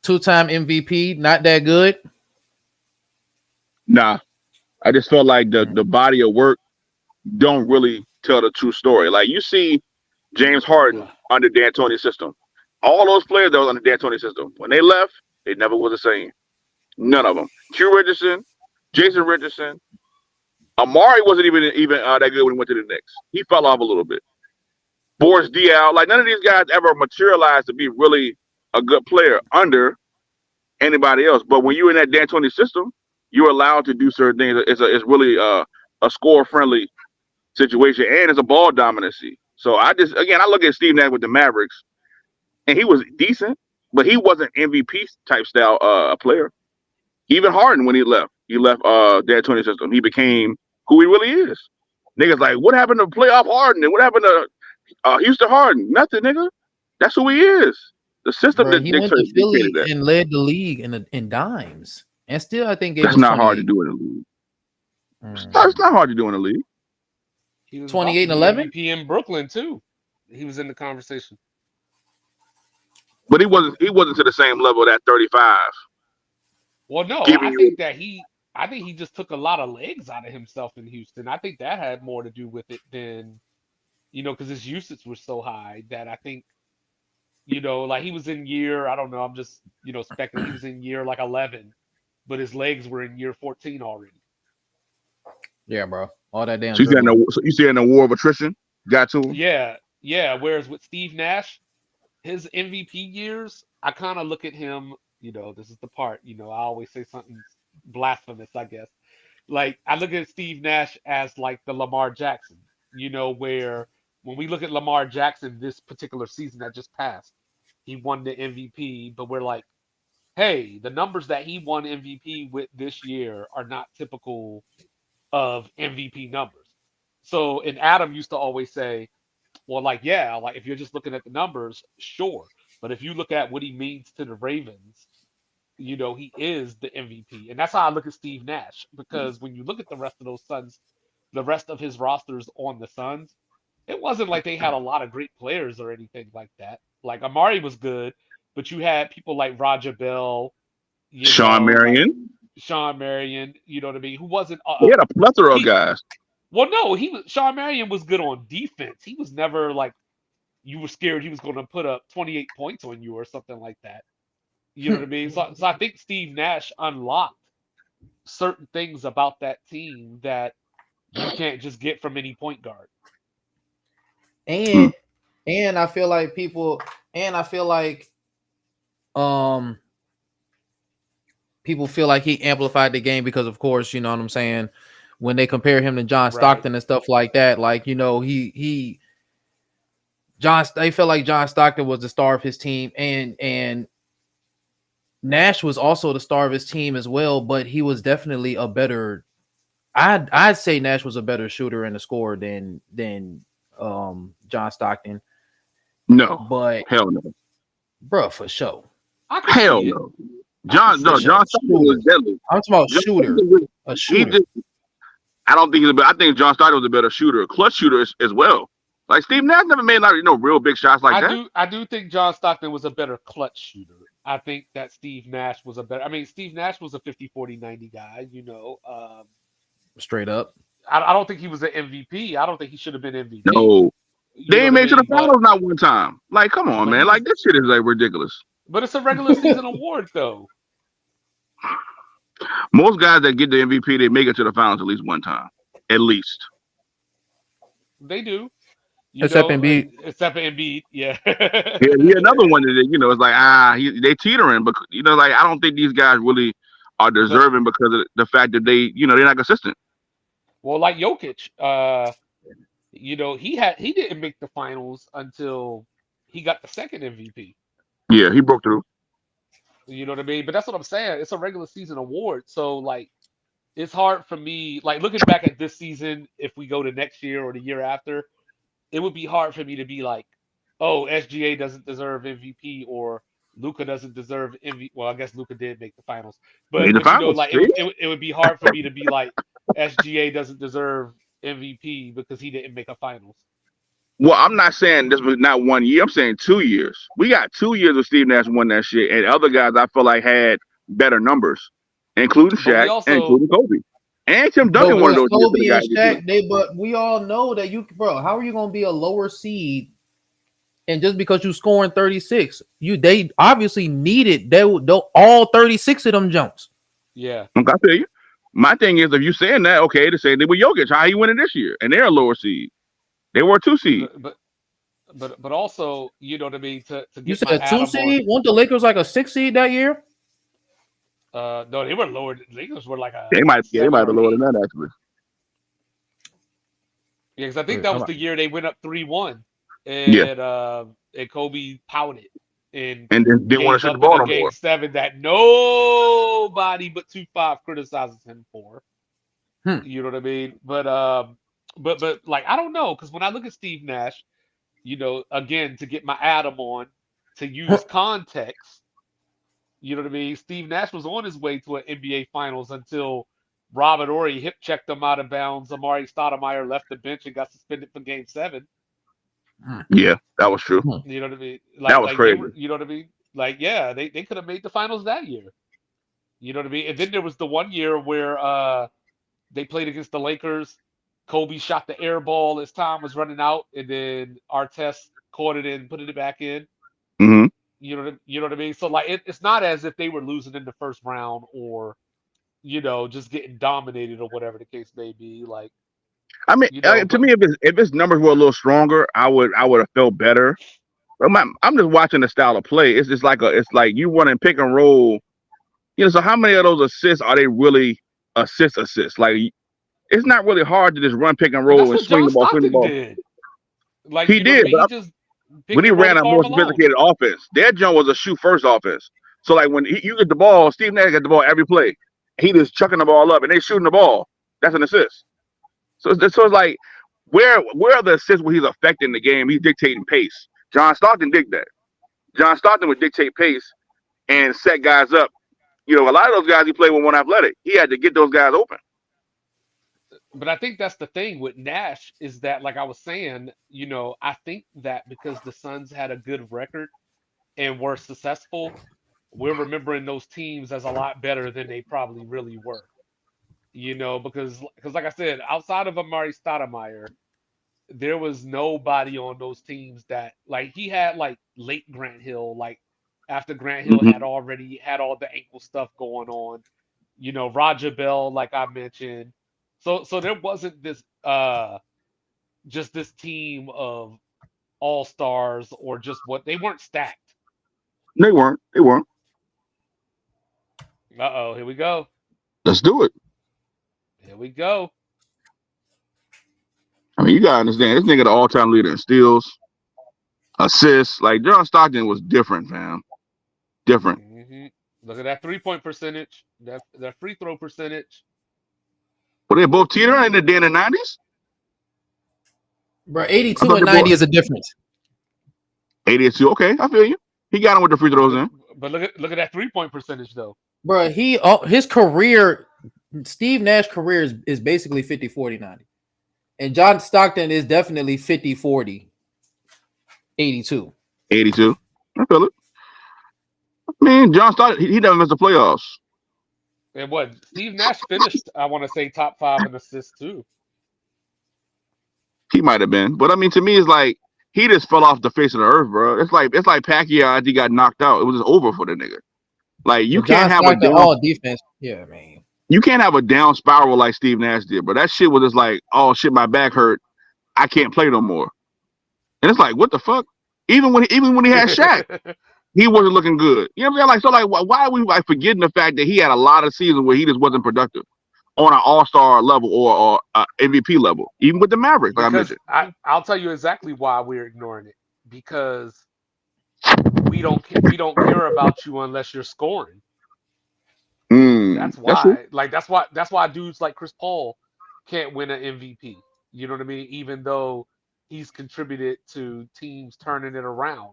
Two-time MVP, not that good. Nah, I just felt like the body of work don't really tell the true story. Like you see James Harden under D'Antoni's system. All those players that was under D'Antoni's system, when they left, they never was the same. None of them. Q Richardson, Jason Richardson, Amari wasn't even that good when he went to the Knicks. He fell off a little bit. Boris Diaw, like none of these guys ever materialized to be really a good player under anybody else. But when you're in that D'Antoni system, you're allowed to do certain things. It's really a score friendly situation, and it's a ball dominancy. So I look at Steve Nash with the Mavericks, and he was decent, but he wasn't MVP type style player. Even Harden when he left D'Antoni system, he became who he really is. Niggas like, what happened to playoff Harden? And what happened to Houston Harden? Nothing, nigga. That's who he is. The system Bro, that he went to Philly dictated that. and led the league in dimes, and still I think it That's was not hard to 28. do in the league. It's not hard to do in the league. He was about 28 to and be 11. MVP in Brooklyn too. He was in the conversation. But he wasn't to the same level of that 35. Well, no, Giving you I think he just took a lot of legs out of himself in Houston. I think that had more to do with it than, because his usage was so high that I think, like he was in year, I don't know, I'm just, speculating. He was in year like 11, but his legs were in year 14 already. Yeah, bro. All that damn so dribbling. you see in the war of attrition got to him. Yeah, yeah. Whereas with Steve Nash, his MVP years, I kind of look at him, this is the part, I always say something blasphemous, I guess. Like I look at Steve Nash as like the Lamar Jackson, where when we look at Lamar Jackson this particular season that just passed, he won the MVP, but we're like, hey, the numbers that he won MVP with this year are not typical of MVP numbers. So, and Adam used to always say, well, like, yeah, like if you're just looking at the numbers, sure. But if you look at what he means to the Ravens, he is the MVP. And that's how I look at Steve Nash. Because when you look at the rest of those Suns, the rest of his rosters on the Suns, it wasn't like they had a lot of great players or anything like that. Like Amari was good, but you had people like Roger Bell, Sean like Marion. Sean Marion, you know what I mean, who wasn't He had a plethora of he guys. well no, Sean Marion was good on defense. He was never like you were scared he was going to put up 28 points on you or something like that. You know what I mean? So I think Steve Nash unlocked certain things about that team that you can't just get from any point guard. And I feel like people feel like he amplified the game because of course, you know what I'm saying, when they compare him to John Stockton and stuff like that, like, they felt like John Stockton was the star of his team, and Nash was also the star of his team as well, but he was definitely a better. I'd say Nash was a better shooter and a scorer than John Stockton. No, but hell no, bro, for sure. Hell no. John Stockton was deadly. I'm talking about shooter. A shooter. I don't think I think John Stockton was a better shooter, a clutch shooter as well. Like Steve Nash never made real big shots like that. I do think John Stockton was a better clutch shooter. I think that Steve Nash was a better. I mean, Steve Nash was a 50, 40, 90 guy. Straight up. I don't think he was an MVP. I don't think he should have been MVP. No, they ain't made to the finals not one time. Like, come on, man. Like this shit is like ridiculous. But it's a regular season award, though. Most guys that get the MVP, they make it to the finals at least one time. At least. They do. Except Embiid. Except Embiid, yeah. He another one that, it's like, they teetering. But, like, I don't think these guys really are deserving because of the fact that they're not consistent. Well, like Jokic, he didn't make the finals until he got the second MVP. Yeah, he broke through. You know what I mean? But that's what I'm saying. It's a regular season award. So, like, it's hard for me, like, looking back at this season, if we go to next year or the year after, it would be hard for me to be like, oh, SGA doesn't deserve MVP or Luka doesn't deserve MVP. Well, I guess Luka did make the finals. But, it would be hard for me to be like, SGA doesn't deserve MVP because he didn't make a finals. Well, I'm not saying this was not 1 year. I'm saying 2 years. We got 2 years of Steve Nash won that shit, and other guys I feel like had better numbers, including But we Shaq and also, including Kobe, and Tim But Duncan. One of was those years for the Kobe guy and MVP. Shaq they? But we all know that you, bro. How are you gonna be a lower seed? And just because you scoring 36, they obviously needed they all 36 of them jumps. yeah. Okay, I tell you. My thing is, if you saying that, okay, to say they were Jokic, how he winning this year, and they're a lower seed. They were a 2 seed. But but also, you know what I mean, to You get my said two atom on. seed. Weren't the Lakers like a 6 seed that year? No, they were lower. Lakers were like They a might, yeah, they might seven have been or lower than eight. that actually. Yeah, because I think Wait, that I'm was not- the year they went up 3-1, Yeah, and Kobe pouted and and then didn't want to gave shoot the up in ball a no more. game seven that nobody but 2-5 criticizes him for. hmm. You know what I mean? But like I don't know, because when I look at Steve Nash, again to get my atom on, to use context, you know what I mean? Steve Nash was on his way to an NBA Finals until Robert Horry hip checked him out of bounds. Amari Stoudemire left the bench and got suspended for Game 7. Hmm. Yeah, that was true. Hmm. You know what I mean? That was Like they crazy. were, you know what I mean? Like yeah, they could have made the finals that year. You know what I mean? And then there was the one year where they played against the Lakers. Kobe shot the air ball as time was running out, and then Artest caught it and put it back in. Hmm. You know what I mean? So like it's not as if they were losing in the first round or just getting dominated or whatever the case may be. Like, I mean, to but me, if his numbers were a little stronger, I would have felt better. But I'm just watching the style of play. It's just like it's like you want to pick and roll. So how many of those assists are they really assists? Like it's not really hard to just run pick and but roll that's and what John swing the Stockton ball. did. Like, He you know what I did, mean? He but just when pick he and roll ran a Karl more Malone. sophisticated offense, their jump was a shoot first offense. So like when you get the ball, Steve Nash got the ball every play. He just chucking the ball up and they shooting the ball. That's an assist. So it's like where are the assists where he's affecting the game? He's dictating pace. John Stockton did that. John Stockton would dictate pace and set guys up. A lot of those guys he played with weren't athletic. He had to get those guys open. But I think that's the thing with Nash is that, like I was saying, I think that because the Suns had a good record and were successful, we're remembering those teams as a lot better than they probably really were. Because like I said, outside of Amari Stoudemire, there was nobody on those teams that like he had like late Grant Hill, like after Grant Hill had Mm-hmm. already had all the ankle stuff going on. Roger Bell, like I mentioned. So there wasn't this just this team of all stars or just what they weren't stacked. They weren't. They weren't. Uh-oh, here we go. Let's do it. Here we go. I mean, you gotta understand this nigga the all-time leader in steals, assists. Like John Stockton was different, fam. Different. Look at that 3-point percentage, that free throw percentage. Were they both teeter in the day in the '90s? Bro, I 82 thought and they both 90 is a difference. 82. Okay, I feel you. He got him with the free throws But in. but look at that 3-point percentage though. Bro, his career, Steve Nash career is basically 50 40 90. And John Stockton is definitely 50 40 82. 82. I feel it. I mean, John Stockton, he never missed the playoffs. And what Steve Nash finished, I want to say top five in assists too. He might have been, but I mean, to me, it's like he just fell off the face of the earth, bro. It's like Pacquiao after he got knocked out. It was just over for the nigga. Like But John Stockton, all defense. Yeah, man. you can't have a down spiral like Steve Nash did, but that shit was just like, oh shit, my back hurt. I can't play no more. And it's like, what the fuck? Even when he had Shaq, he wasn't looking good. You know what I'm saying? Like, so like, why are we like forgetting the fact that he had a lot of seasons where he just wasn't productive on an All-Star level or MVP level, even with the Mavericks, like I Because mentioned. I'll tell you exactly why we're ignoring it. Because we don't care about you unless you're scoring. That's That's true. why. Like that's why dudes like Chris Paul can't win an MVP. You know what I mean? Even though he's contributed to teams turning it around,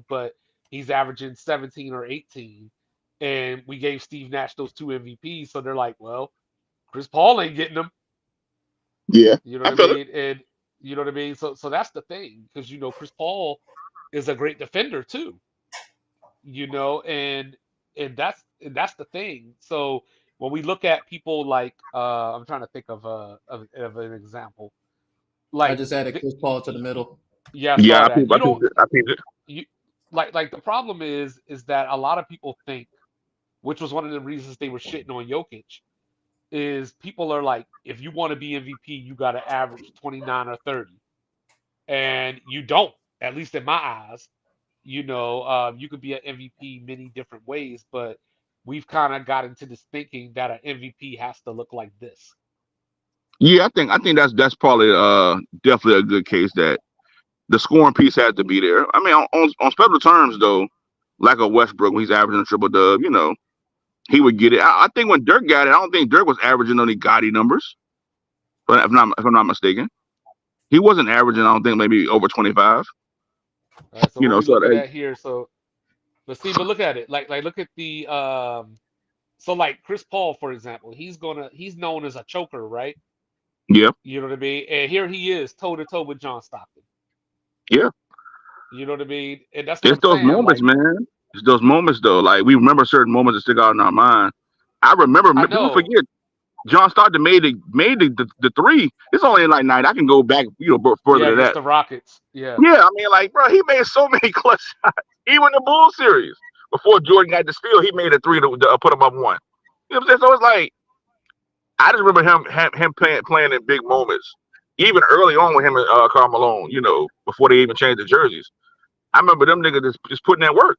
but he's averaging 17 or 18. And we gave Steve Nash those two MVPs, so they're like, well, Chris Paul ain't getting them. Yeah, You know I what I feel it. mean? You know what I mean? So that's the thing, because Chris Paul is a great defender too. And that's the thing. So when we look at people like I'm trying to think of an example. I Like just added Chris Paul to the middle. yeah, I Yeah, saw I that. think I think I think You like the problem is that a lot of people think, which was one of the reasons they were shitting on Jokic, is people are like, if you want to be MVP, you got to average 29 or 30, and you don't. At least in my eyes, you could be an MVP many different ways, but we've kind of got into this thinking that an MVP has to look like this. yeah, I think that's probably definitely a good case that the scoring piece had to be there. I mean, on special terms though, like a Westbrook when he's averaging a triple dub, he would get it. I think when Dirk got it, I don't think Dirk was averaging any gaudy numbers, but if I'm not mistaken, he wasn't averaging. I don't think maybe over 25. All right, so what we So looking at here? But look at it. Like look at the so like Chris Paul, for example, he's known as a choker, right? yeah, You know what I mean? And here he is, toe to toe with John Stockton. yeah. You know what I mean? And that's what It's I'm those saying. moments, Like, man. It's those moments though. Like we remember certain moments that stick out in our mind. I remember I people know, forget John Stockton made the three. It's only like nine. I can go back, further yeah, than against that. the Rockets. Yeah, Yeah, I mean, like, bro, he made so many clutch shots. Even the Bulls series before Jordan got the steal, he made a three to put him up one. You know what I'm saying? So it's like I just remember him playing in big moments, even early on with him and Karl Malone. Before they even changed the jerseys. I remember them niggas just putting that work.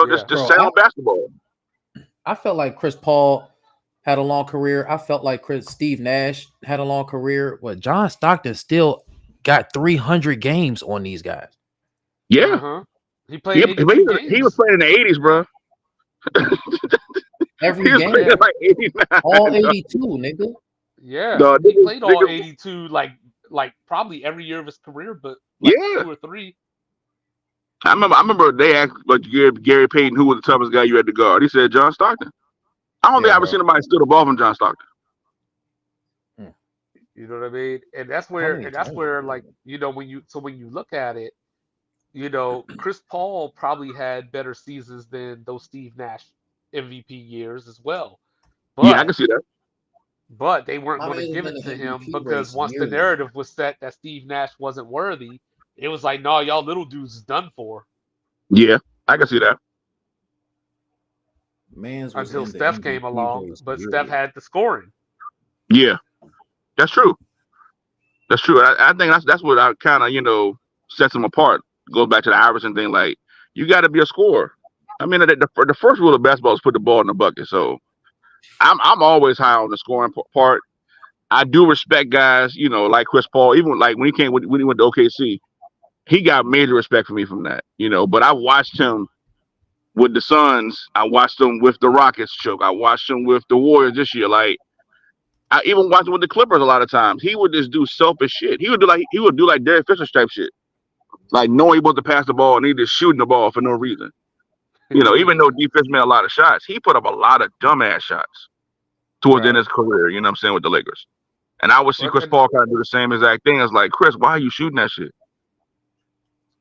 yeah, Just Bro, sound basketball. I felt like Chris Paul had a long career. I felt like Steve Nash had a long career. But John Stockton still got 300 games on these guys. Yeah, uh-huh. He he played he 82 was, he was games. playing in the '80s, bro. He Every was playing game, Yeah, like all '89. 82, nigga. yeah. No, He played all nigga, 82, like probably every year of his career, but like yeah. two or three. I remember they asked like Gary Payton who was the toughest guy you had to guard. He said John Stockton. I don't think Yeah, I ever seen bro. anybody stood above from John Stockton. Hmm. You know what I mean? And that's How where, many and that's times? where, like, when you look at it, Chris Paul probably had better seasons than those Steve Nash MVP years as well. Yeah, I can But see that. they weren't How going to many has give been it the to him MVP because race once the nearly? narrative was set that Steve Nash wasn't worthy, it was like, no, y'all little dudes is done for Yeah, I can see that. Mans was until in the Steph came MVP along. race But Steph nearly. had the scoring. Yeah, that's true. That's true. I think that's what I kind of sets him apart. Goes back to the Iverson thing. Like you got to be a scorer. I mean, the first rule of basketball is put the ball in the bucket. So I'm always high on the scoring part. I do respect guys, like Chris Paul. Even like when he went to OKC, he got major respect for me from that. But I watched him with the Suns. I watched him with the Rockets choke. I watched him with the Warriors this year. Like I even watched him with the Clippers a lot of times. He would just do selfish shit. He would do like Derek Fisher type shit. Like knowing he supposed to pass the ball and he just shooting the ball for no reason. Even though defense made a lot of shots, he put up a lot of dumbass shots towards the end Right. of his career. You know what I'm saying, with the Lakers. And I would see But Chris Paul kind of do the same exact thing. As like, Chris, why are you shooting that shit?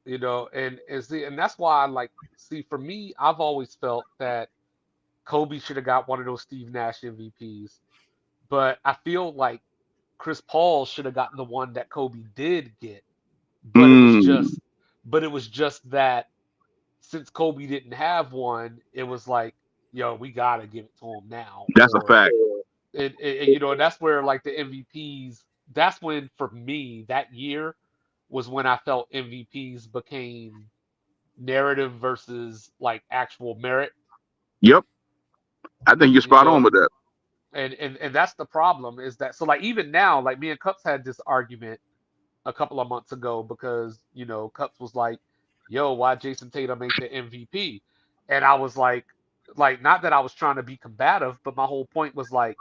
and that's why I like see for me, I've always felt that Kobe should have got one of those Steve Nash MVPs, but I feel like Chris Paul should have gotten the one that Kobe did get, but it was Mm, just but it was just that since Kobe didn't have one, it was like, yo, we gotta give it to him now, that's a or fact. and that's where like the MVPs. That's when for me that year was when I felt MVPs became narrative versus like actual merit. Yep, I think you're You spot on know, with that. and that's the problem is that so like even now like me and Cups had this argument a couple of months ago because Cups was like, "Yo, why Jason Tatum ain't the MVP?" And I was like not that I was trying to be combative, but my whole point was like,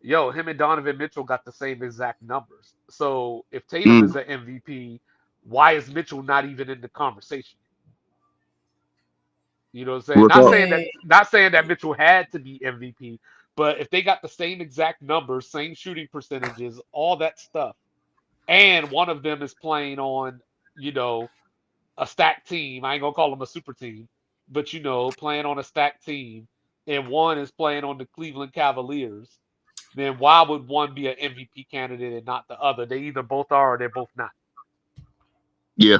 "Yo, him and Donovan Mitchell got the same exact numbers. So if Tatum Mm, is the MVP, why is Mitchell not even in the conversation?" You know what I'm saying? real Not talk. saying that Man, not saying that Mitchell had to be MVP, but if they got the same exact numbers, same shooting percentages, all that stuff, and one of them is playing on, you know, a stacked team. I ain't gonna call them a super team, but playing on a stacked team, and one is playing on the Cleveland Cavaliers, then why would one be an MVP candidate and not the other? They either both are or they're both not. Yeah.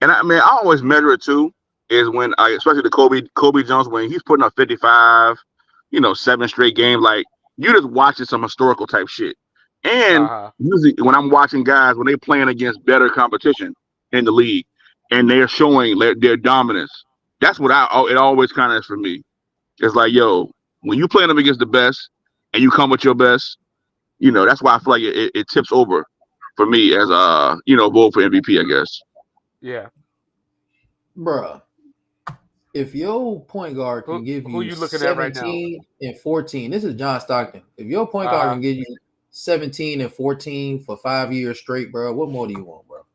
And I mean, I always measure it too. Is when especially the Kobe Jones, when he's putting up 55, 7 straight games. Like, you just watching some historical type shit. And Uh-huh. usually when I'm watching guys when they playing against better competition in the league, and they're showing their dominance, that's what it always kind of is for me. It's like, yo, when you playing them against the best and you come with your best, that's why I feel like it tips over for me as vote for MVP, I guess. Yeah. Bruh. If your point guard Who can give who you you looking at right now? 17 and 14, this is John Stockton. If your point guard Uh-huh. can give you 17 and 14 for 5 years straight, bro, what more do you want, bro?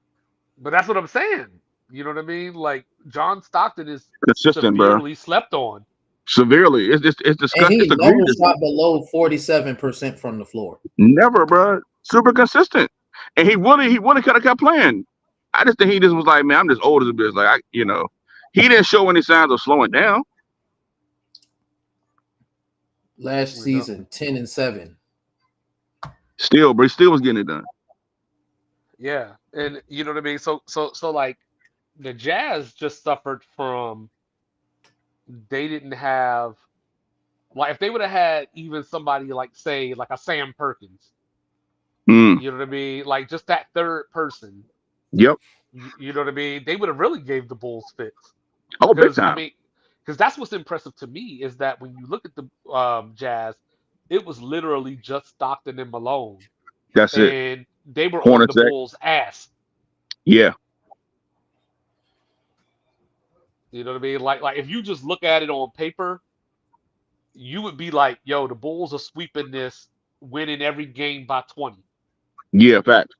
But that's what I'm saying. You know what I mean? Like John Stockton is Consistent, bro. severely slept on. Severely. It's And disgust. It's he never egregious. shot below 47% from the floor. Never, bro. Super consistent. And he really could have kept playing. I just think he just was like, man, I'm just old as a bitch. Like, he didn't show any signs of slowing down. Last You know? season, 10 and 7. Still, but he still was getting it done. Yeah. And you know what I mean? So like the Jazz just suffered from they didn't have like if they would have had even somebody like say like a Sam Perkins, Mm. you know what I mean? Like just that third person, Yep. you know what I mean? They would have really gave the Bulls fits. Oh, big Because I time. mean, because that's what's impressive to me is that when you look at the Jazz, it was literally just Stockton and Malone, That's it. and they were on the Hornacek. Bulls' ass. Yeah. You know what I mean? Like if you just look at it on paper, you would be like, "Yo, the Bulls are sweeping this, winning every game by 20." Yeah, fact.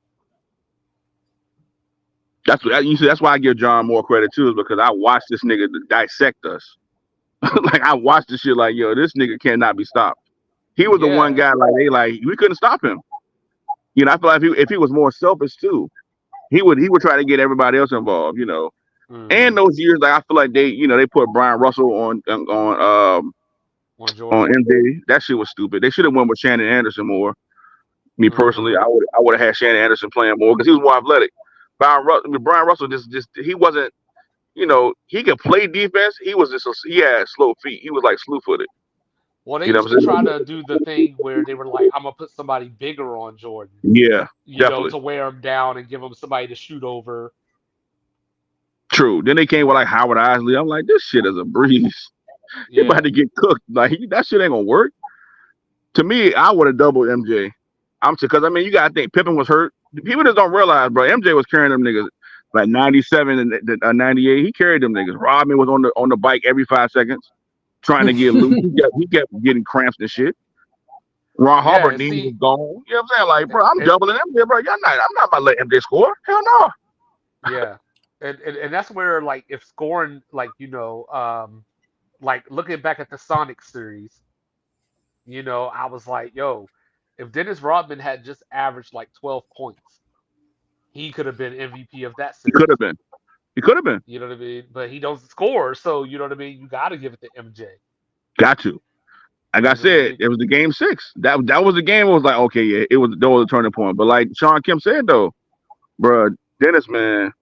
That's what you see. That's why I give John more credit too, is because I watched this nigga dissect us. Like, I watched this shit like, yo, this nigga cannot be stopped. He was the one Yeah. guy like we couldn't stop him. I feel like if he was more selfish too, he would try to get everybody else involved. And Hmm. those years, like, I feel like they put Brian Russell On on Jordan. MJ. That shit was stupid. They should have went with Shannon Anderson more. Me personally, Hmm. I would have had Shannon Anderson playing more because he was more athletic. Brian Russell just he wasn't. He could play defense. He had slow feet. He was like slew footed. Well, they You know used what to I'm try saying? to do the thing where they were like, "I'm gonna put somebody bigger on Jordan." Yeah, definitely To wear him down and give him somebody to shoot over. true. Then they came with like Howard Isley. I'm like, this shit is a breeze. He about Yeah, to get cooked. Like, that shit ain't gonna work. To me, I would have doubled MJ. Because I mean, you gotta think Pippen was hurt. People just don't realize, bro. MJ was carrying them niggas like 97 and 98. He carried them niggas. Rodman was on the bike every 5 seconds trying to get loose. He kept getting cramps and shit. Ron yeah, Harper and knee was see, gone. You know what I'm saying? Like, bro, I'm and doubling MJ, bro. I'm not about to let MJ score. Hell no. yeah, and that's where like if scoring like looking back at the Sonic series, I was like, yo, if Dennis Rodman had just averaged like 12 points, he could have been MVP of that He could have series. been. He could have been. You know what I mean? But he doesn't score, so you know what I mean. You got to give it to MJ. Got to. Like I You know what I said, mean? it was the game 6. That was the game. It was like, okay, yeah, that was a turning point. But like Sean Kim said though, bro, Dennis, man,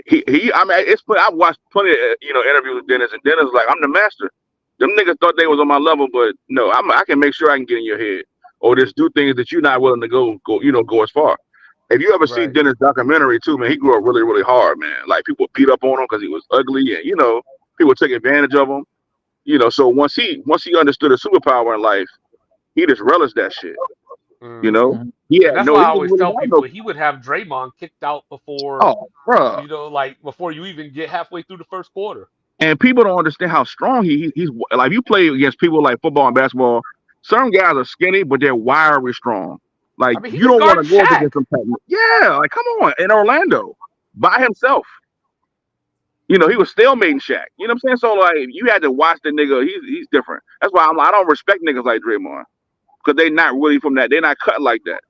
he. I mean, I've watched plenty of interviews with Dennis, and Dennis was like, I'm the master. Them niggas thought they was on my level, but no, I can make sure I can get in your head, or just do things that you're not willing to go as far. If you ever see Right. Dennis documentary too, man, he grew up really, really hard, man. Like, people beat up on him because he was ugly, and people took advantage of him. So once he understood a superpower in life, he just relished that shit. You know, Hmm. Mhm. he And had that's no, why I he didn't always really tell have no. people he would have Draymond kicked out before, Oh, bro. like before you even get halfway through the first quarter. And people don't understand how strong he's like. You play against people like football and basketball. Some guys are skinny, but they're wiry strong. Like, I mean, he you was don't want guarding to go up Shaq. against them. Yeah, like, come on, in Orlando by himself. He was stalemating Shaq. You know what I'm saying? So like, you had to watch the nigga. He's different. That's why I don't respect niggas like Draymond. because they're not really from that. They're not cut like that.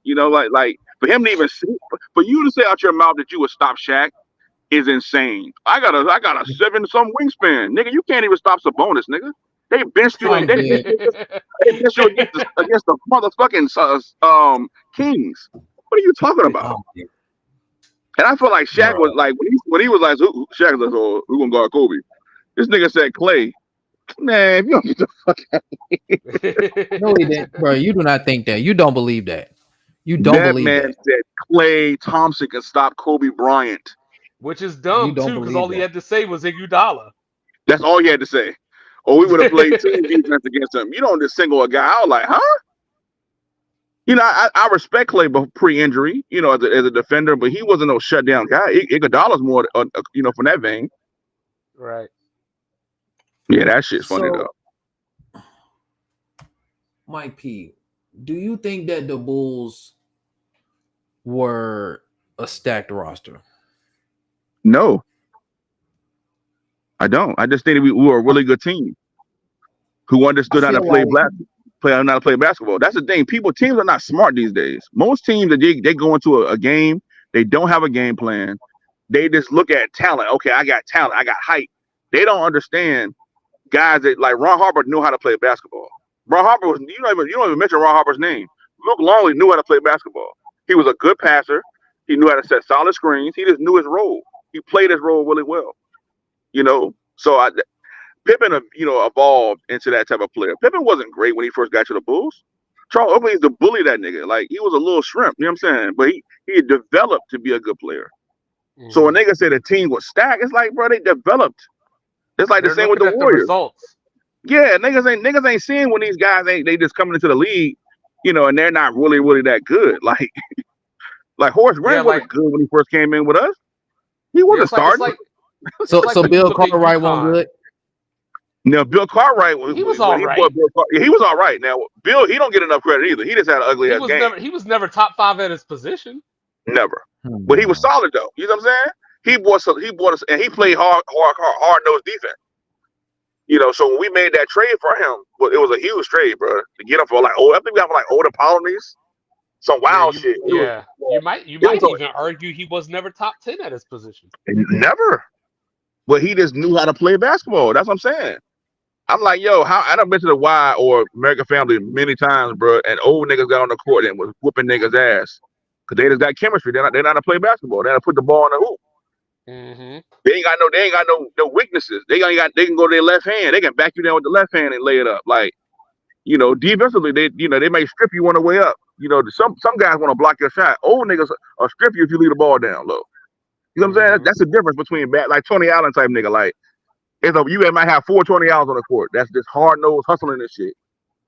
Like for him to even see, for you to say out your mouth that you would stop Shaq is insane. I got a 7 some wingspan, nigga. You can't even stop Sabonis, nigga. They benched you. Trump did. They benched you against the motherfucking Kings. What are you talking about? Trump did. And I feel like Shaq Bro. was like when he was like, Shaq was like, "Oh, who gonna guard Kobe?" This nigga said Clay. Man, if you don't get the fuck out, No, he didn't, bro. You do not think that. You don't believe that. You don't that believe man that. said Clay Thompson can stop Kobe Bryant. Which is You dumb don't too, because believe all he that. had to say was Iguodala. That's all he had to say. Or we would have played team defense against him. You don't just single a guy out like, huh? I respect Clay pre-injury, as a defender, but he wasn't no shutdown guy. Iguodala's more, from that vein. Right. Yeah, that shit's funny So, though. Mike P, do you think that the Bulls were a stacked roster? No, I don't. I just think we were a really good team who understood how to play basketball. That's the thing. Teams are not smart these days. Most teams that they go into a game, they don't have a game plan. They just look at talent. Okay, I got talent. I got height. They don't understand guys that like Ron Harper knew how to play basketball. Ron Harper was you don't even mention Ron Harper's name. Luke Longley knew how to play basketball. He was a good passer. He knew how to set solid screens. He just knew his role. He played his role really well. So Pippen, evolved into that type of player. Pippen wasn't great when he first got to the Bulls. Charles Oakley used to bully that nigga. Like, he was a little shrimp, you know what I'm saying? But he had developed to be a good player. Mm-hmm. So when niggas say the team was stacked, it's like, bro, they developed. It's like They're the same with the looking at Warriors. results. Yeah, niggas ain't seeing when these guys they just coming into the league, and they're not really, really that good. Like Horace Grant wasn't good when he first came in with us. He wasn't starting. So Bill Cartwright wasn't good. Now Bill Cartwright, he was all right. He was all right. Now Bill, he don't get enough credit either. He just had an ugly ass game. He was never top 5 at his position. Never, but he was solid though. You know what I'm saying? He bought us, and he played hard nosed defense. So when we made that trade for him, well, it was a huge trade, bro. To get him for I think we got for older Polynese, some wild shit. You might even argue he was never top 10 at his position. Never, but he just knew how to play basketball. That's what I'm saying. I'm like, yo, I done been to the Y or American Family many times, bro, and old niggas got on the court and was whooping niggas' ass because they just got chemistry. They're not to play basketball. They're to put the ball in the hoop. Mm-hmm. They ain't got no weaknesses. They can go to their left hand. They can back you down with the left hand and lay it up. Like, defensively, they may strip you on the way up. Some guys want to block your shot. Old niggas will strip you if you leave the ball down low. You know what I'm saying? That's the difference between like Tony Allen type nigga. Like, you might have 420 hours on the court. That's just hard nosed hustling and shit.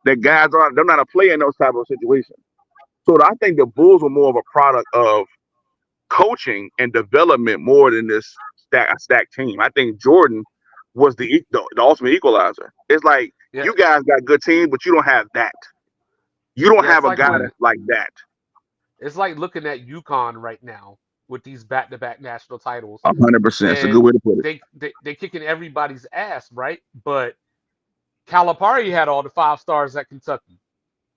That guys they're not a player in those type of situations. So I think the Bulls were more of a product of coaching and development more than this stacked team. I think Jordan was the ultimate equalizer. It's like you guys got good teams, but you don't have that. You don't have a guy that's like that. It's like looking at UConn right now with these back-to-back national titles. 100%. It's a good way to put it. They kicking everybody's ass, right? But Calipari had all the 5 stars at Kentucky.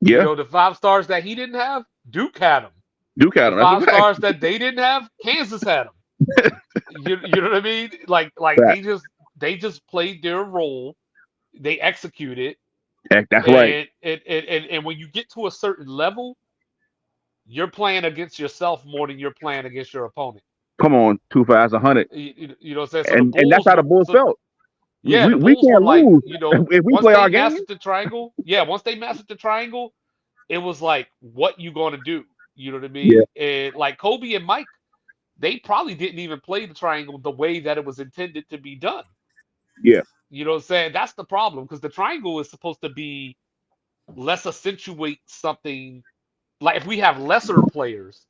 Yeah. The 5 stars that he didn't have, Duke had them. Duke had them. 5 stars that they didn't have, Kansas had them. you know what I mean? Like they just played their role. They executed. That's right. And when you get to a certain level, you're playing against yourself more than you're playing against your opponent. Come on, 2 5 100. You know what I'm saying? So and that's how the Bulls felt. Yeah, we can't lose if we play our game. Once they mastered the triangle, it was like, what you going to do? You know what I mean? Yeah. And like Kobe and Mike, they probably didn't even play the triangle the way that it was intended to be done. Yeah. You know what I'm saying? That's the problem, because the triangle is supposed to be let's accentuate something. Like if we have lesser players,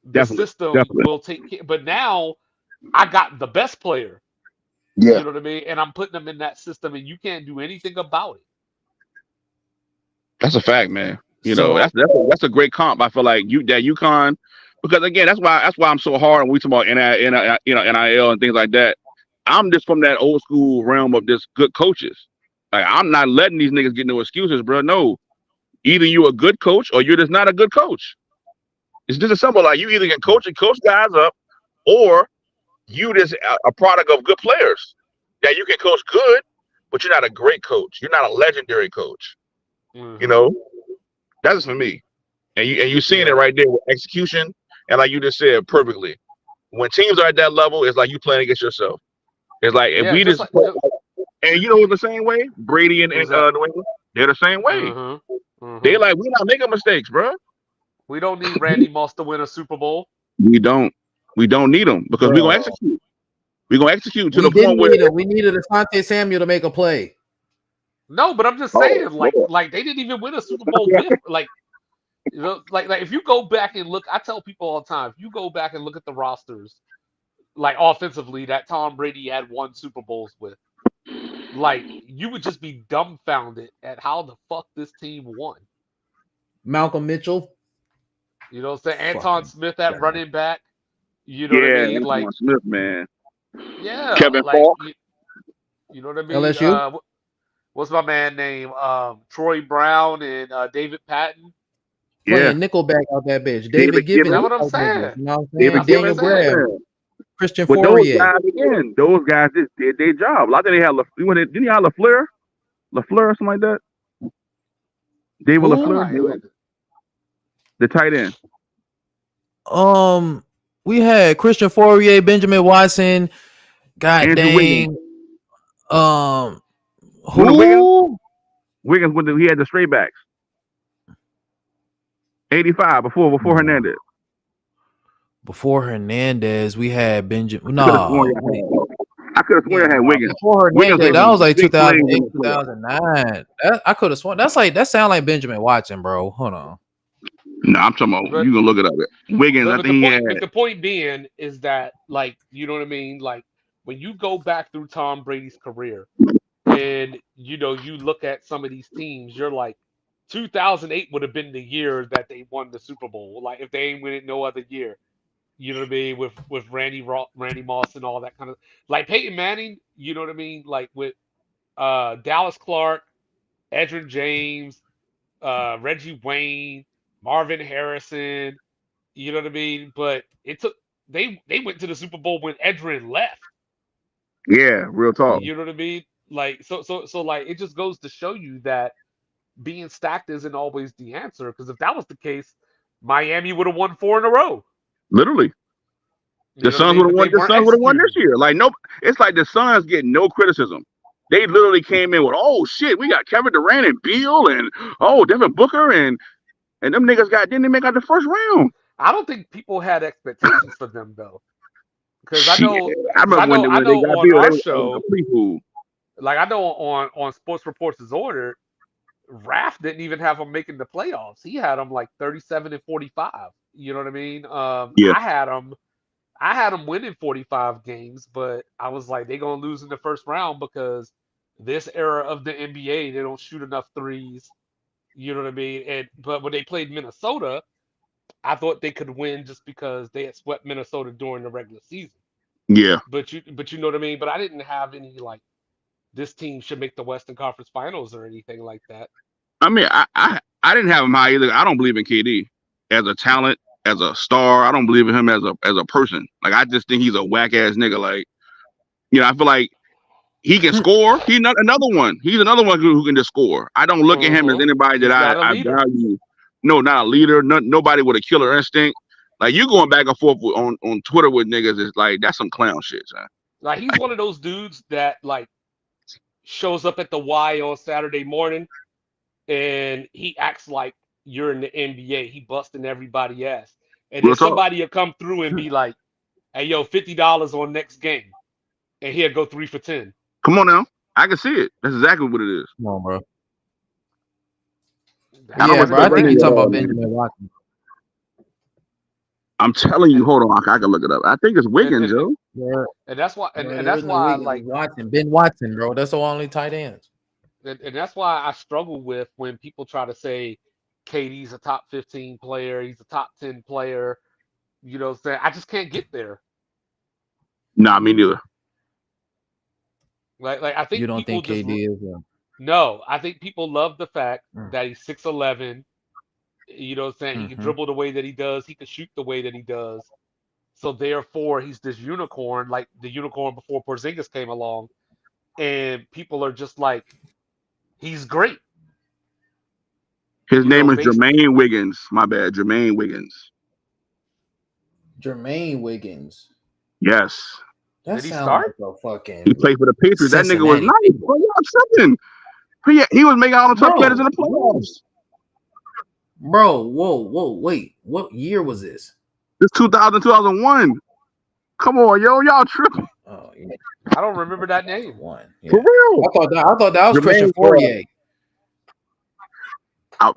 the system will take care. But now I got the best player. Yeah. You know what I mean? And I'm putting them in that system, and you can't do anything about it. That's a fact, man. That's a great comp. I feel like that UConn, because again, that's why I'm so hard when we talk about NIL and things like that. I'm just from that old school realm of just good coaches. Like, I'm not letting these niggas get no excuses, bro. No, Either you're a good coach or you're just not a good coach. It's just as simple. Like you either can coach and coach guys up, or you just a product of good players. That you can coach good, but you're not a great coach. You're not a legendary coach. You Hmm. know, that's for me. And you seeing it Yeah. right there with execution, and like you just said perfectly. When teams are at that level, it's like you playing against yourself. It's like if Yeah. we Just just like play, and you know who's the same way? Brady who's and that? New England, they're the same way. Hmm. They Hmm. like we're not making mistakes, bro. We don't need Randy Moss to win a Super Bowl. We don't. We don't need them because we're gonna bro. execute. We're gonna execute to We the point didn't where need him. We needed Asante Samuel to make a play. No, but I'm just oh saying, Lord. like they didn't even win a Super Bowl with like like if you go back and look, I tell people all the time, if you go back and look at the rosters, like offensively, that Tom Brady had won Super Bowls with, like you would just be dumbfounded at how the fuck this team won. Malcolm Mitchell. You know what I'm saying? Anton Fucking Smith at God. running back. You know what I Yeah, mean? Like, Antoine Smith, man. yeah, Kevin like Falk. you know what I mean? LSU What's my man name? Troy Brown and David Patton. Yeah. playing nickelback out that bitch. David David Givens That's Givens. what I'm out that bitch. saying. You know what I'm saying? David That's what I'm Givens. Daniel saying. Graham, Yeah. Christian But those Fourier. guys again, those guys just did their job. I think they had didn't he have LaFleur? LaFleur or something like that? David I Who? LaFleur, might. Wait. the tight end. Um, we had Christian Fourier, Benjamin Watson. God Andrew Wiggins. dang. Um, One of Wiggins? who? Wiggins he had the straight backs. 85 before Hernandez. Before Hernandez, we had Benjamin. I could have sworn No, y'all wait. I could have sworn Yeah, y'all had no. Wiggins. Before Wiggins Hernandez, made that some was like big plays in 2008, the playoffs. 2009. I could have sworn. That's like that sound like Benjamin Watson, bro. Hold on. No, I'm talking about But you can look it up. Wiggins, I but think he had the point being is that like you know what I mean. Like when you go back through Tom Brady's career and you know you look at some of these teams, you're like 2008 would have been the year that they won the Super Bowl. Like if they ain't win it no other year. You know what I mean? With Randy Moss and all that kind of like Peyton Manning. You know what I mean? Like with Dallas Clark, Edgerrin James, Reggie Wayne, Marvin Harrison. You know what I mean? But it took they went to the Super Bowl when Edgerrin left. yeah, real talk. You know what I mean? Like so like it just goes to show you that being stacked isn't always the answer. Because if that was the case, Miami would have won 4 in a row. Literally. You know what I mean? But they The weren't Suns would have won this executing. year. Like no, it's like the Suns get no criticism. They literally came in with, oh shit, we got Kevin Durant and Beal and oh Devin Booker and them niggas didn't they make out the first round. I don't think people had expectations for them though, because Shit. I remember I when they know got on Beal, they our was a show, complete fool. like I know on Sports Reports Disorder, Raph didn't even have them making the playoffs. He had them like 37 and 45. You know what I mean? Yeah, I had them winning 45 games, but I was like they gonna lose in the first round because this era of the NBA they don't shoot enough threes. You know what I mean? And but when they played Minnesota, I thought they could win just because they had swept Minnesota during the regular season. yeah. But you know what I mean? But I didn't have any like this team should make the Western Conference Finals or anything like that. I mean, I didn't have him high either. I don't believe in KD as a talent, as a star. I don't believe in him as a person. Like I just think he's a whack ass nigga. Like I feel like he can score. He's not another one. He's another one who can just score. I don't look at him as anybody that He's not a I leader. value. No, not a leader. Nobody with a killer instinct. Like you going back and forth on Twitter with niggas is like that's some clown shit, man. Like he's one of those dudes that like shows up at the Y on Saturday morning and he acts like you're in the NBA. He busting everybody ass. And then Real talk. somebody will come through and be like, hey yo, $50 on next game. And he'll go 3 for 10. Come on now. I can see it. That's exactly what it is. Come on, bro. I don't Yeah, That's bro. respect I that think crazy. you're nigga at talking about all, man. Benjamin Watson. I'm telling you, And hold on, I can look it up. I think it's and Wiggins, and, yo. Yeah, and that's why bro. and There that's is no why Wiggins. like It's Watson. Ben Watson, bro. That's the only tight ends. and that's why I struggle with when people try to say KD's a top 15 player, he's a top 10 player, you know what I'm saying? I just can't get there. Nah, me neither. Like I You think don't people think just KD is? No, I think people love the fact Mm. that he's 6'11". You know what I'm saying? He can Mhm. dribble the way that he does. He can shoot the way that he does. So therefore, he's this unicorn, like the unicorn before Porzingis came along. And people are just like, he's great. His You know, name is based. Jermaine Wiggins. My bad, Jermaine Wiggins. Jermaine Wiggins. Yes, That Did he sounds start? like a he fucking played for the Patriots. That nigga was Cincinnati nice, Bengals. bro. Y'all tripping? He was making all the tough players in Bro, the playoffs. whoa, wait. What year was this? This 2000, 2001. Come on, yo, y'all tripping Oh yeah, I don't remember that name. 2001. for Yeah. real. I thought that was Christian Jermaine, Fourier.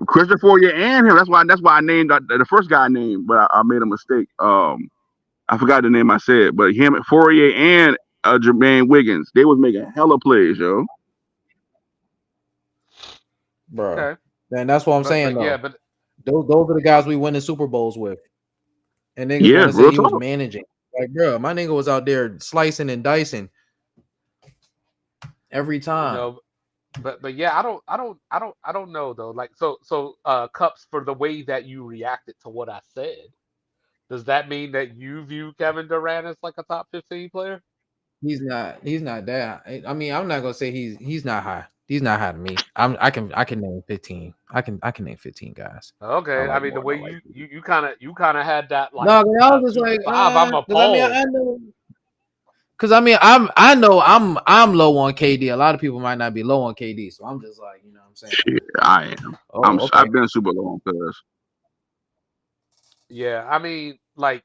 Christian Fourier and him. That's why I named the first guy name, but I made a mistake. I forgot the name I said, but him, Fourier, and Jermaine Wiggins, they was making hella plays, yo. Bro. Okay, And that's what I'm saying but yeah, though. but Those are the guys we win the Super Bowls with. And niggas Yeah, want to say real he was talk. managing. Like, bro, my nigga was out there slicing and dicing every you time. know, but yeah, I don't know though. Like Cups, for the way that you reacted to what I said. Does that mean that you view Kevin Durant as like a top 15 player? He's not that. I mean, I'm not gonna say he's not high. He's not high to me. I can name 15. I can name 15 guys I Okay, I like mean the more than way I like you. you kind of had that like No, 'cause I was just two like, through five. I'm because I mean appalled. I know because I know I'm low on KD. A lot of people might not be low on KD, so I'm just like, you know what I'm saying? Shit, I am. Oh, okay. I've been super long cuz. Yeah, I mean like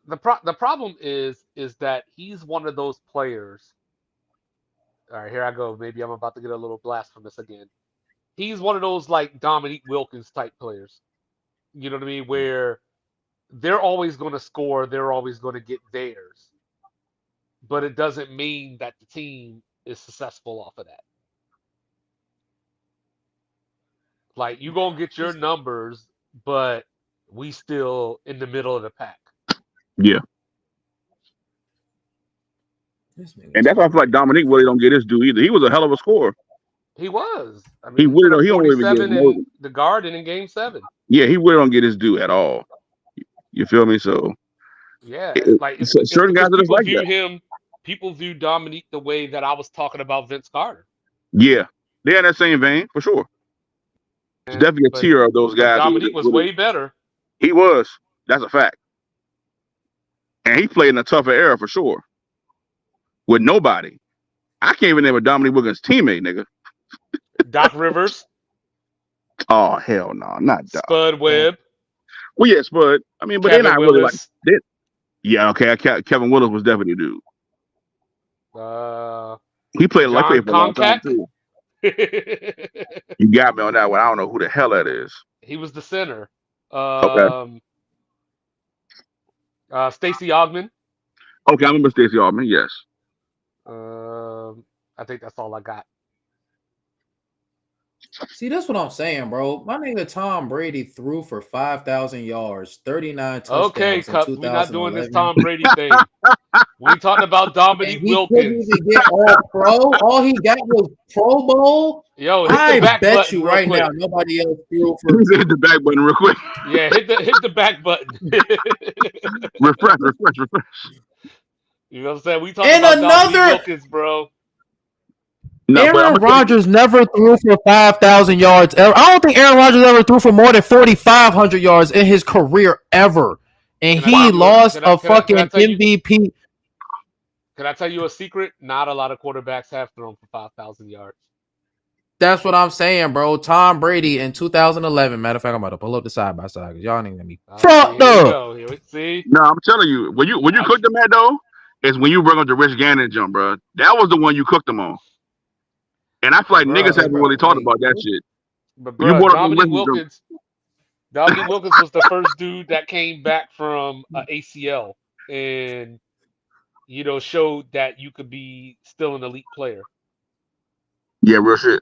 the problem is that he's one of those players. All right, here I go. Maybe I'm about to get a little blasphemous again. He's one of those like Dominique Wilkins type players. You know what I mean? Where they're always going to score, they're always going to get theirs, but it doesn't mean that the team is successful off of that. Like you gonna get your This numbers, but we still in the middle of the pack. Yeah. this nigga And that's why I Tom feel like Brady. Dominique really don't get his due either. He was a hell of a scorer. He was. I He mean, he really put don't up he don't even get 47 in no the Garden in Game 7. yeah, he really don't get his due at all. You feel me? So Yeah, like it's certain guys because are just people like view that. him, people view Dominique the way that I was talking about Vince Carter. Yeah. They're in that same vein for sure. It's And definitely a tier of those but guys who Dominique just was really way better. he was. That's a fact. And he played in a tougher era for sure. With nobody. I can't even name a Dominique Wilkins teammate, nigga. Doc Rivers, Oh hell no, not Doc. Spud Damn. Webb, Well, yes, but I mean, but they're Kevin not really like Willis, they, yeah, okay. Kevin Willis was definitely a dude. uh, He played like John played for a long time Konkak. too. You got me on that one. I don't know who the hell that is. He was the center. Okay. Um, Stacey Ogman. Okay, I remember Stacey Altman. Yes. I think that's all I got. See, that's what I'm saying, bro. My nigga Tom Brady threw for 5,000 yards, 39 Okay, touchdowns in Cups, we not doing this 2011, Tom Brady thing. We talking about and Dominique he couldn't Wilkins. even get all pro. All he got was Pro Bowl. Yo, hit the I back bet button you real right now quick. nobody else threw Let for. me hit the back button real quick. Yeah, hit the back button. refresh. You know what I'm saying? We talking And about Dominique another Wilkins, bro. No, but I'm Aaron gonna tell you. Rodgers never threw for 5,000 yards. I don't think Aaron Rodgers ever threw for more than 4,500 yards in his career ever. And Can I tell he Wow. you a lost a can I fucking tell you MVP. can I tell you a secret? Not a lot of quarterbacks have thrown for 5,000 yards. That's what I'm saying, bro. Tom Brady in 2011. Matter of fact, I'm about to pull up the side by side because y'all ain't gonna be See, fucked here we up. go. See, No, I'm telling you, when you I'm cook them at though, is when you bring up the Rich Gannon jump, bro. That was the one you cooked them on. And I feel but like niggas bruh, Okay, haven't really bro. talked Wait. about that shit. but When you bruh, brought up the Rich jump, Dominique Wilkins was the first dude that came back from ACL and showed that you could be still an elite player. yeah, real shit.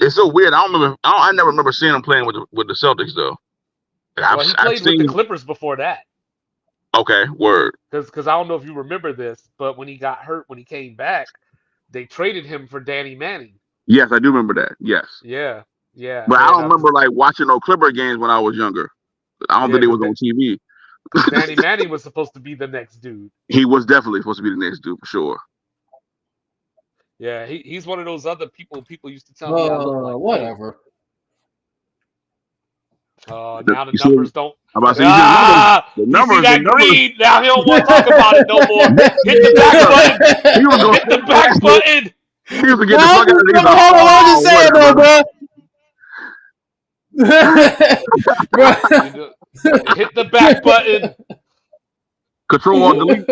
It's so weird. I don't remember. I never remember seeing him playing with the Celtics though. Well, he I've played with the seen. Clippers before that. Okay, word. Because I don't know if you remember this, but when he got hurt, when he came back, they traded him for Danny Manning. Yes, I do remember that. Yes, Yeah, yeah, but I and don't remember like watching no Clipper games when I was younger. I don't yeah, think it because was on TV. Danny Manning was supposed to be the next dude. He was definitely supposed to be the next dude for sure. Yeah, he's one of those other people. People used to tell me I look like too. Whatever. Now the You see, numbers don't. I'm about to say, you see the numbers, Ah, the he see numbers, the that numbers. green. Now he don't want to talk about it no more. Hit the back Nigga, button. he was gonna Hit the say that back shit. button. He was gonna get the Well, fuck out of it. He's like, hold on, what I'm just oh, saying though, whatever. bro. You know, hit the back button. Control Alt Delete.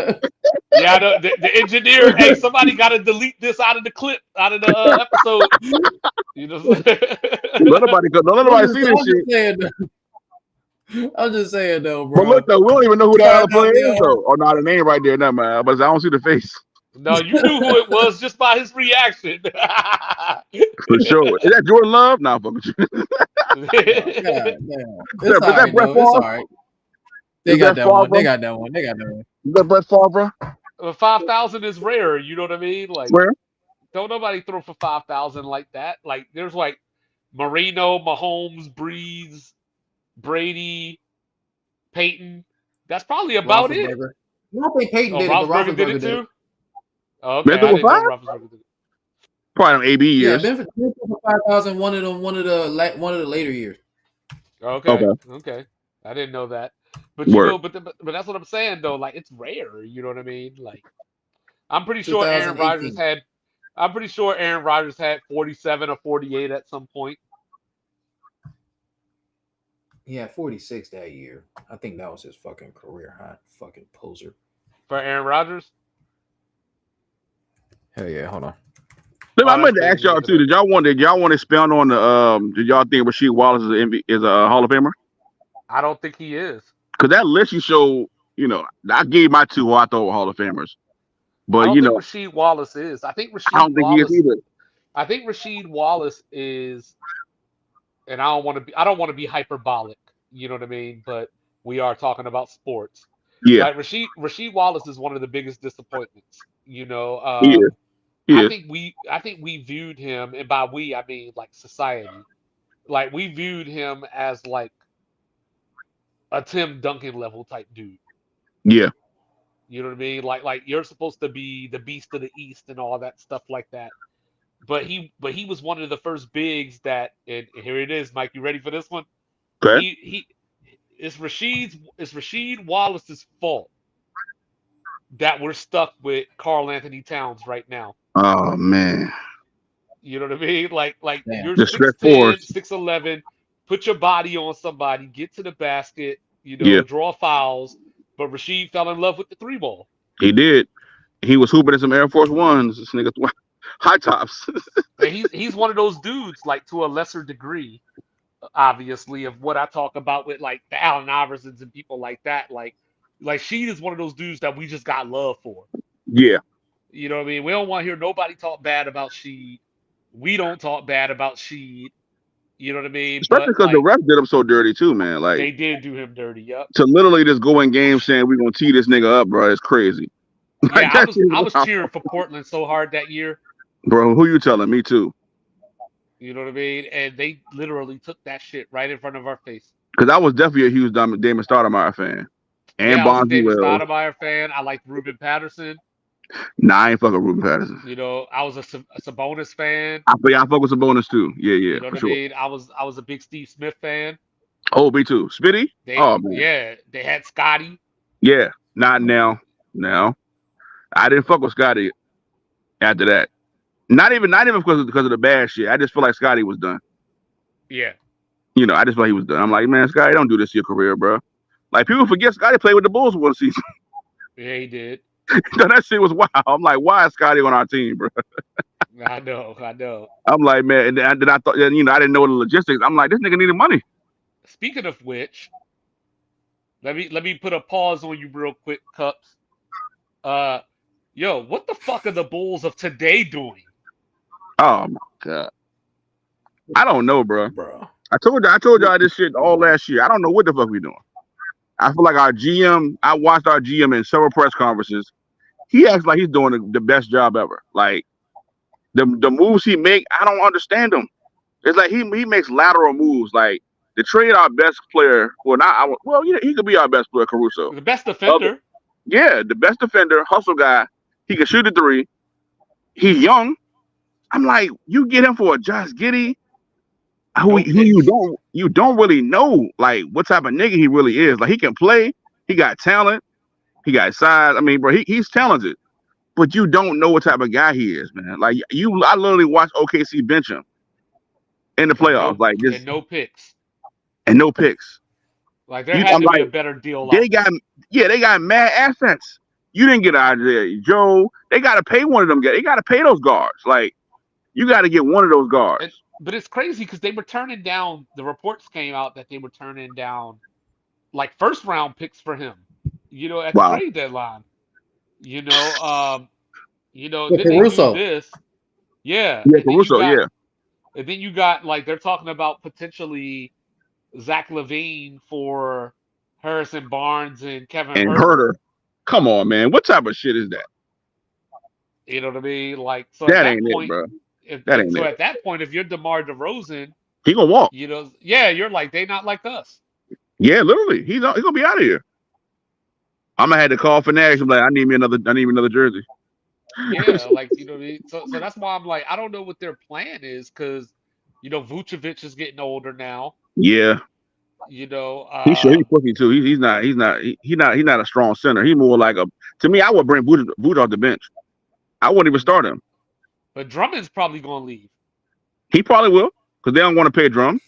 Yeah, the engineer. Hey, somebody got to delete this out of the clip, out of the episode. You know. Don't let nobody see this shit. I'm just saying though, But bro. look though, we don't even know who that Find other out player is though. Oh, no, the name right there, never mind. But I don't see the face No, you knew who it was just by his reaction. for sure. Is that Jordan Love? Nah, fuck with you. God damn. It's Is all that right Brett though. It's all Favre? right. They Is got that that one. They Favre? got that one. They got that one. Is that Brett Favre? 5,000 is rare. You know what I mean? Like, Where? don't nobody throw for 5,000 like that. Like, there's like Marino, Mahomes, Breeze, Brady, Peyton. That's probably about it. Roethlisberger. I don't think Peyton Oh, did it, but Roethlisberger did Roethlisberger it did it. too. Oh, Man, okay, there I were didn't know five? Roethlisberger did it. Probably on AB Yeah, years. Benford for 5,000. One of the later years. Okay, Okay, okay, I didn't know that. But word. but that's what I'm saying though. Like, it's rare. You know what I mean? Like, I'm pretty sure Aaron Rodgers 2018. had. I'm pretty sure Aaron Rodgers had 47 or 48 at some point. He had 46 that year. I think that was his fucking career high. Fucking poser. For Aaron Rodgers? Hell yeah, hold on. I Oh, that's meant to crazy. ask y'all Look at too. that. Did y'all want to expound on the Did y'all think Rasheed Wallace is a Hall of Famer? I don't think he is. Because that list you showed, I gave my two who I thought were Hall of Famers, I but don't think Rasheed Wallace is. I don't think he is either. I think Rasheed Wallace is, and I don't want to be hyperbolic, you know what I mean? But we are talking about sports. Yeah, Like Rasheed Wallace is one of the biggest disappointments. he is. He is. I think we viewed him, and by we I mean like society. Like, we viewed him as like a Tim Duncan level type dude. Yeah, You know what I mean? Like you're supposed to be the beast of the East and all that stuff like that. But he was one of the first bigs that, and here it is, Mike. You ready for this one? okay. He it's Rasheed Wallace's fault that we're stuck with Carl Anthony Towns right now. Oh man, You know what I mean? Like Damn. you're the stretch 6'10, fours. 6'11, put your body on somebody, get to the basket, Yeah, draw fouls. But Rasheed fell in love with the three ball. he did. He was hooping in some Air Force Ones. This nigga, high tops. And he's one of those dudes, like, to a lesser degree, obviously, of what I talk about with like the Allen Iversons and people like that. Like Sheed is one of those dudes that we just got love for. Yeah, You know what I mean? We don't want to hear nobody talk bad about Sheed. We don't talk bad about Sheed. You know what I mean? especially But because the like, refs did him so dirty too, man. Like they did do him dirty. Yep. to literally just go in game saying we're gonna tee this nigga up, bro. It's crazy. Yeah, Like that shit I is was wild. cheering for Portland so hard that year. Bro, who you telling? Me too. You know what I mean? And they literally took that shit right in front of our face. Because I was definitely a huge Damon Stoudemire fan. And Yeah, I was a Bonzi David Wells. Stoudemire fan. I liked Ruben Patterson. Nah, I ain't fucking Ruben Patterson. I was a Sabonis fan. I fuck with some bonus too. Yeah, You know for what I sure. mean? I was a big Steve Smith fan. Oh, me too. Spitty? Oh man. Yeah, they had Scotty. Yeah. Not now. Now. I didn't fuck with Scotty after that. Not even because of the bad shit. I just feel like Scotty was done. Yeah. I just feel like he was done. I'm like, man, Scotty, don't do this to your career, bro. Like people forget Scotty played with the Bulls one season. Yeah, he did. That shit was wild. I'm like, why is Scotty on our team, bro? I know, I know. I'm like, man, and then I thought, I didn't know the logistics. I'm like, this nigga needed money. Speaking of which, let me put a pause on you real quick, Cups. Yo, what the fuck are the Bulls of today doing? Oh my god. I don't know, bro. Bro. I told y'all this shit all last year. I don't know what the fuck we doing. I feel like our GM. I watched our GM in several press conferences. He acts like he's doing the best job ever. Like the moves he make, I don't understand them. It's like he makes lateral moves. Like to trade our best player. Well, not well. He could be our best player, Caruso. The best Other, defender. yeah, the best defender, hustle guy. He can shoot a three. He's young. I'm like, you get him for a Josh Giddey, who No picks. you don't really know like what type of nigga he really is. Like he can play. He got talent. He got size. I mean, bro, he's talented, but you don't know what type of guy he is, man. Like I literally watched OKC bench him in the And playoffs, like just no picks. and no picks. Like there had I'm to be like, a better deal they out there. got they got mad assets. You didn't get out of there, Joe. They got to pay one of them guys. They got to pay those guards. Like you got to get one of those And, guards. but it's crazy because they were turning down. The reports came out that they were turning down like first round picks for him. At the Wow. trade deadline. You know, um, Yeah, then they do Caruso. this. Yeah, Yeah, Caruso. Yeah, and then you got like they're talking about potentially Zach Levine for Harrison Barnes and Kevin and Herter. Herter. Come on, man. What type of shit is that? You know what I mean? Like so at That that ain't it, point, bro. That ain't it. at that point, if you're DeMar DeRozan, He gonna walk. yeah, you're like they not like us. Yeah, literally. He's gonna be out of here. I'm gonna have to call Fanatics. I'm like, I need me another jersey. Yeah, like what I mean? So that's why I'm like, I don't know what their plan is because Vucevic is getting older now. Yeah, You know, he's pussy too. He's not a strong center. He more like a. To me, I would bring Boot off the bench. I wouldn't even start him. but Drummond's probably gonna leave. He probably will because they don't want to pay Drum.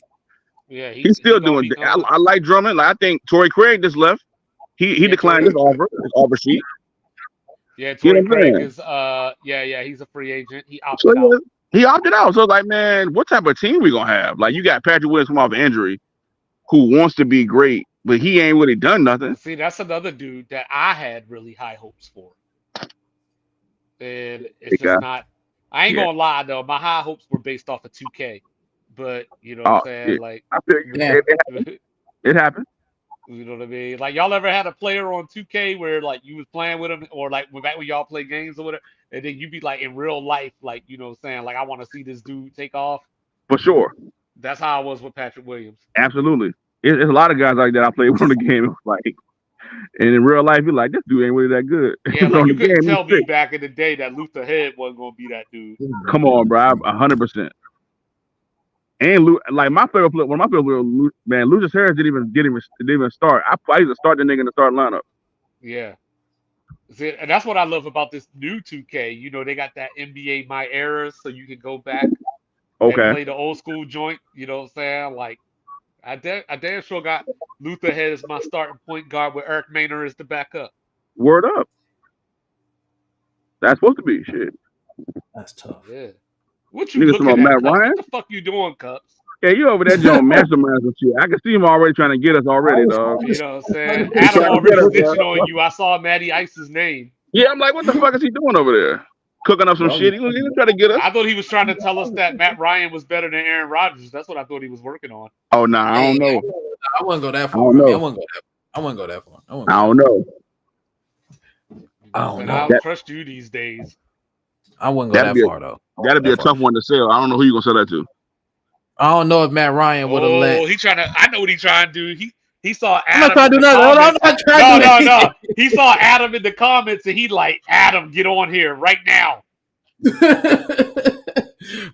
Yeah, He's he still gonna doing. be gone. I like Drummond. Like I think Torrey Craig just left. He Yeah, declined Torrey. his offer sheet. Yeah, You know Torrey what I'm Craig saying? is he's a free agent. He So opted yeah, out. he opted out. So it's like, man, what type of team we gonna have? Like you got Patrick Williams come off an injury, who wants to be great, but he ain't really done nothing. See, that's another dude that I had really high hopes for. And it's Big guy. just not. I ain't Yeah. gonna lie though, my high hopes were based off of 2K. But you know what I'm Oh saying? yeah. Like I feel you. Yeah. It happened. you know what I mean? Like y'all ever had a player on 2K where like you was playing with him or like back when y'all play games or whatever, and then you be like in real life, like you know what I'm saying, like I want to see this dude take off. For sure. That's how I was with Patrick Williams. Absolutely. It's a lot of guys like that I played with on the game. It was like, and in real life, you're like, this dude ain't really that good. Yeah, But like on you the couldn't game, he's tell me sick. back in the day that Luther Head wasn't gonna be that dude. Come on, bro. 100%. And like my favorite player, one of my favorite players, man, Lucius Harris didn't even start. I used to start the nigga in the start lineup. Yeah. See, and that's what I love about this new 2K. They got that NBA My Eras, so you can go back and Okay. play the old school joint. You know what I'm saying? Like, I damn sure got Luther Head as my starting point guard with Eric Maynor as the backup. Word up. That's supposed to be shit. That's tough. Yeah. What you Niggas talking looking about at, Matt Cups? Ryan. What the fuck you doing, Cups? Yeah, you over there, John, masterminds and shit. I can see him already trying to get us already, dog. You know what I'm saying? He's Adam trying to get already us, bro. snitching on you. I saw Matty Ice's name. Yeah, I'm like, what the fuck is he doing over there? Cooking up some shit. He was trying to get us. I thought he was trying to tell us that Matt Ryan was better than Aaron Rodgers. That's what I thought he was working on. Oh nah, I don't know. I wouldn't go that I far. don't know. I wouldn't go that far. I don't know. I don't And know. I don't trust you these days. I wouldn't go that far though. That'd be a tough one to sell. I don't know who you gonna sell that to. I don't know if Matt Ryan would have let. Oh, he trying to. I know what he trying to do. He saw I'm not Adam trying to in do the nothing. Hold on, I'm comments. not trying to do No. He saw Adam in the comments and he like, Adam, get on here right now.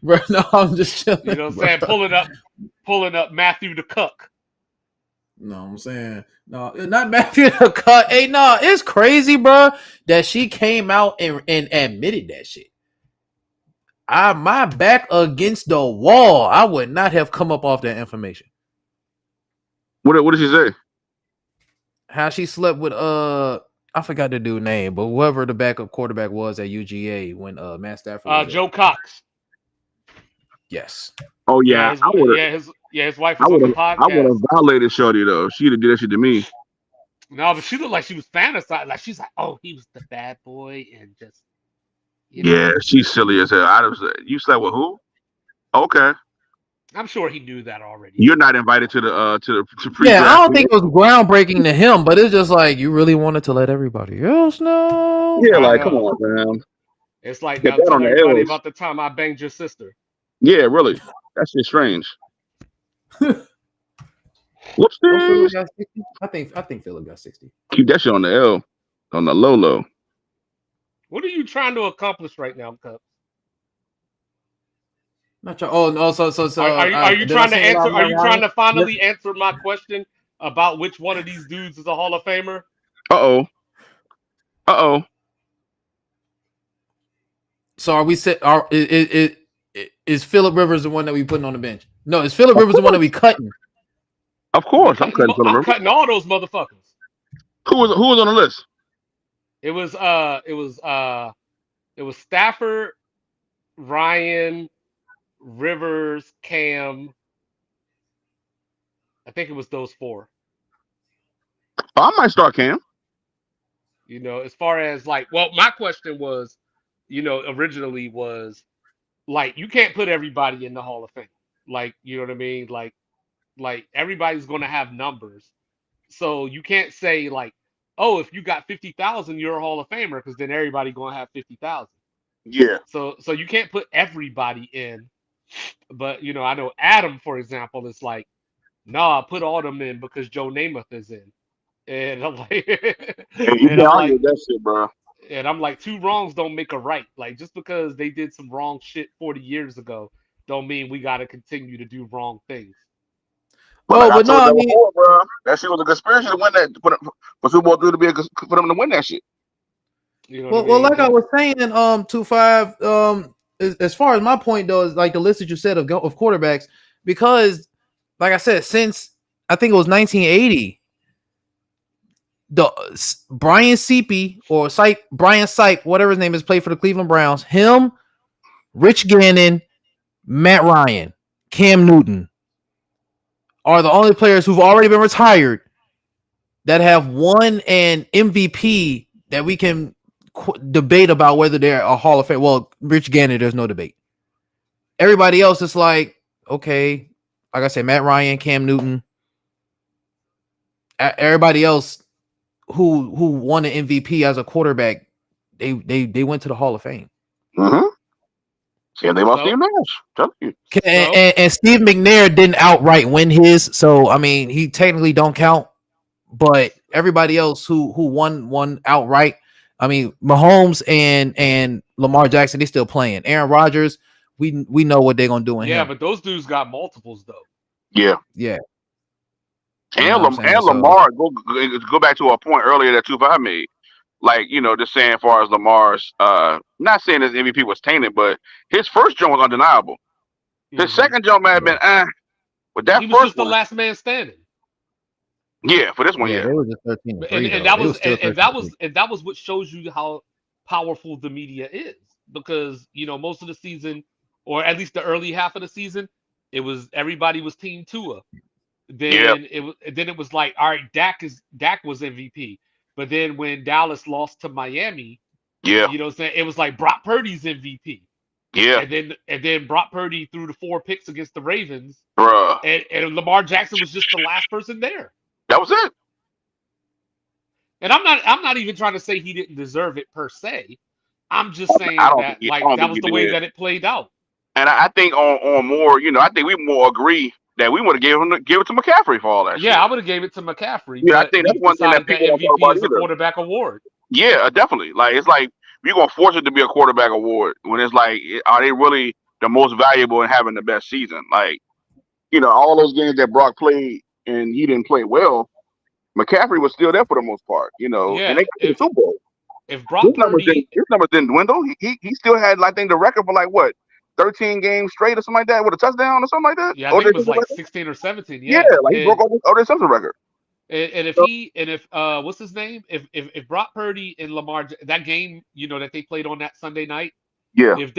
Bro, no, I'm just chilling. You know what I'm saying? Pulling up Matthew the Cuck. No, I'm saying no, not Matthew the Cut. Hey, no, it's crazy, bro, that she came out and admitted that shit. My back against the wall. I would not have come up off that information. What did she say? How she slept with I forgot the dude's name, but whoever the backup quarterback was at UGA when Matt Stafford was Joe Cox. Yes. Oh yeah, his wife was on the podcast. I would have violated Shorty though. She'd have did that shit to me. No, but she looked like she was fantasizing. Like she's like, oh, he was the bad boy, and just Yeah, she's silly as hell. You slept with who? Okay. I'm sure he knew that already. You're not invited to Yeah, I pre-draft. don't think it was groundbreaking to him, but it's just like you really wanted to let everybody else know. Yeah, I like come know. on, man. It's like Get now that tell on the everybody L's. about the time I banged your sister. Yeah, really. That's just strange. Don't Phillip Whoopsies. got 60? I think Phillip got 60. Keep that shit on the L, on the low low. What are you trying to accomplish right now, Cubs? Not try. Oh no, Are you did I trying to single answer? out Are Matt you trying Ryan? to Yep. finally answer my question about which one of these dudes is a Hall of Famer? Uh oh. Uh oh. So are we set? Is Phillip Rivers the one that we putting on the bench? No, is Phillip Of Rivers the one that we course. cutting? Of We course. I'm cutting. cutting Phillip I'm Rivers. cutting all those motherfuckers. Who was on the list? It was it was Stafford, Ryan, Rivers, Cam. I think it was those four. Oh, I might start Cam. As far as like, well, my question was, originally was like, you can't put everybody in the Hall of Fame. Like, you know what I mean? Like everybody's gonna have numbers, so you can't say like, oh, if you got 50,000, you're a Hall of Famer, because then everybody gonna have 50,000. Yeah. So you can't put everybody in. But I know Adam, for example, is like, nah, put all them in because Joe Namath is in. And I'm like, Hey, you and can't I'm argue like, with that shit, bro. two wrongs don't make a right. Like just because they did some wrong shit 40 years ago, don't mean we got to continue to do wrong things. But like Oh, I but no, told I you mean, before, bro, that shit was a conspiracy to win that for Super Bowl three to be for them to win that shit. You know what I well, mean? like I Just was saying, 25, as far as my point though, is like the list that you said of quarterbacks, because like I said, since I think it was 1980, Brian Seepy or Brian Sipe, whatever his name is, played for the Cleveland Browns. Him, Rich Gannon, Matt Ryan, Cam Newton are the only players who've already been retired that have won an MVP that we can debate about whether they're a Hall of Fame. Well, Rich Gannon, there's no debate. Everybody else is like, okay, like I said, Matt Ryan, Cam Newton, everybody else who won an MVP as a quarterback, they went to the Hall of Fame. Mm-hmm. See, they lost so Steve Nash. Tell you. so And Steve McNair didn't outright win his, so I mean he technically don't count. But everybody else who won outright, I mean Mahomes and Lamar Jackson, they still playing. Aaron Rodgers, we know what they're gonna do in yeah, him. but those dudes got multiples though. Yeah. Yeah, you know And what I'm saying. And So Lamar, go back to a point earlier that 2-5 made. Like, just saying as far as Lamar's not saying his MVP was tainted, but his first jump was undeniable. His Hmm. second jump may have yeah, been but that He was first just the one, last man standing. yeah, for this one, yeah, yeah. they were just 13 and and 3 and though. that They were was still and 13 that and was 3. and that was what shows you how powerful the media is, because most of the season, or at least the early half of the season, it was everybody was team Tua. Yeah, Then it was like, all right, Dak was MVP. But then when Dallas lost to Miami, yeah, what I'm saying, it was like Brock Purdy's MVP. yeah, And then Brock Purdy threw the 4 picks against the Ravens, bruh. and Lamar Jackson was just the last person there. That was it. And I'm not even trying to say he didn't deserve it per se. I'm just I saying don't that I like don't that think was he the way did. that it played out. And I think on more, I think we more agree that we would have give it to McCaffrey for all that Yeah, shit. I would have gave it to McCaffrey, Yeah, I but think that's we one thing that decided that people don't talk MVP about is a either. quarterback award. Yeah, definitely. Like it's like we're gonna force it to be a quarterback award when it's like, are they really the most valuable in having the best season? Like, all those games that Brock played and he didn't play well, McCaffrey was still there for the most part, and Yeah, they got to the Super Bowl. if Brock Purdy, His numbers didn't dwindle. He still had, I think, the record for like what, 13 games straight or something like that with a touchdown or something like that. yeah, I Or think it did was something like like that? 16 or 17. Yeah, Yeah, like he broke all Simpson record. So, if what's his name? If Brock Purdy and that game, that they played on that Sunday night, yeah, if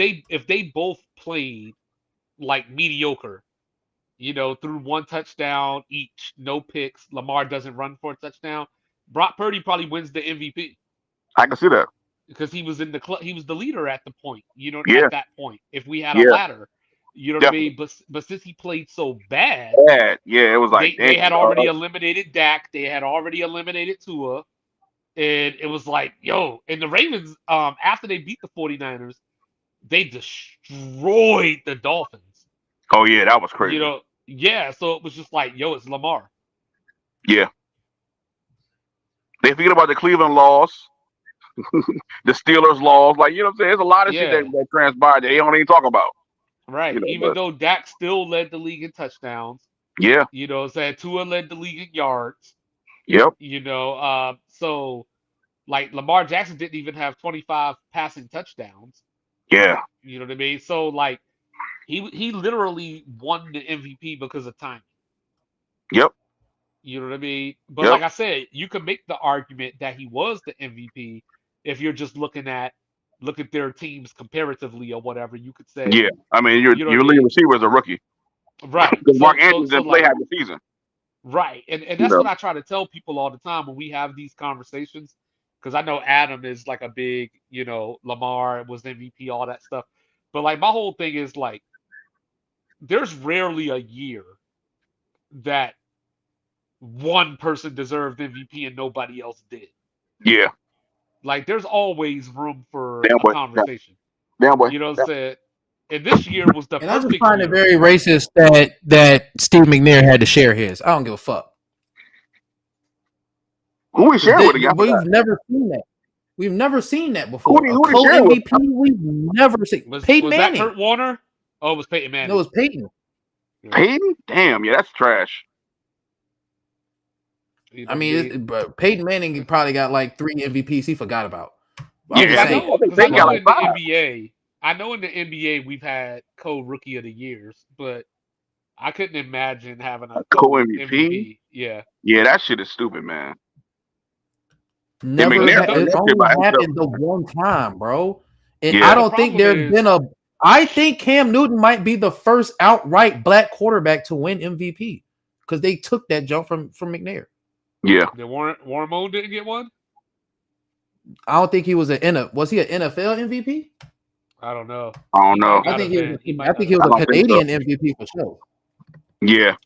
they both played like mediocre, through one touchdown each, no picks, Lamar doesn't run for a touchdown, Brock Purdy probably wins the MVP I can see that. because he was in the he was the leader at the point, Yeah, at that point. If we had a yeah, ladder, You know what I Definitely mean? But since he played so bad, bad. Yeah, it was like, they damn, had already eliminated Dak. They had already eliminated Tua. And it was like, yo, and the Ravens, after they beat the 49ers, they destroyed the Dolphins. oh yeah, that was You crazy. know, yeah. So it was just like, yo, it's Lamar. Yeah, they forget about the Cleveland loss, the Steelers loss. Like, you know what I'm saying? There's a lot of shit Yeah, that transpired that they don't even talk about. You right. know, Even but though Dak still led the league in touchdowns, yeah, you know, saying Tua led the league in yards. yep, You know, so like Lamar Jackson didn't even have 25 passing touchdowns. yeah, You know what I mean? So like he literally won the MVP because of timing. yep, You know what I mean? But yep, like I said, you could make the argument that he was the MVP if you're just look at their teams comparatively or whatever. You could say, yeah. I mean, your you know what I your leading mean? receiver is a rookie Right. because Mark Andrews So didn't play like half the season. right. And You that's know, what I try to tell people all the time when we have these conversations. Because I know Adam is like a big, you know, Lamar was MVP, all that stuff. But like my whole thing is like there's rarely a year that one person deserved MVP and nobody else did. yeah, Like there's always room for damn a boy, conversation. damn boy. You know what I'm saying? And this year was the And I just perfect find it year. very racist that Steve McNair had to share his. I don't give a fuck Who we because sharing with again? I forgot. we've never seen that. We've never seen that Who before. did A who they co sharing with? MVP. We've never seen. Peyton Was that Manning. Kurt Warner? Oh, it was Peyton No, it Manning. was Peyton. Yeah. Peyton? Damn, yeah, that's trash. You I know what I mean, mean? but Peyton Manning probably got like 3 MVPs he forgot about. I'm just Yeah, saying. I think Because I Peyton got know like Like, in the 5. NBA, I know in the NBA we've had co-rookie of the years, but I couldn't imagine having a A co MVP. co-MVP. Yeah. Yeah, that shit is stupid, man. And never. McNair But done It that shit only by himself. happened the one time, bro. And I Yeah, but the don't think problem there's been is a. I think Cam Newton might be the first outright black quarterback to win MVP because they took that jump from McNair. yeah. that Warren Moon didn't get one. I don't think he was was he an NFL MVP? I don't know. I don't He know. might I not think have he was. been. He I might think not he have was I a been. don't think so. Canadian MVP for sure. Yeah,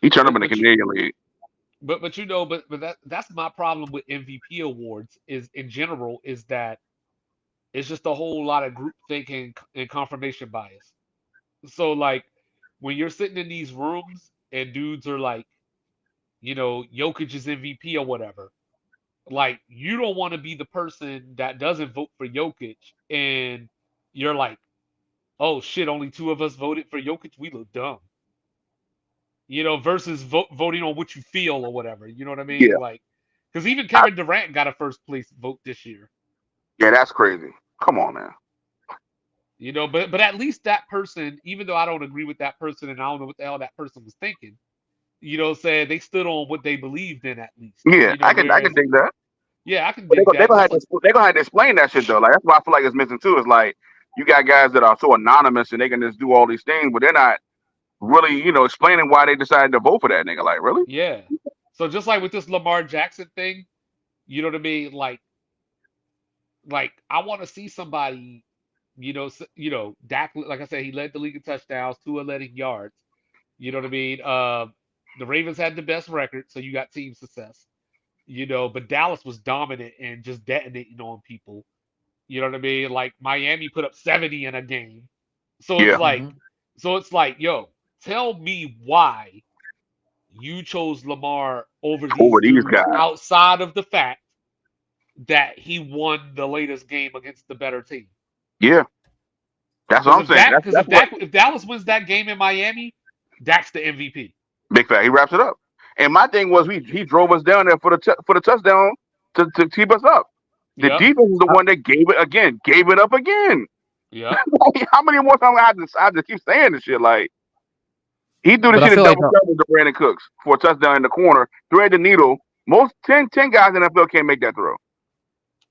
he turned up in the But you Canadian League. but you know but that's my problem with MVP awards is in general is that it's just a whole lot of group thinking and confirmation bias. So like when you're sitting in these rooms and dudes are like, you know, Jokic is MVP or whatever, like you don't want to be the person that doesn't vote for Jokic and you're like, oh shit, only two of us voted for Jokic. We look dumb. You know, versus voting on what you feel or whatever. You know what I mean? Yeah, Like, because even I, Kevin Durant got a first place vote this year. yeah, that's crazy. Come on, man. You know, but at least that person, even though I don't agree with that person and I don't know what the hell that person was thinking, you know, said they stood on what they believed in at least. Yeah, You know, I can whereas dig that. yeah, I can But dig they that. gonna Just have like to they gonna have to explain that shit though. Like that's why I feel like it's missing too. Is like you got guys that are so anonymous and they can just do all these things, but they're not really, explaining why they decided to vote for that nigga. Like, really? yeah. So just like with this Lamar Jackson thing, you know what I mean? Like I want to see somebody, you know, Dak. Like I said, he led the league in touchdowns, Tua led in yards. You know what I mean? The Ravens had the best record, so you got team success. You know, but Dallas was dominant and just detonating on people. You know what I mean? Like Miami put up 70 in a game. So it's Yeah, like, Mhm. yo, tell me why you chose Lamar over these over these dudes guys. outside of the fact that he won the latest game against the better team. Yeah, that's what Because I'm saying. That's what If Dallas wins that game in Miami, Dak's the MVP. big fat. He wraps it up. And my thing was, he drove us down there for the touchdown to keep us up. The Yep. defense is the one that gave it up again. Yep. How many more times I have to keep saying this shit? Like he threw the But I shit in feel like double coverage to Brandon Cooks for a touchdown in the corner, thread the needle. Most 10 guys in the NFL can't make that throw.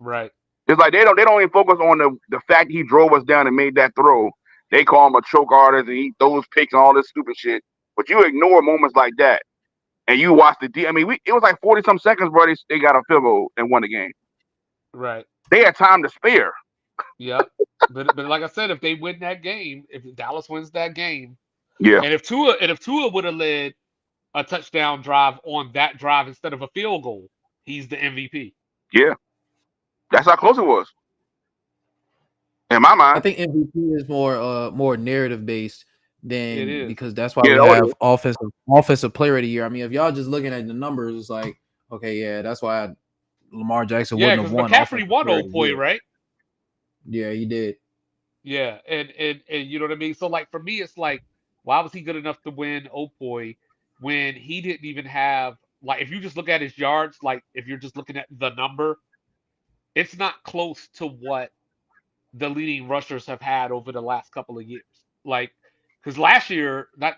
Right. It's like they don't even focus on the fact he drove us down and made that throw. They call him a choke artist and he throws picks and all this stupid shit. But you ignore moments like that and you watch I mean, it was like 40 some seconds, bro. They got a field goal and won the game. Right. They had time to spare. Yep. But like I said, if they win that game, if Dallas wins that game, Yeah, and if Tua would have led a touchdown drive on that drive instead of a field goal, he's the MVP. yeah. That's how close it was in my I mind. think MVP is more narrative based It than is. because that's why Yeah, we oh, it is. have offensive player of the year. I mean, if y'all just looking at the numbers, it's like okay, yeah, that's why Lamar Jackson Yeah, wouldn't have because won McCaffrey offensive won player of Old the Boy, year. right? Yeah, he did. Yeah, and you know what I mean. So like for me, it's like, why was he good enough to win Opoy when he didn't even have like if you just look at his yards, like if you're just looking at the number, it's not close to what the leading rushers have had over the last couple of years. Like, because last year, not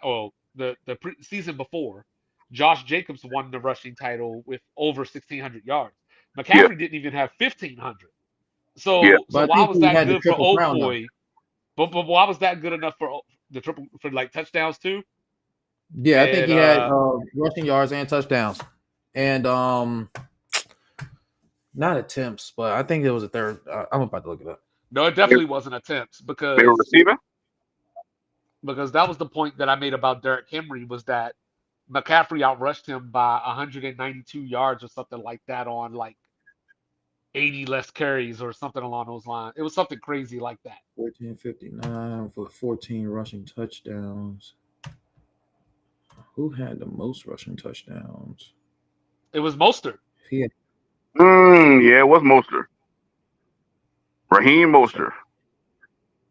the season before, Josh Jacobs won the rushing title with over 1,600 yards. Yeah, McCaffrey didn't even have 1,500. yeah. So But I why think was he that had the good for triple crown though. Opoy? But why was that good enough for the triple for like touchdowns too? Yeah, I think And he had rushing yards and touchdowns, and not attempts, but I think it was a third. I'm about to look it up. no, it Favorite definitely wasn't attempts receiver? because that was the point that I made about Derrick Henry was that McCaffrey outrushed him by 192 yards or something like that on like 80 less carries or something along those lines. It was something crazy like that. 1459 for 14 rushing touchdowns. Who had the most rushing touchdowns? It was Mostert. He had Yeah, it was Mostert. Raheem so, Mostert.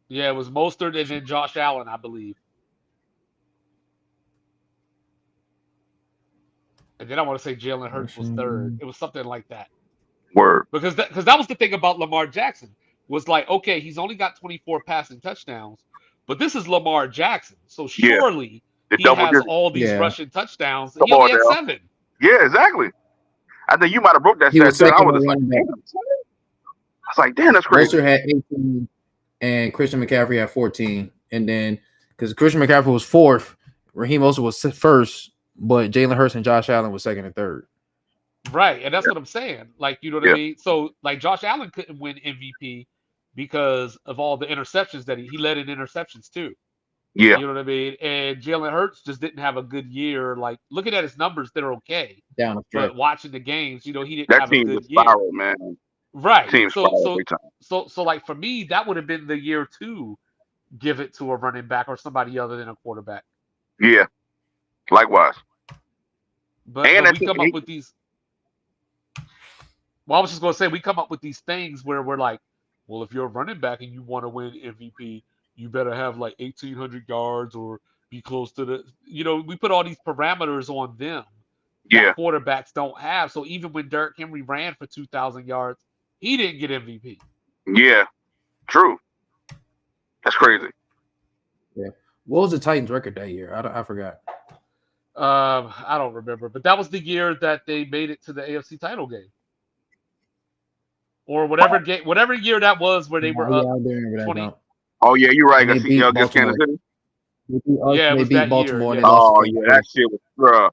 Yeah, it was Mostert and then Josh Allen, I believe. And then I want to say Jalen Hurts was third. rushing. It was something like that. Word. Because that was the thing about Lamar Jackson was like, okay, he's only got 24 passing touchdowns, but this is Lamar Jackson, so Yeah, surely the he double has digit. all these Yeah, rushing touchdowns. Come He only on had now. 7. Yeah, exactly. I think you might have broke that he stat was too. And I second was in just like, running back. damn. I was like, damn, that's crazy. Moser had 18, and Christian McCaffrey had 14. And then because Christian McCaffrey was fourth, Raheem Moser was first, but Jalen Hurts and Josh Allen was second and third. Right, and that's what I'm saying. Like, you know what I Yeah, mean? So, like, Josh Allen couldn't win MVP because of all the interceptions that he led in interceptions too. yeah. You know what I mean? And Jalen Hurts just didn't have a good year. Like, looking at his numbers, they're okay, Down the stretch. but watching the games, he didn't That have a team good just year. spiraled, man. Right. Team So, spiraled so, big time. so, like for me, that would have been the year to give it to a running back or somebody other than a quarterback. Yeah, likewise. And But that we team, come up with these. Well, I was just gonna say we come up with these things where we're like, well, if you're a running back and you want to win MVP, you better have like 1,800 yards or be close to the. We put all these parameters on them that yeah, quarterbacks don't have. So even when Derrick Henry ran for 2,000 yards, he didn't get MVP. yeah. True. That's crazy. Yeah. What was the Titans record that year? I forgot. I don't remember, but that was the year that they made it to the AFC title game, or whatever year that was, where they No, were yeah, up I do remember that 20. jump. Oh yeah, you're right. And they beat Against Kansas Baltimore. City. They beat us, Yeah, it they was beat that year. Baltimore, and they Yeah, lost to Oh Kansas yeah, that City. shit was, bro.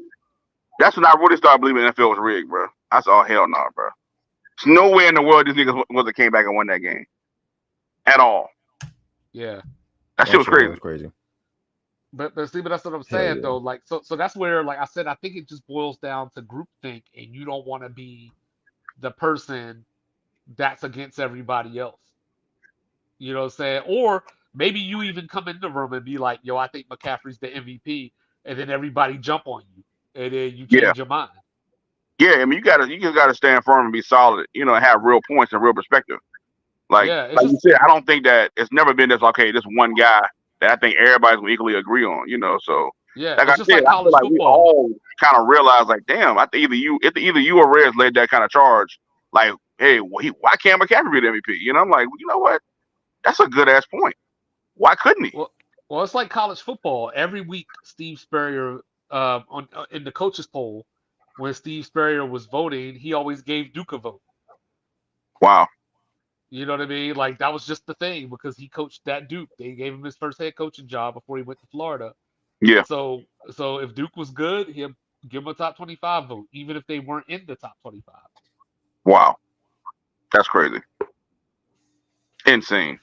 That's when I really started believing the NFL was rigged, bro. I said, oh hell no, bro. There's no way in the world these niggas was have came back and won that game at all. yeah. That shit That was shit was crazy. crazy. But that's what I'm Hell saying yeah. though. Like so that's where like I said I think it just boils down to groupthink, and you don't want to be the person that's against everybody else. You know what I'm saying? Or maybe you even come in the room and be like, "Yo, I think McCaffrey's the MVP," and then everybody jump on you, and then you Yeah, change your mind. yeah. I mean, you just gotta stand firm and be solid. And have real points and real perspective. Like Yeah, it's like you just said, I don't think that it's never been this okay. This one guy that I think everybody's gonna equally agree on. So yeah, like I it's just said, like I feel college like we football. all kind of realize like, damn, I think either you or Reds led that kind of charge. Like, hey, why can't McCaffrey be the MVP? I'm like, well, you know what? That's a good ass point. Why couldn't he? Well, well, it's like college football. Every week, Steve Spurrier on in the coaches poll, when Steve Spurrier was voting, he always gave Duke a vote. Wow. You know what I mean? Like that was just the thing because he coached that Duke. They gave him his first head coaching job before he went to Florida. Yeah. So if Duke was good, he'll give him a top 25 vote, even if they weren't in the top 25. Wow. That's crazy. insane.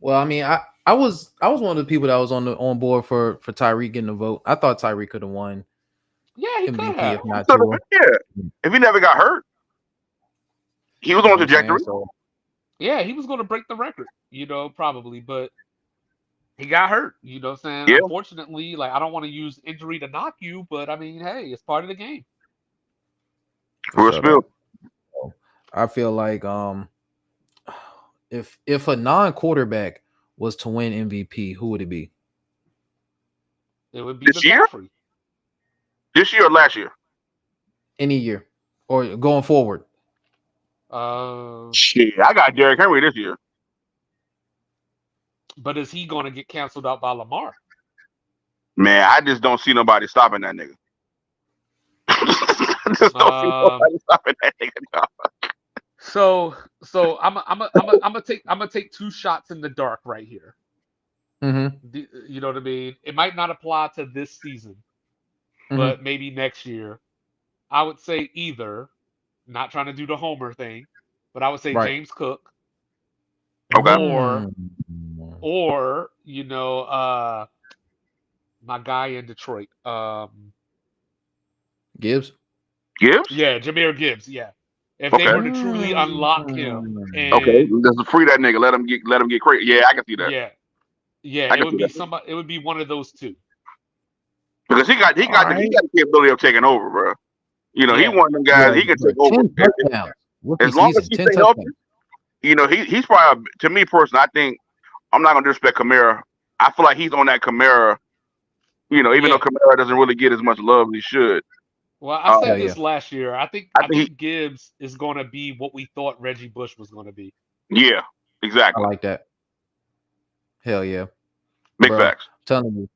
Well, I mean, I was one of the people that was on board for Tyreek getting the vote. I thought Tyreek could have won Yeah, he could MVP have. if not So the, Tua. yeah, if he never got hurt, he was You know on what I'm saying? trajectory. So Yeah, he was going to break the record, probably, but he got hurt. You know what I'm saying? Yeah, Unfortunately, like I don't want to use injury to knock you, but I mean, hey, it's part of the game. for real sure spill. though. I feel like if a non-quarterback was to win MVP, who would it be? It would be This year, McCaffrey. or last year. Any year or going forward? Uh, Shit, I got Derrick Henry this year. but is he going to get canceled out by Lamar? Man, I just don't see nobody stopping that nigga. I just don't see Um, nobody stopping that nigga. No. so I'm gonna take two shots in the dark right here. Mm-hmm. You know what I mean? It might not apply to this season, Mm-hmm. but maybe next year. I would say either, not trying to do the Homer thing, but I would say Right. James Cook Okay, or Mm. my guy in Detroit. Gibbs. Gibbs. Yeah, Jameer Gibbs. Yeah, if they Okay, were to truly unlock him, okay. and Just free that nigga. Let him get crazy. Yeah, I can see that. yeah, yeah, I it can would see be that somebody. It would be one of those two. because All he right. got the capability of taking over, bro. You know, he Yeah, one of them guys. Bro, He can bro, take over 10 touchdowns. Rookie as long as season, he 10 stay healthy. touchdowns. You know, he's probably to me personally. I think I'm not gonna disrespect Kamara. I feel like he's on that Kamara. You know, even though yeah. Kamara doesn't really get as much love as he should. Well, I Um, said Hell yeah. this last year. I I think think Gibbs is going to be what we thought Reggie Bush was going to be. yeah, I exactly. like that. Hell yeah. Big Bro, I'm facts. telling you,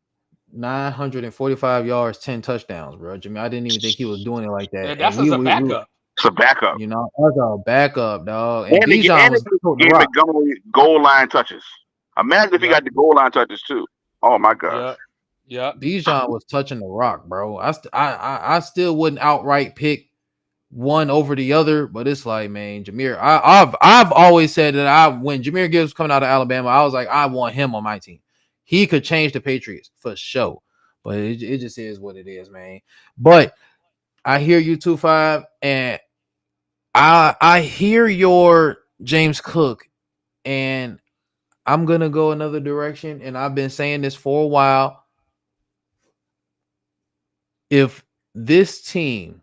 945 yards, 10 touchdowns, bro. Jimmy, I didn't even think he was doing it like that. And And that's as a we backup. It's a backup. as a backup, dog. And Bijan And was they toting the gave rock. Montgomery goal line touches. Imagine if he Yep, got the goal line touches too. Oh my gosh. yep, yep. Bijan was touching the rock, bro. I still wouldn't outright pick one over the other, but it's like, man, Jameer. I've always said that when Jameer Gibbs coming out of Alabama, I was like, I want him on my team. He could change the Patriots for sure. But it just is what it is, man. But I hear you 2-5, and I hear your James Cook, and I'm gonna go another direction. And I've been saying this for a while. If this team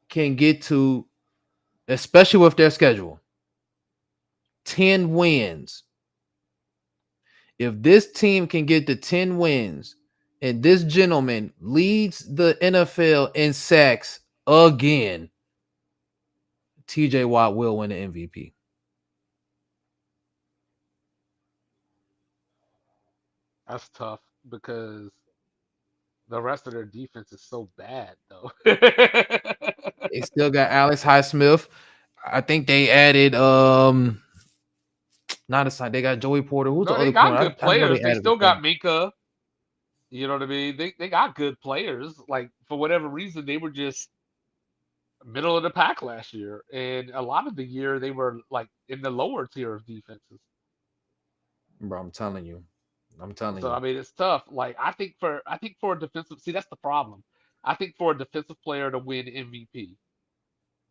can get to, especially with their schedule, 10 wins. If this team can get to 10 wins and this gentleman leads the NFL in sacks again, TJ Watt will win the MVP. That's tough because the rest of their defense is so bad, though. They still got Alex Highsmith. I think they added not a side. They got Joey Porter. Who's the No, they other got corner? good I know players. they They added a still corner. got Minka. You know what I mean? They got good players. Like for whatever reason, they were just middle of the pack last year, and a lot of the year they were like in the lower tier of defenses. Bro, I'm telling you. I'm telling So you. I mean, it's tough. Like I think for a defensive, see that's the problem. I think for a defensive player to win MVP,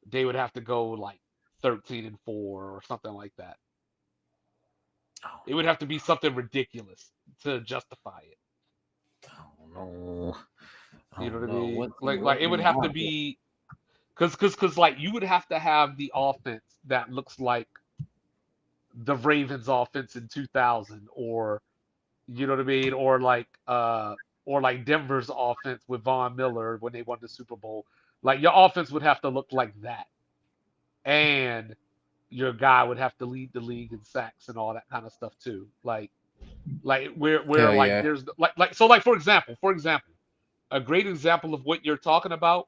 they would have to go like 13-4 or something like that. I It don't would know. have to be something ridiculous to justify it. I don't know. I You know don't what I know. mean? What team? Like What it would team? have to be because like you would have to have the offense that looks like the Ravens offense in 2000 or you know what I mean or like Denver's offense with Von Miller when they won the Super Bowl. Like your offense would have to look like that. And your guy would have to lead the league in sacks and all that kind of stuff too. Like where Hell like yeah. there's like so like for example, a great example of what you're talking about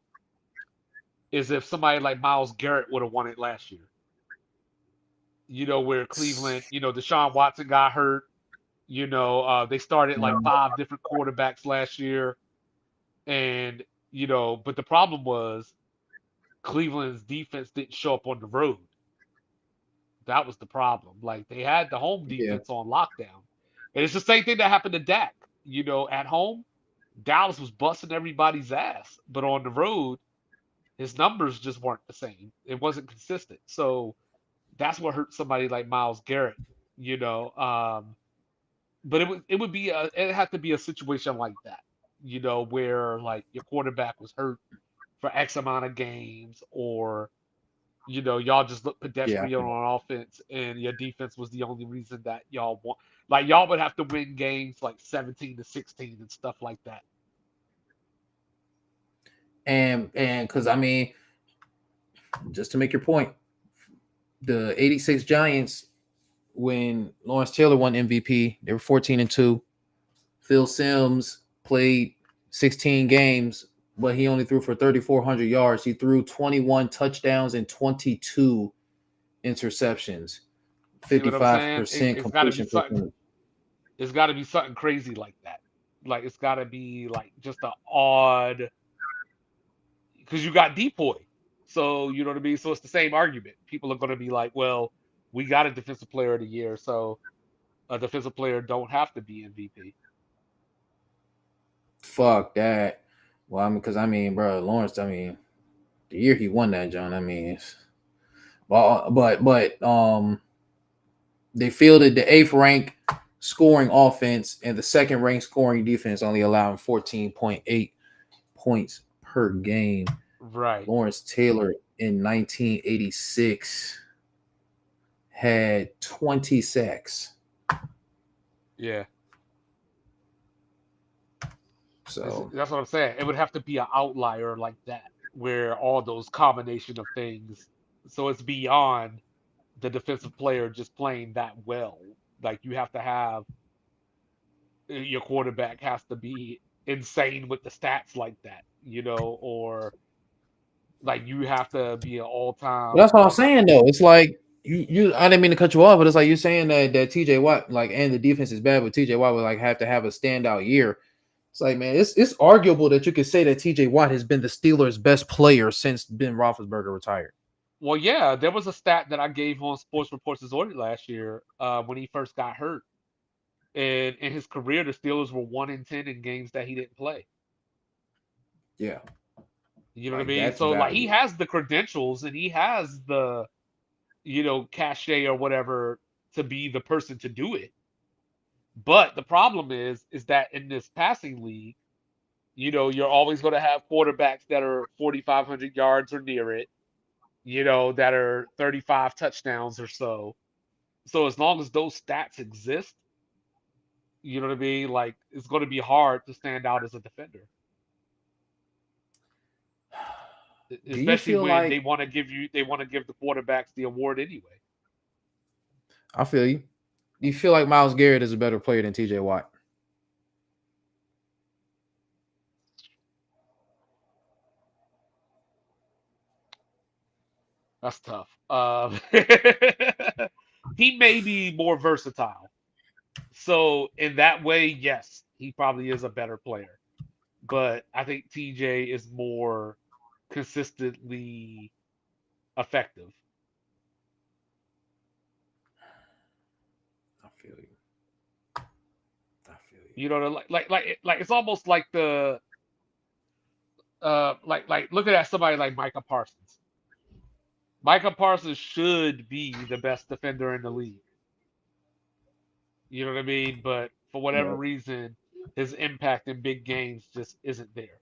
is if somebody like Miles Garrett would have won it last year. Where Cleveland, Deshaun Watson got hurt. They started like five different quarterbacks last year, and but the problem was Cleveland's defense didn't show up on the road. That was the problem. Like they had the home Yeah. defense on lockdown. And it's the same thing that happened to Dak. At home, Dallas was busting everybody's ass. But on the road, his numbers just weren't the same. It wasn't consistent. So that's what hurt somebody like Miles Garrett, you know. But it had to be a situation like that, where like your quarterback was hurt for X amount of games, or y'all just look Yeah. pedestrian on offense, and your defense was the only reason that y'all won. Like y'all would have to win games like 17-16 and stuff like that. And because I mean, just to make your point, the '86 Giants, when Lawrence Taylor won MVP, they were 14-2. Phil Simms played 16 games, but he only threw for 3,400 yards. He threw 21 touchdowns and 22 interceptions, See what I'm saying? 55% It's got to be completion something. percentage. It's got to be something crazy like that. Like it's got to be like just a odd, because you got Depoy. So you know what I mean. So it's the same argument. People are going to be like, well, we got a defensive player of the year, so a defensive player don't have to be MVP. Fuck that. Well, I mean, because I mean, bro, Lawrence, I mean, the year he won that, John, I mean, well, but they fielded the eighth rank scoring offense and the second ranked scoring defense, only allowing 14.8 points per game. Right. Lawrence Taylor in 1986 had 20 sacks. Yeah. So That's what I'm saying. It would have to be an outlier like that, where all those combination of things. So it's beyond the defensive player just playing that well. Like you have to have your quarterback has to be insane with the stats like that, or like you have to be an but all-time that's what I'm like saying though. It's like you I didn't mean to cut you off, but it's like you're saying that TJ Watt, like, and the defense is bad, but TJ Watt would like have to have a standout year. It's like, man, it's arguable that you could say that TJ Watt has been the Steelers' best player since Ben Roethlisberger retired. Well, yeah, there was a stat that I gave on Sports Reports Authority last year when he first got hurt. And in his career, the Steelers were 1-10 in games that he didn't play. Yeah, You know what I like mean? that's So like he value. has the credentials and he has the, cachet or whatever to be the person to do it. But the problem is that in this passing league, you're always going to have quarterbacks that are 4,500 yards or near it, that are 35 touchdowns or so. So as long as those stats exist, you know what I mean? Like it's going to be hard to stand out as a defender, Do you especially feel when like they want to give the quarterbacks the award anyway. I feel you? Do you feel like Miles Garrett is a better player than TJ Watt? That's tough. He may be more versatile. So in that way, yes, he probably is a better player. But I think TJ is more consistently effective. I feel you. I feel you. Like it's almost like the like looking at somebody like Micah Parsons. Micah Parsons should be the best defender in the league. You know what I mean? But for whatever Right. reason, his impact in big games just isn't there.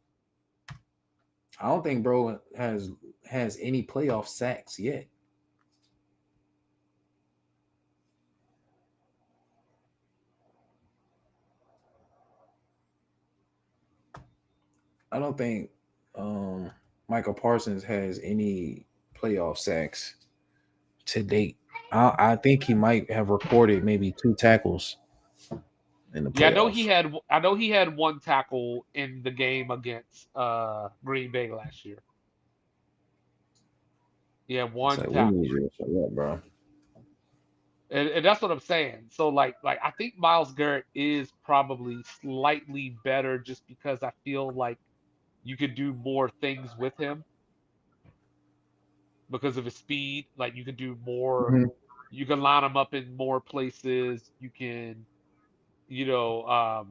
I don't think bro has any playoff sacks yet. I don't think um, Michael Parsons has any playoff sacks to date. I think he might have recorded maybe two tackles in the Yeah, playoffs. I know he had one tackle in the game against Green Bay last year. He had It's one like we need tackle. you to show up, bro. And that's what I'm saying. So like I think Miles Garrett is probably slightly better just because I feel like you could do more things with him because of his speed. Like you could do more Mhm. You can line him up in more places. You can, you know,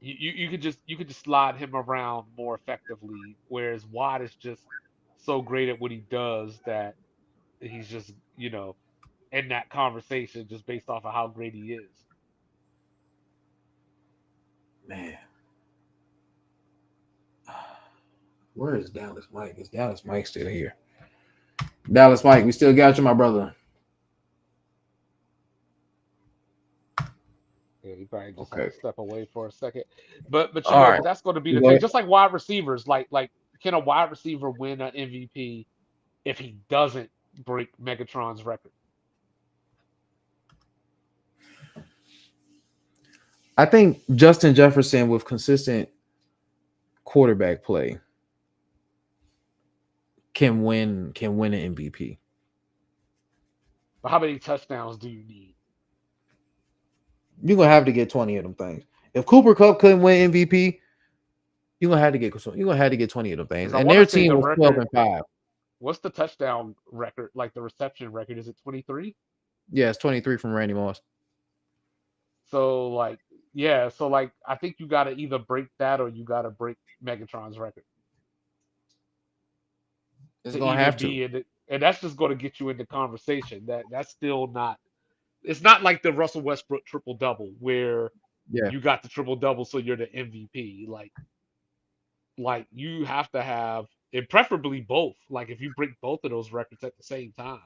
you could just slide him around more effectively. Whereas Watt is just so great at what he does that he's just, in that conversation just based off of how great he is. Man, where is Dallas Mike? Is Dallas Mike still here? Dallas Mike, we still got you, my brother. Yeah, he probably just had Okay. to step away for a second. But All right. that's going to be You the go thing. ahead. Just like wide receivers, like can a wide receiver win an MVP if he doesn't break Megatron's record? I think Justin Jefferson with consistent quarterback play can win an MVP. But how many touchdowns do you need? You're gonna have to get 20 of them things. If Cooper Cup couldn't win MVP, you're gonna have to get 20 of them things. Because I And want their to say team the was 12 record. and 5. What's the touchdown record? Like the reception record? Is it 23? Yeah, it's 23 from Randy Moss. So like, yeah. So like, I think you got to either break that or you got to break Megatron's record It's to gonna even have to. be in it. And that's just going to get you in the conversation. That's still not. It's not like the Russell Westbrook triple double where Yeah. you got the triple double, so you're the MVP. Like you have to have, and preferably both. Like if you break both of those records at the same time,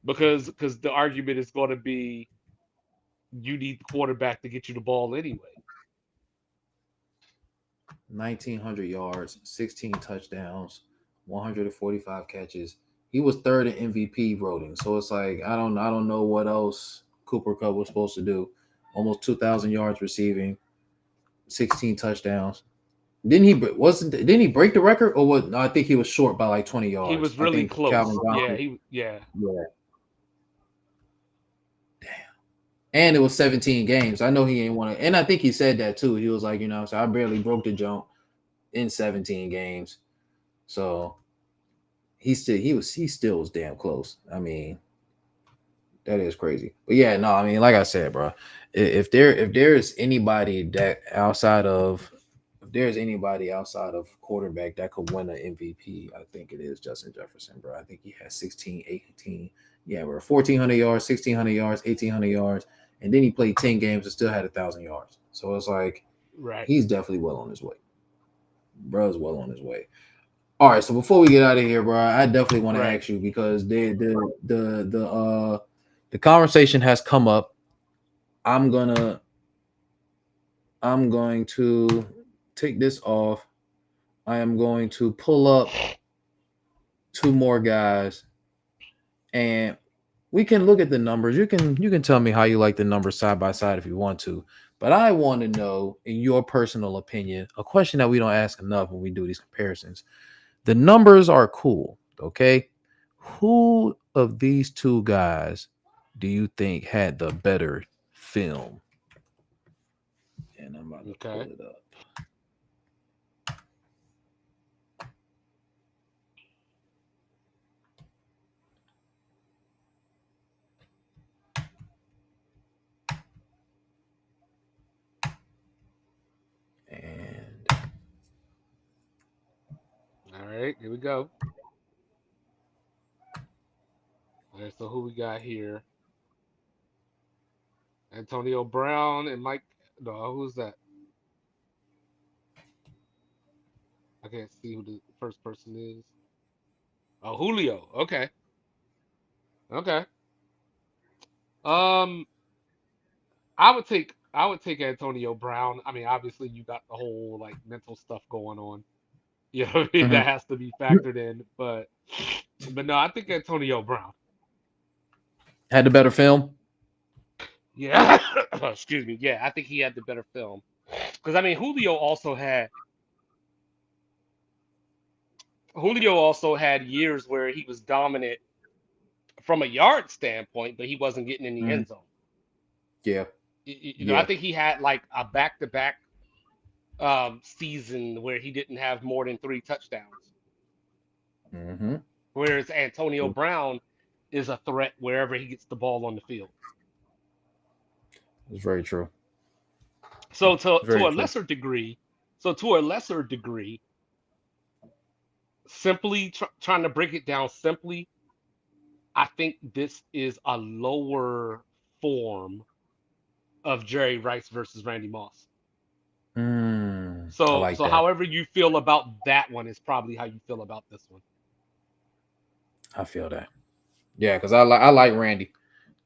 because the argument is going to be you need the quarterback to get you the ball anyway. 1,900 yards, 16 touchdowns, 145 catches. He was third in MVP voting. So it's like I don't know what else Cooper Cup was supposed to do. Almost 2,000 yards receiving, 16 touchdowns. Didn't he break the record or what? No, I think he was short by like 20 He yards. was I really think Calvin close. Yeah, Johnson. yeah. Yeah. And it was 17 games. I know he ain't want to, and I think he said that too. He was like, so I barely broke the jump in 17 games. So he still was damn close. I mean, that is crazy. But yeah, no, I mean, like I said, bro, if there's anybody that outside of if there's anybody outside of quarterback that could win an MVP, I think it is Justin Jefferson, bro. I think he has 16, 18, yeah, bro, 1,400 yards, 1,600 yards, 1,800 yards, and then he played 10 games and still had 1,000 yards. So it's like Right, he's definitely well on his way. Bro's well on his way. All right, so before we get out of here, bro, I definitely want to right. ask you because the conversation has come up. I'm gonna I'm going to take this off. I am going to pull up two more guys, and we can look at the numbers. You can tell me how you like the numbers side by side if you want to, but I want to know, in your personal opinion, a question that we don't ask enough when we do these comparisons. The numbers are cool, okay? Who of these two guys do you think had the better film? And I'm about to pull Okay. it up. And All right. Here we go. All right. So who we got here? Antonio Brown and Mike. No, who's that? I can't see who the first person is. Oh, Julio. Okay. Okay. Um, I would take Antonio Brown. I mean, obviously you got the whole like mental stuff going on. You know what I mean? mhm, That has to be factored in. But no, I think Antonio Brown. had the better film. Yeah. Excuse me. Yeah, I think he had the better film. Because I mean, Julio also had years where he was dominant from a yard standpoint, but he wasn't getting in the Mhm. end zone. Yeah, I yeah. think he had like a back-to-back season where he didn't have more than 3 touchdowns. Hmm. Whereas Antonio Brown is a threat wherever he gets the ball on the field. It's very true. So to Very a true. lesser degree, so to a lesser degree, simply trying to break it down simply, I think this is a lower form of Jerry Rice versus Randy Moss. I So like that. however you feel about that one is probably how you feel about this one. I feel that. Yeah, because I like Randy.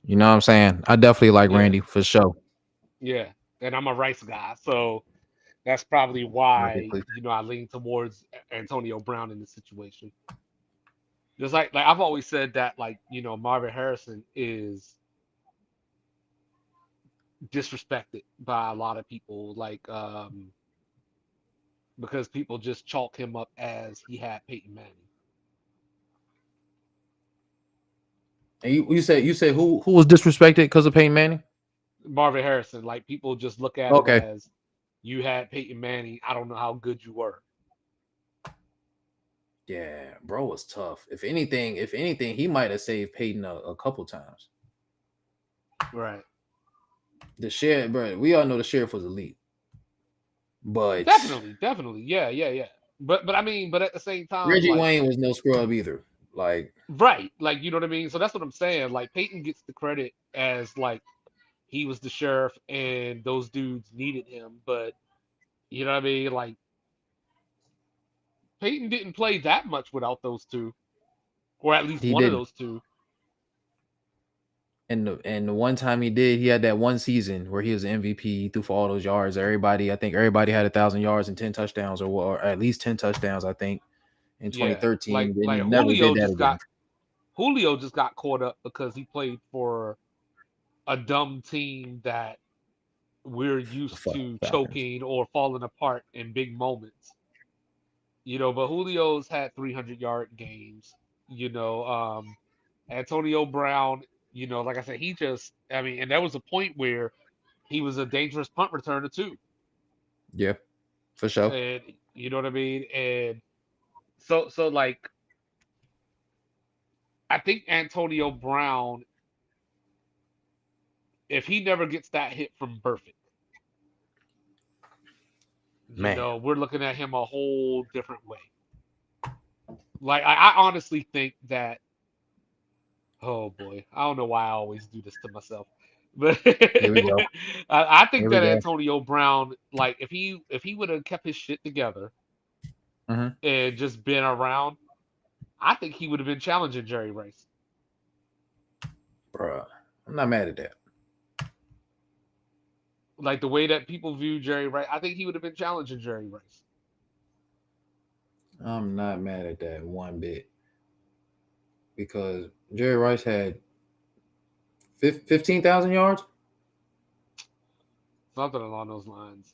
You know what I'm saying? I definitely like Yeah, Randy for sure. yeah. And I'm a Rice guy, so that's probably I why, get I lean towards Antonio Brown in this situation. Just like I've always said that, like, Marvin Harrison is disrespected by a lot of people, like, because people just chalk him up as he had Peyton Manning. And you said who was disrespected because of Peyton Manning? Marvin Harrison, like, people just look at it Okay. as you had Peyton Manning. I don't know how good you were. Yeah, bro was tough. If anything, he might have saved Peyton a couple times. Right. The sheriff, bro, we all know the sheriff was elite, but Definitely, definitely. Yeah, yeah, yeah. But I mean, but at the same time, Reggie like, Wayne was no scrub either. Like right, like, you know what I mean? So that's what I'm saying. Like, Peyton gets the credit as, like, he was the sheriff and those dudes needed him, but you know what I mean? Like, Peyton didn't play that much without those two, or at least he one of didn't. those two. And the one time he did, he had that one season where he was MVP. He threw for all those yards. I think everybody had 1,000 yards and 10 touchdowns, or at least 10 touchdowns. I think in Yeah, 2013. Then he like never did that again. Julio just got caught up because he played for a dumb team that we're The used fucking to Falcons. choking or falling apart in big moments. But Julio's had 300-yard games. You know, Antonio Brown, like I said, I mean, and there was a point where he was a dangerous punt returner too. Yeah, for sure. And you know what I mean? And so like I think Antonio Brown, if he never gets that hit from Burfict, Man, we're looking at him a whole different way. Like I honestly think that, oh boy, I don't know why I always do this to myself. But here we go. I think Here we that go. Antonio Brown, like if he would have kept his shit together Hmm. and just been around, I think he would have been challenging Jerry Rice. Bruh, I'm not mad at that. Like the way that people view Jerry Rice, I think he would have been challenging Jerry Rice. I'm not mad at that one bit because Jerry Rice had 15,000 yards. Something along those lines.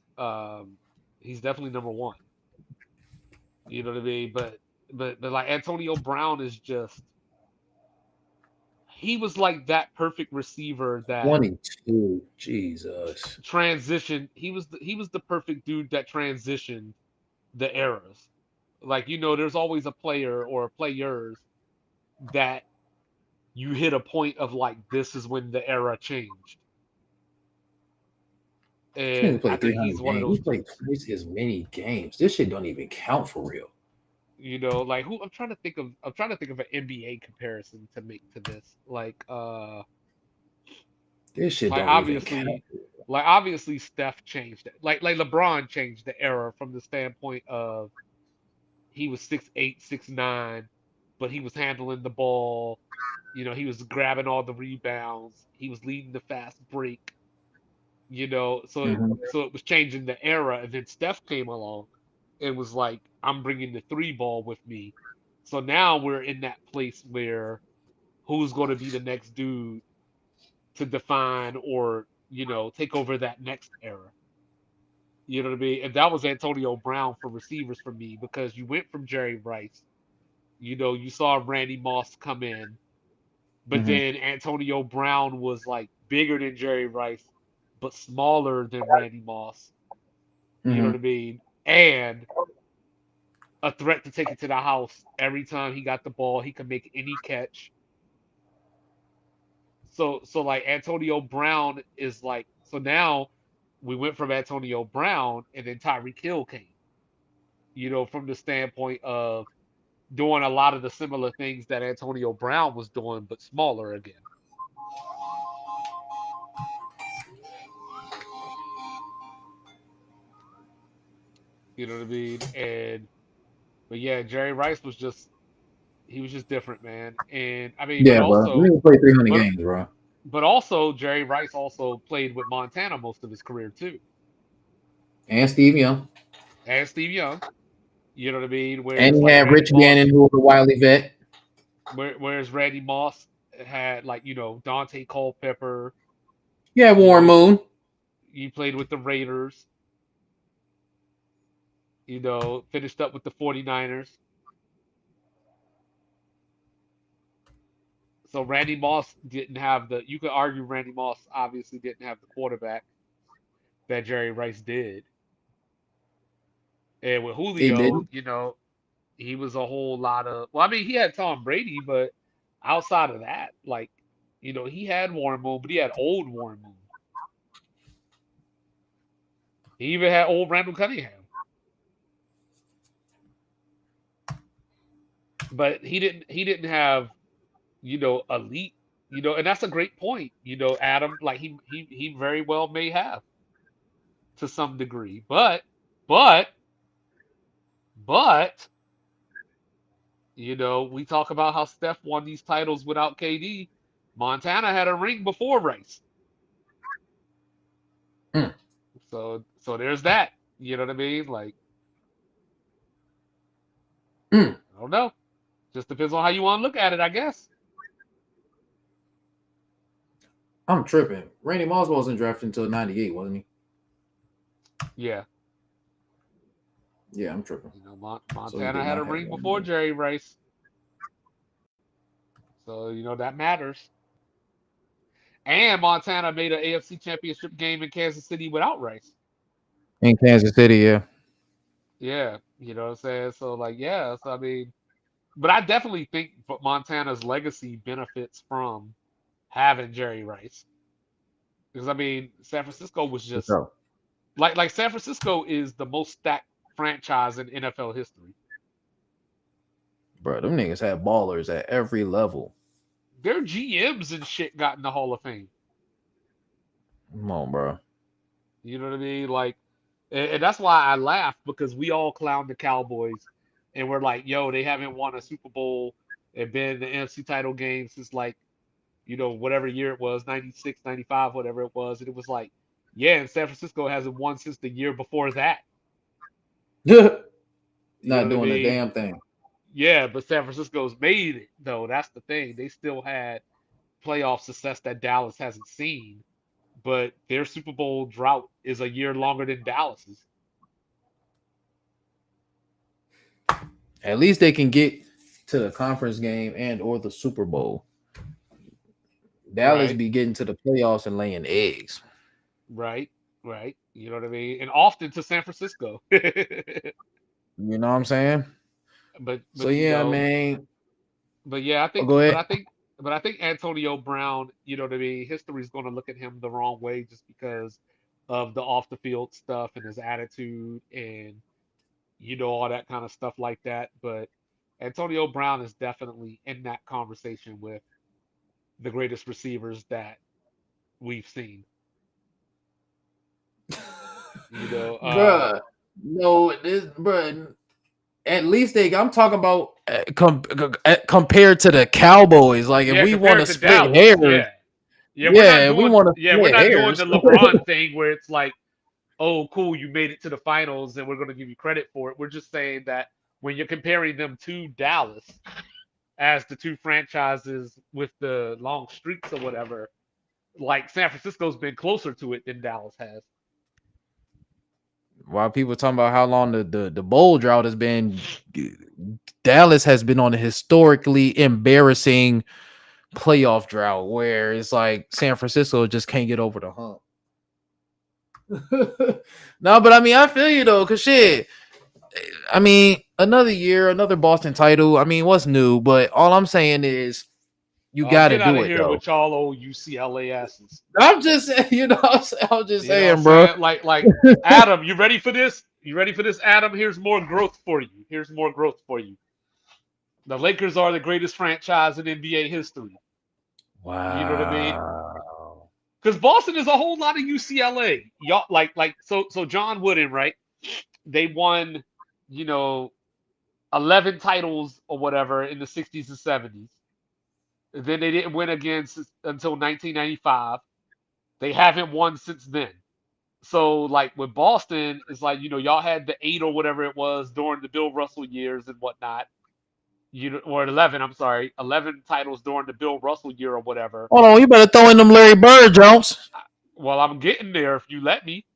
He's definitely number one. You know what I mean? But like Antonio Brown is just, he was like that perfect receiver that 22. Jesus. transitioned. He was the perfect dude that transitioned the eras. Like, there's always a player or players that you hit a point of, like, this is when the era changed. This nigga And I played think he's 300 one of games. He those played dudes. twice as many games. This shit don't even count for real. Like, who I'm trying to think of an NBA comparison to make to this. This shit Like don't even count. obviously like obviously Steph changed it. Like LeBron changed the era from the standpoint of he was 6'8", 6'9", but he was handling the ball. He was grabbing all the rebounds. He was leading the fast break. So Hmm. it was changing the era, and then Steph came along and was like, "I'm bringing the three ball with me." So now we're in that place where who's going to be the next dude to define or take over that next era. You know what I mean? And that was Antonio Brown for receivers for me because you went from Jerry Rice. You saw Randy Moss come in, but Hmm. then Antonio Brown was like bigger than Jerry Rice, but smaller than Randy Moss. You know Hmm. what I mean? And a threat to take it to the house every time he got the ball. He could make any catch. So like Antonio Brown is like, so now we went from Antonio Brown and then Tyreek Hill came. From the standpoint of doing a lot of the similar things that Antonio Brown was doing, but smaller again. You know what I mean? But yeah, Jerry Rice was just he was just different, man. And I mean, Yeah, bro. We didn't play 300 but games, bro. but also Jerry Rice also played with Montana most of his career too, And Steve Young. and Steve Young. You know what I mean? And Whereas he like had Randy Rich Gannon, Moss, who was a wily vet. whereas Randy Moss had like Dante Culpepper. Yeah, Warren He, Moon. he played with the Raiders. Finished up with the 49ers. So Randy Moss didn't have the. You could argue Randy Moss obviously didn't have the quarterback that Jerry Rice did. And with He Julio, didn't. he was a whole lot of. Well, I mean, he had Tom Brady, but outside of that, like, he had Warren Moon, but he had old Warren Moon. He even had old Randall Cunningham, but he didn't have elite. And that's a great point. Adam, like he very well may have to some degree, but but we talk about how Steph won these titles without KD. Montana had a ring before Rice. Mm, So there's that. You know what I mean? Like, mm. I don't know. Just depends on how you want to look at it, I guess. I'm tripping. Randy Moss wasn't drafted until 98, wasn't he? Yeah. Yeah, I'm tripping. So he Montana did had a not have ring Warren before Moon. Jerry Rice. So, that matters. And Montana made an AFC championship game in Kansas City without Rice. In Kansas City, yeah. Yeah. You know what I'm saying? So, like, yeah. So, I mean, but I definitely think Montana's legacy benefits from having Jerry Rice. Because, I mean, San Francisco was For just sure. like San Francisco is the most stacked franchise in NFL history. Bro, them niggas had ballers at every level. Their GMs and shit got in the Hall of Fame. Come on, bro. You know what I mean? Like, and that's why I laugh because we all clown the Cowboys, and we're like, "Yo, they haven't won a Super Bowl and been in the NFC title game since like, whatever year it was, 96, 95, whatever it was." And it was like, yeah, and San Francisco hasn't won since the year before that. You know Not what I doing a mean? damn thing. Yeah, but San Francisco's made it though. That's the thing. They still had playoff success that Dallas hasn't seen, but their Super Bowl drought is a year longer than Dallas's. At least they can get to the conference game and or the Super Bowl. Dallas Right, be getting to the playoffs and laying eggs. right, right. You know what I mean? And often to San Francisco. You know what I'm saying? but So but yeah, man. but yeah, I Oh, think go but ahead. I think but I think Antonio Brown, you know what I mean, history's gonna look at him the wrong way just because of the off the field stuff and his attitude and all that kind of stuff like that. But Antonio Brown is definitely in that conversation with the greatest receivers that we've seen. You know, Bruh. No, this bruh. At least I'm talking about compared to the Cowboys. Like if yeah, we want to compared to split Dallas, hairs, yeah. yeah, we want to We're split not doing hairs. the LeBron thing where it's like, oh, cool, you made it to the finals and we're going to give you credit for it. We're just saying that when you're comparing them to Dallas as the two franchises with the long streaks or whatever, like San Francisco's been closer to it than Dallas has. While people talking about how long the bowl drought has been, Dallas has been on a historically embarrassing playoff drought where it's like San Francisco just can't get over the hump. No, but I mean, I feel you though, cause shit. I mean, another year, another Boston title. I mean, what's new? But all I'm saying is, You Oh, got to get out do of it here though. with y'all old UCLA asses. I'm just saying, I'm just You know what I'm saying, bro. saying? Like Adam, you ready for this? You ready for this, Adam? Here's more growth for you. Here's more growth for you. The Lakers are the greatest franchise in NBA history. You know what I mean? Wow. Because Boston is a whole lot of UCLA. Y'all so John Wooden, right? They won, you know, 11 titles or whatever in the 60s and 70s. Then they didn't win again until 1995. They haven't won since then. So like with Boston, it's like, y'all had the 8 or whatever it was during the Bill Russell years and whatnot. Or 11, I'm sorry, 11 titles during the Bill Russell year or whatever. Hold on, you better throw in them Larry Bird Jones. Well, I'm getting there if you let me.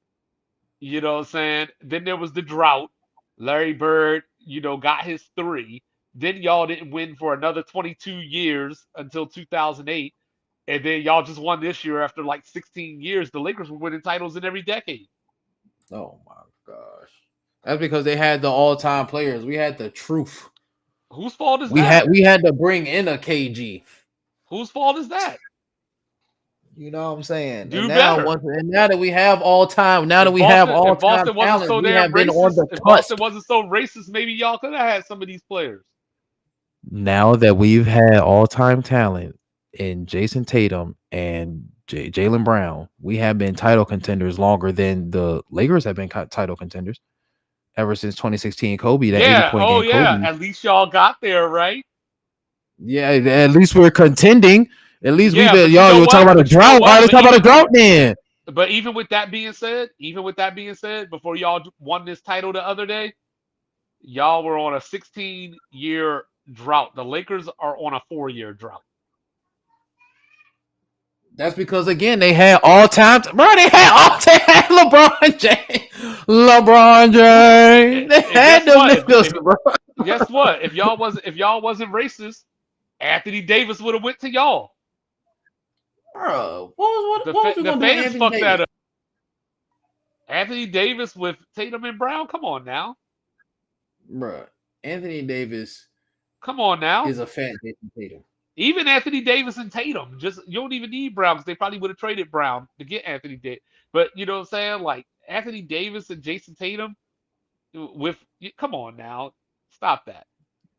You know what I'm saying? Then there was the drought. Larry Bird, got his 3. Then y'all didn't win for another 22 years until 2008. And then y'all just won this year after like 16 years. The Lakers were winning titles in every decade. Oh my gosh. That's because they had the all-time players. We had the truth. Whose fault is We that? had we had to bring in a KG. Whose fault is that? You know what I'm saying? Do better. Now that we have all time, now that If we have Boston all if time Boston wasn't talent, so we damn have been on racist, the if Boston cusp. wasn't so racist, maybe y'all could have had some of these players. Now that we've had all time talent in Jason Tatum and Jalen Brown, we have been title contenders longer than the Lakers have been title contenders ever since 2016 Kobe, that 80 Yeah. point Oh game yeah. Kobe. At least y'all got there, right? Yeah, at least we're contending. At least we've Yeah, been, but you y'all. know You were talking what? about a But you know drought. All right, what? let's talk about a drought then. But even with that being said, before y'all won this title the other day, y'all were on a 16-year drought. The Lakers are on a 4-year drought. That's because again they had all time, bro. They had all time LeBron James. LeBron James. They And had guess them what? niggas, bro. Guess what? If y'all wasn't racist, Anthony Davis would have went to y'all. Bro, The what was we the gonna do with fans Anthony fucked that Davis? up. Anthony Davis with Tatum and Brown. Come on now. Bro, Anthony Davis Come on now. is a fat Jason Tatum. Even Anthony Davis and Tatum, just you don't even need Brown because they probably would have traded Brown to get Anthony Davis. But you know what I'm saying? Like Anthony Davis and Jason Tatum come on now, stop that.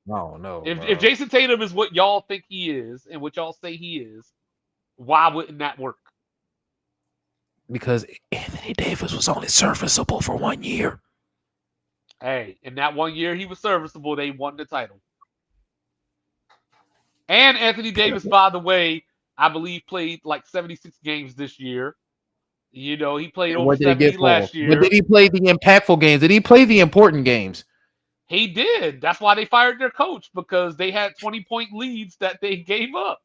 Oh no, If bro. Jason Tatum is what y'all think he is and what y'all say he is, why wouldn't that work? Because Anthony Davis was only serviceable for 1 year. Hey, in that 1 year he was serviceable, they won the title. And Anthony Davis, by the way, I believe played like 76 games this year. He played And over what did he get 70 for him? last But did year. he play the impactful games? Did he play the important games? He did. That's why they fired their coach because they had 20-point leads that they gave up.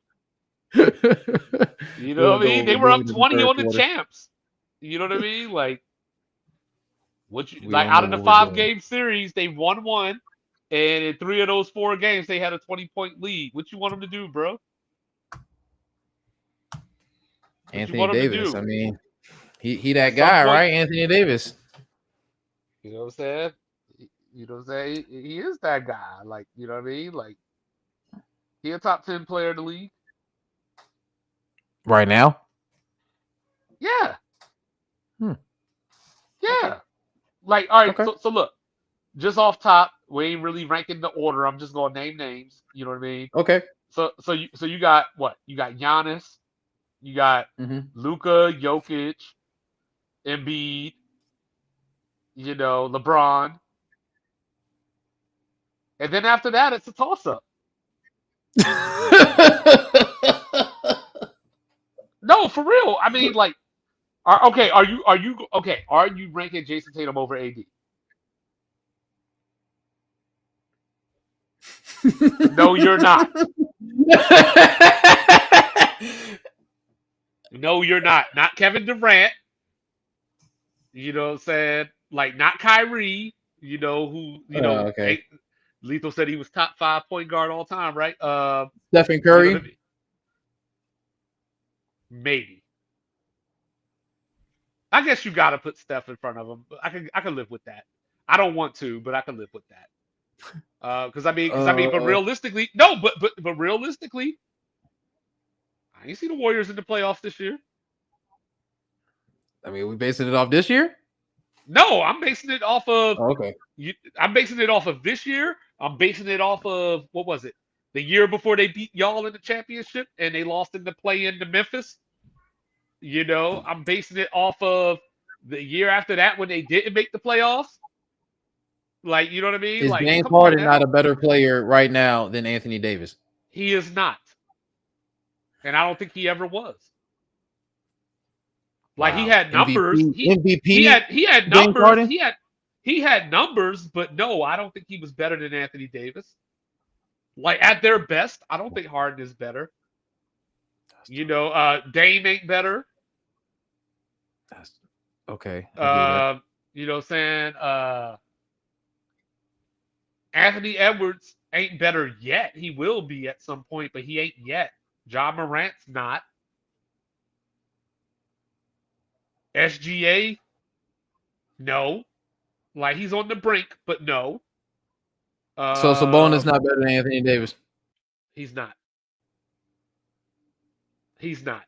You know what I mean? They were up During the 20 third on the quarter. champs. You know what I mean? Like We like don't out know of the what we're five doing. game series, they won one, and in 3 of those 4 games, they had a 20-point lead. What you want them to do, bro? What you Anthony want them to Davis. do? I mean, he that At some guy, point, right? Anthony Davis. you know what I'm saying? You know what I'm saying? He is that guy. Like, you know what I mean? Like, he a top 10 player in the league. Right now? Yeah, Hmm. Okay. yeah. Like, all right. Okay. So look, just off top, we ain't really ranking the order. I'm just gonna name names. You know what I mean? Okay. So you got what? You got Giannis. You got Mm-hmm. Luka, Jokic, Embiid. LeBron. And then after that, it's a toss up. No, for real. I mean, like, okay, are you okay? Are you ranking Jason Tatum over AD? No, you're not. No, you're not. Not Kevin Durant. You know what I'm saying? Like, not Kyrie. Okay. Lethal said he was top 5 point guard all time, right? Stephen You know what I Curry. mean? Maybe. I guess you got to put Steph in front of him. But I can live with that. I don't want to, but I can live with that. Because I mean, but Uh, realistically, no, but realistically, I ain't see the Warriors in the playoffs this year. I mean, we basing it off this year. No, I'm basing it off of Oh, okay. I'm basing it off of this year. I'm basing it off of what was it? The year before they beat y'all in the championship and they lost in the play in to Memphis. I'm basing it off of the year after that when they didn't make the playoffs. Like, you know what I mean? Is Like, James come on Harden not now. a better player right now than Anthony Davis? He is not. And I don't think he ever was. Like he Wow. had numbers. MVP, He MVP, had James numbers. Harden. He had numbers, but no, I don't think he was better than Anthony Davis. Like at their best, I don't think Harden is better. Dame ain't better. That's okay. I get that. What I'm saying? Anthony Edwards ain't better yet. He will be at some point, but he ain't yet. John Morant's not. SGA, no. Like he's on the brink, but no. So Sabonis Um, not better than Anthony Davis. he's not. He's not.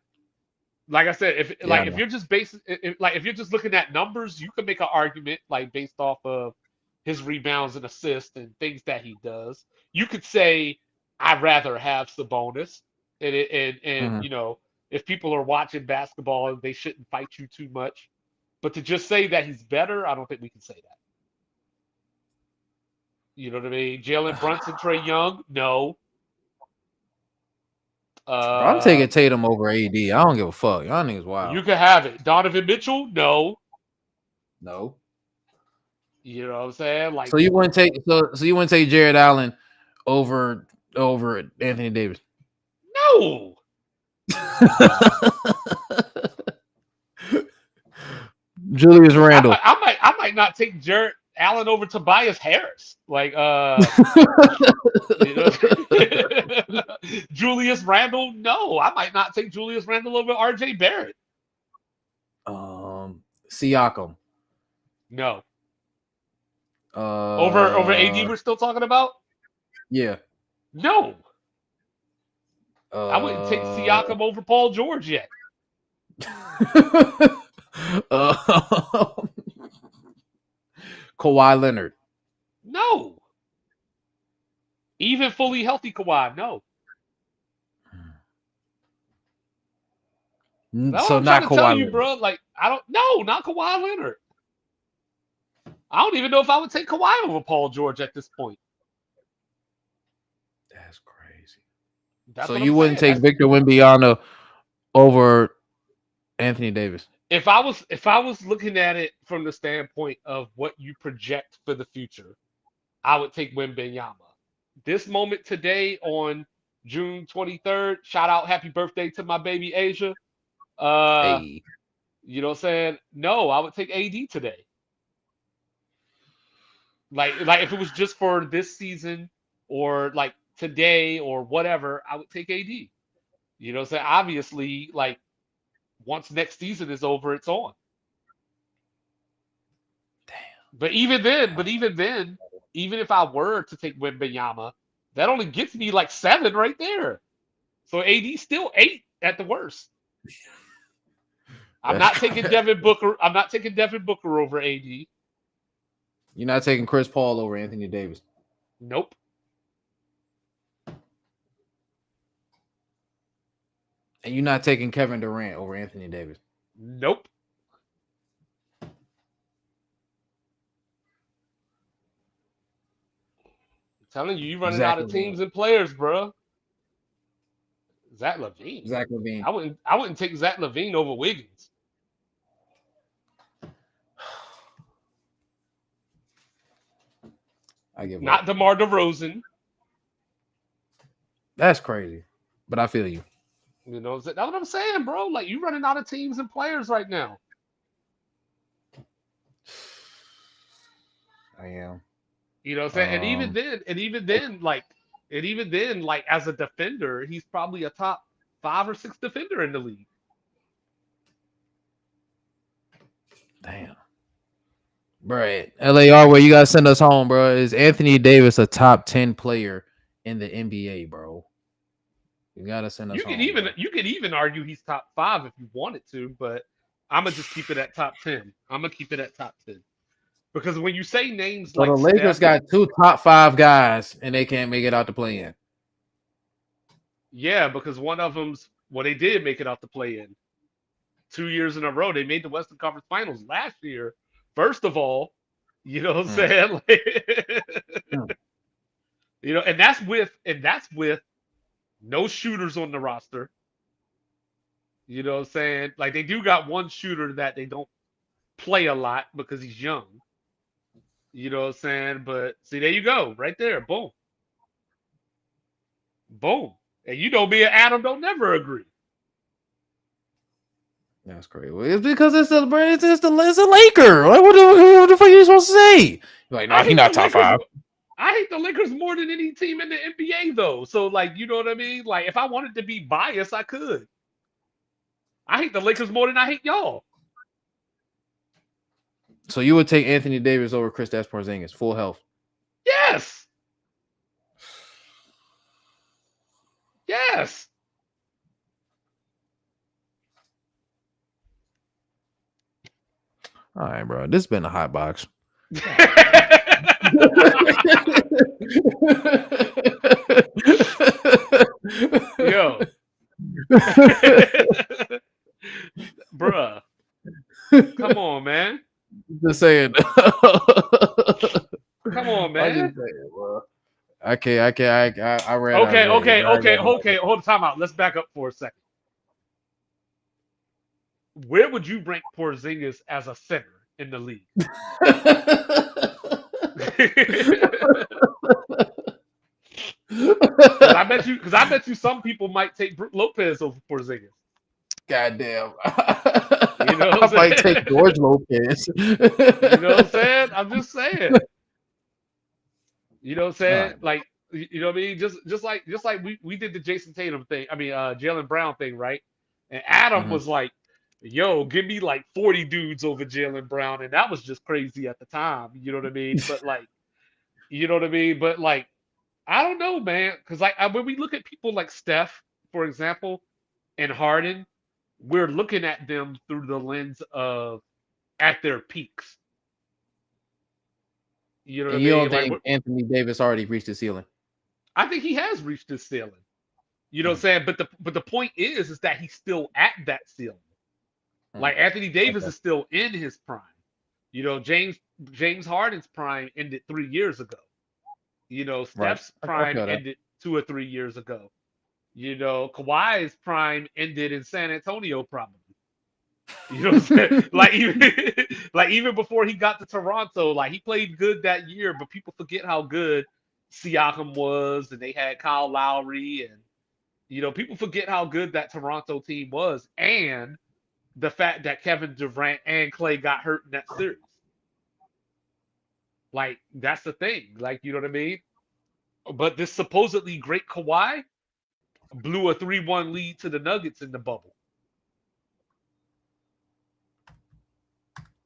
Like I said, Yeah, I if know. you're just basing, if you're just looking at numbers, you can make an argument like based off of his rebounds and assists and things that he does. You could say I'd rather have Sabonis, and Mhm. if people are watching basketball, they shouldn't fight you too much. But to just say that he's better, I don't think we can say that. You know what I mean? Jalen Brunson, Trey Young, no. Bro, I'm Uh, taking Tatum over AD. I don't give a fuck. Y'all niggas wild. you can have it. Donovan Mitchell, no. No. You know what I'm saying? Like, So you wouldn't take you wouldn't take Jared Allen over Anthony Davis. no. Julius I Randle. might, I might, I might not take Jarrett Allen over Tobias Harris. Like, you know, Julius Randle. No, I might not take Julius Randle over R.J. Barrett. Siakam. No, over AD. We're still talking about. Yeah. No, I wouldn't take Uh, Siakam over Paul George yet. uh, Kawhi Leonard. No, even fully healthy Kawhi. No, that's what So I'm trying not to tell Kawhi you, Leonard. bro. Like, I don't. No, not Kawhi Leonard. I don't even know if I would take Kawhi over Paul George at this point. That's crazy. That's So what I'm you wouldn't saying. take That's Victor Wembanyama over Anthony Davis? if I was looking at it from the standpoint of what you project for the future, I would take Wembanyama. This moment today on June 23rd, shout out happy birthday to my baby Asia. Uh, Hey. you know what I'm saying? No, I would take AD today. Like if it was just for this season or like today or whatever, I would take AD. You know what I'm saying? Obviously, like once next season is over, it's on. But even then, even if I were to take Wembanyama, that only gets me like 7 right there. So AD still 8 at the worst. I'm That's not taking Devin Booker. I'm not taking Devin Booker over AD. You're not taking Chris Paul over Anthony Davis. Nope. And you're not taking Kevin Durant over Anthony Davis. Nope. I'm telling you, you're running Zach out of LaVine. teams and players, bro. Zach Levine. Zach LaVine. I wouldn't take Zach Levine over Wiggins. I give Not up. DeMar DeRozan. That's crazy. But I feel you. You know, that's what I'm saying, bro. Like you running out of teams and players right now. I am. You know what I'm saying? And even Um then, like as a defender, he's probably a top 5 or 6 defender in the league. damn. Bro, LAR, where you gotta send us home, bro. Is Anthony Davis a top 10 player in the NBA, bro? You gotta send us You could home, even bro. you could even argue he's top 5 if you wanted to, but I'm gonna just keep it at top 10. I'm gonna keep it at top 10 because when you say names So the like Lakers Steph, got two top five guys, and they can't make it out to play in. yeah, because one of them's well, they did make it out the play in 2 years in a row. They made the Western Conference Finals last year. First of all, you know what I'm Mm. saying? Mm. And that's with no shooters on the roster. You know what I'm saying? Like they do got one shooter that they don't play a lot because he's young. You know what I'm saying? But see, there you go, right there. Boom. Boom. And you know me and Adam don't never agree. That's crazy. Well, it's because it's a Laker. Like what the fuck are you supposed to say? You're like, no, I he hate the not top Lakers. five. I hate the Lakers more than any team in the NBA though. So like, you know what I mean? Like if I wanted to be biased, I could. I hate the Lakers more than I hate y'all. So you would take Anthony Davis over Kristaps Porzingis, full health. Yes. Yes. All right, bro. This has been a hot box. Yo. Bruh. Come on, man. Just saying. Come on, I man. just saying, bro. I ran out of Okay, days. okay, okay, okay. Hold the time out. Let's back up for a second. Where would you rank Porzingis as a center in the league? Because I bet you some people might take Brook Lopez over Porzingis. Goddamn. You know I what I'm might take saying? George Lopez. You know what I'm saying? I'm just saying. You know what I'm All saying? right, bro. Like, you know what I mean? Just like we did the Jason Tatum thing. I mean, Jalen Brown thing, right? And Adam Mhm. was like, "Yo, give me like 40 dudes over Jalen Brown," and that was just crazy at the time. You know what I mean? But like, you know what I mean? But like, I don't know, man. Because like when we look at people like Steph, for example, and Harden, we're looking at them through the lens of at their peaks. You know what And I you mean? don't Like, think Anthony Davis already reached the ceiling? I think he has reached his ceiling. You know what I'm Mm, saying? But the point is that he's still at that ceiling. mm. Like Anthony Davis Okay. is still in his prime. You know, James Harden's prime ended 3 years ago. You know, Right. Steph's I prime feel that. ended 2 or 3 years ago. You know, Kawhi's prime ended in San Antonio probably. You know what I'm saying? Like even like even before he got to Toronto, like he played good that year, but people forget how good Siakam was, and they had Kyle Lowry, and you know people forget how good that Toronto team was, and the fact that Kevin Durant and Clay got hurt in that series. Like that's the thing. Like you know what I mean? But this supposedly great Kawhi blew a 3-1 lead to the Nuggets in the bubble.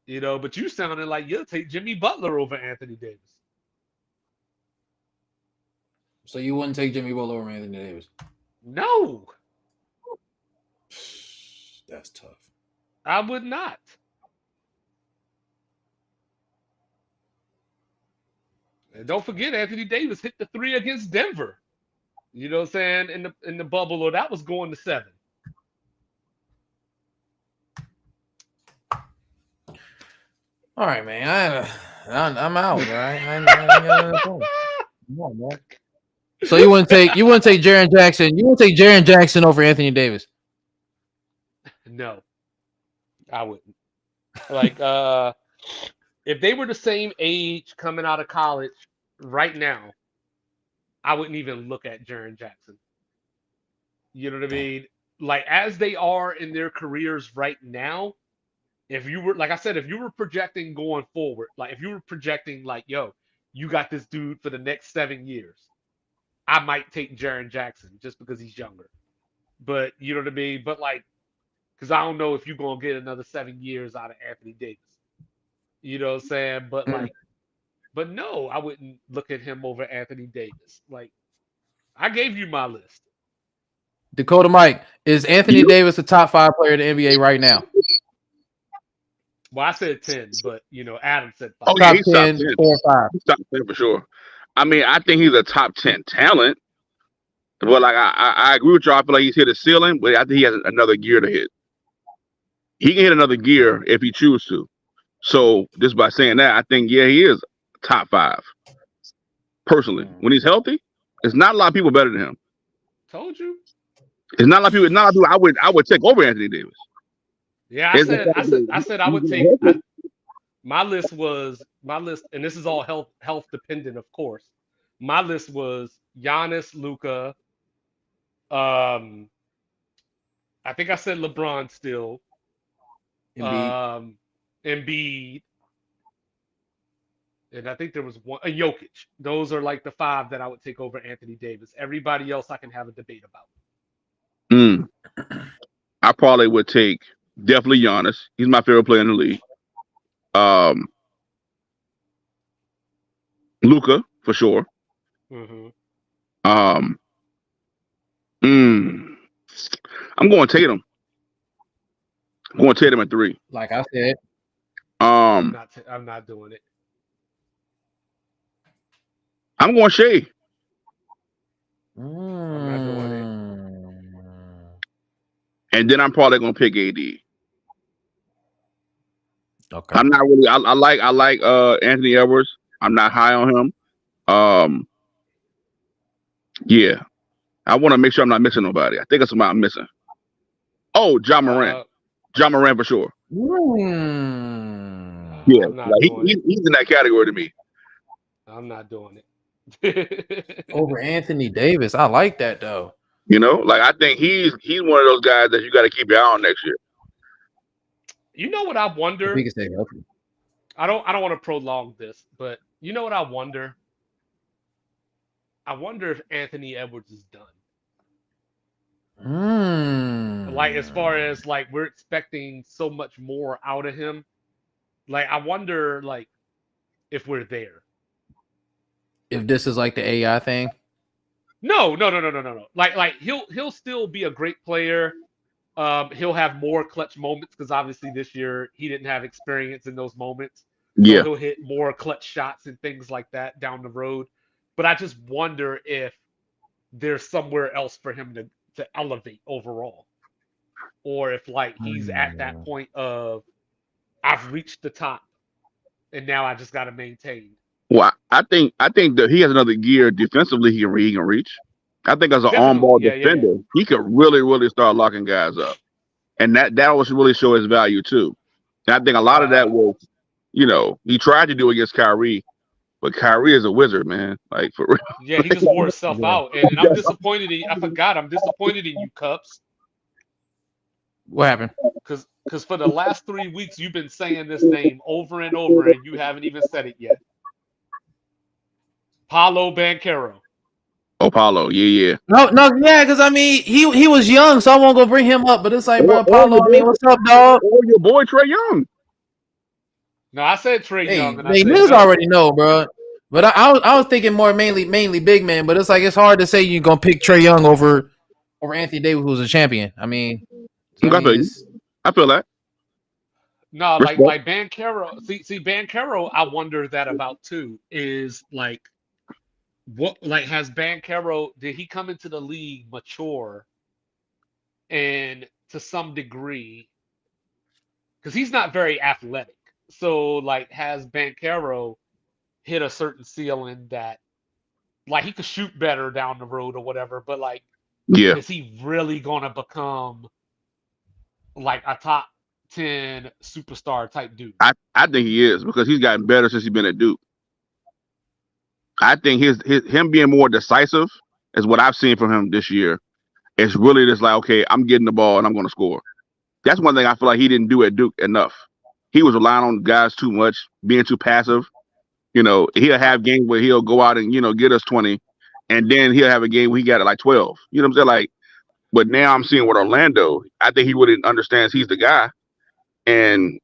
You know, but you sounded like you'll take Jimmy Butler over Anthony Davis. So you wouldn't take Jimmy Butler over Anthony Davis? No, That's tough. I would not. And don't forget, Anthony Davis hit the three against Denver. You know what I'm saying in the bubble, or that was going to 7. All right, man. I'm out, bro. I ain't got nothing to say. Come on, man. So you wouldn't take Jaren Jackson. You wouldn't take Jaren Jackson over Anthony Davis. No, I wouldn't. Like, if they were the same age coming out of college right now, I wouldn't even look at Jaren Jackson. You know what I Damn. mean? Like as they are in their careers right now, if you were like I said, if you were projecting going forward, like if you were projecting like, yo, you got this dude for the next 7 years, I might take Jaren Jackson just because he's younger. But you know what I mean? But like, because I don't know if you're gonna get another 7 years out of Anthony Davis. You know what I'm saying? But Mm. like, but no, I wouldn't look at him over Anthony Davis. Like, I gave you my list. Dakota Mike, is Anthony You Davis a top 5 player in the NBA right now? Well, I said 10, but Adam said oh 5. yeah, Top he's top 10, 10. 4 or 5. He's top 10 for sure. I mean, I think he's a top 10 talent. But like I agree with you. I feel like he's hit a ceiling, but I think he has another gear to hit. He can hit another gear if he chooses to. So just by saying that, I think yeah, he is top 5 personally. When he's healthy, there's not a lot of people better than him. Told you. It's not a lot of people. Not a lot of people I would take over Anthony Davis. Yeah, I It's the said, fact I said, that I said I he's would not take. healthy. My list, and this is all health dependent, of course. My list was Giannis, Luca. Um, I think I said LeBron still. Embiid. Um, Embiid, and I think there was one. Jokic. Those are like the five that I would take over Anthony Davis. Everybody else I can have a debate about. Mm, I probably would take definitely Giannis. He's my favorite player in the league. Um, Luca for sure. Hmm. Um, mm, I'm going Tatum. I'm going Tatum at 3. Like I said, Um, I'm not doing it. I'm going Shea, I'm not doing it. and then I'm probably going to pick AD. okay. I'm not really. I like Anthony Edwards. I'm not high on him. Um, yeah, I want to make sure I'm not missing nobody. I think it's somebody I'm missing. Oh, John Morant. Uh, John Morant for sure. Yeah, I'm not like doing it. he's in that category to me. I'm not doing it. Over Anthony Davis. I like that though. Like I think he's one of those guys that you got to keep your eye on next year. You know what I If he wonder? can stay healthy. I don't want to prolong this, but you know what I wonder? I wonder if Anthony Edwards is done. Like as far Mm. as like we're expecting so much more out of him. Like I wonder like if we're there. If this is like the AI thing. No, no, no, no, no, no, no. Like he'll still be a great player. He'll have more clutch moments because obviously this year he didn't have experience in those moments. So Yeah. he'll hit more clutch shots and things like that down the road. But I just wonder if there's somewhere else for him to elevate overall. Or if like he's at that Mm. point of I've reached the top and now I just gotta maintain. Well, I think that he has another gear defensively he can reach. I think as an Definitely. on-ball Yeah, yeah, yeah. defender, he could really really start locking guys up, and that was really show his value too. And I think a lot of that Uh was, he tried to do against Kyrie, but Kyrie is a wizard, man. Like for yeah, he just wore himself Yeah. out. And I'm disappointed in I forgot, I'm disappointed in you, Cubs. What happened? Because for the last 3 weeks you've been saying this name over and over and you haven't even said it yet. Paulo Banchero. Apollo. Yeah, yeah. No, no, yeah, because I mean he was young, so I won't go bring him up. But it's like, Or, bro, or Paulo. your I mean, boy, what's up, dog? or your boy Trey Young. No, I said Trey Hey, Young and I they said niggas no. already know, bro. But I was thinking more mainly big man. But it's like it's hard to say you're gonna pick Trey Young over Anthony Davis, who's a champion. I mean, Okay, I feel you. it's I feel that. No, Respect. like Banchero. See Banchero. I wonder that about too. Is like what like has Banchero? Did he come into the league mature and to some degree because he's not very athletic. So like has Banchero hit a certain ceiling that like he could shoot better down the road or whatever, but like Yeah, is he really gonna become like a top 10 superstar type dude? I think he is because he's gotten better since he's been at Duke. I think him being more decisive is what I've seen from him this year. It's really just like, okay, I'm getting the ball and I'm going to score. That's one thing I feel like he didn't do at Duke enough. He was relying on guys too much, being too passive. He'll have games where he'll go out and get us 20, and then he'll have a game where he got it like 12. You know what I'm saying? Like, but now I'm seeing with Orlando, I think he really understands he's the guy. And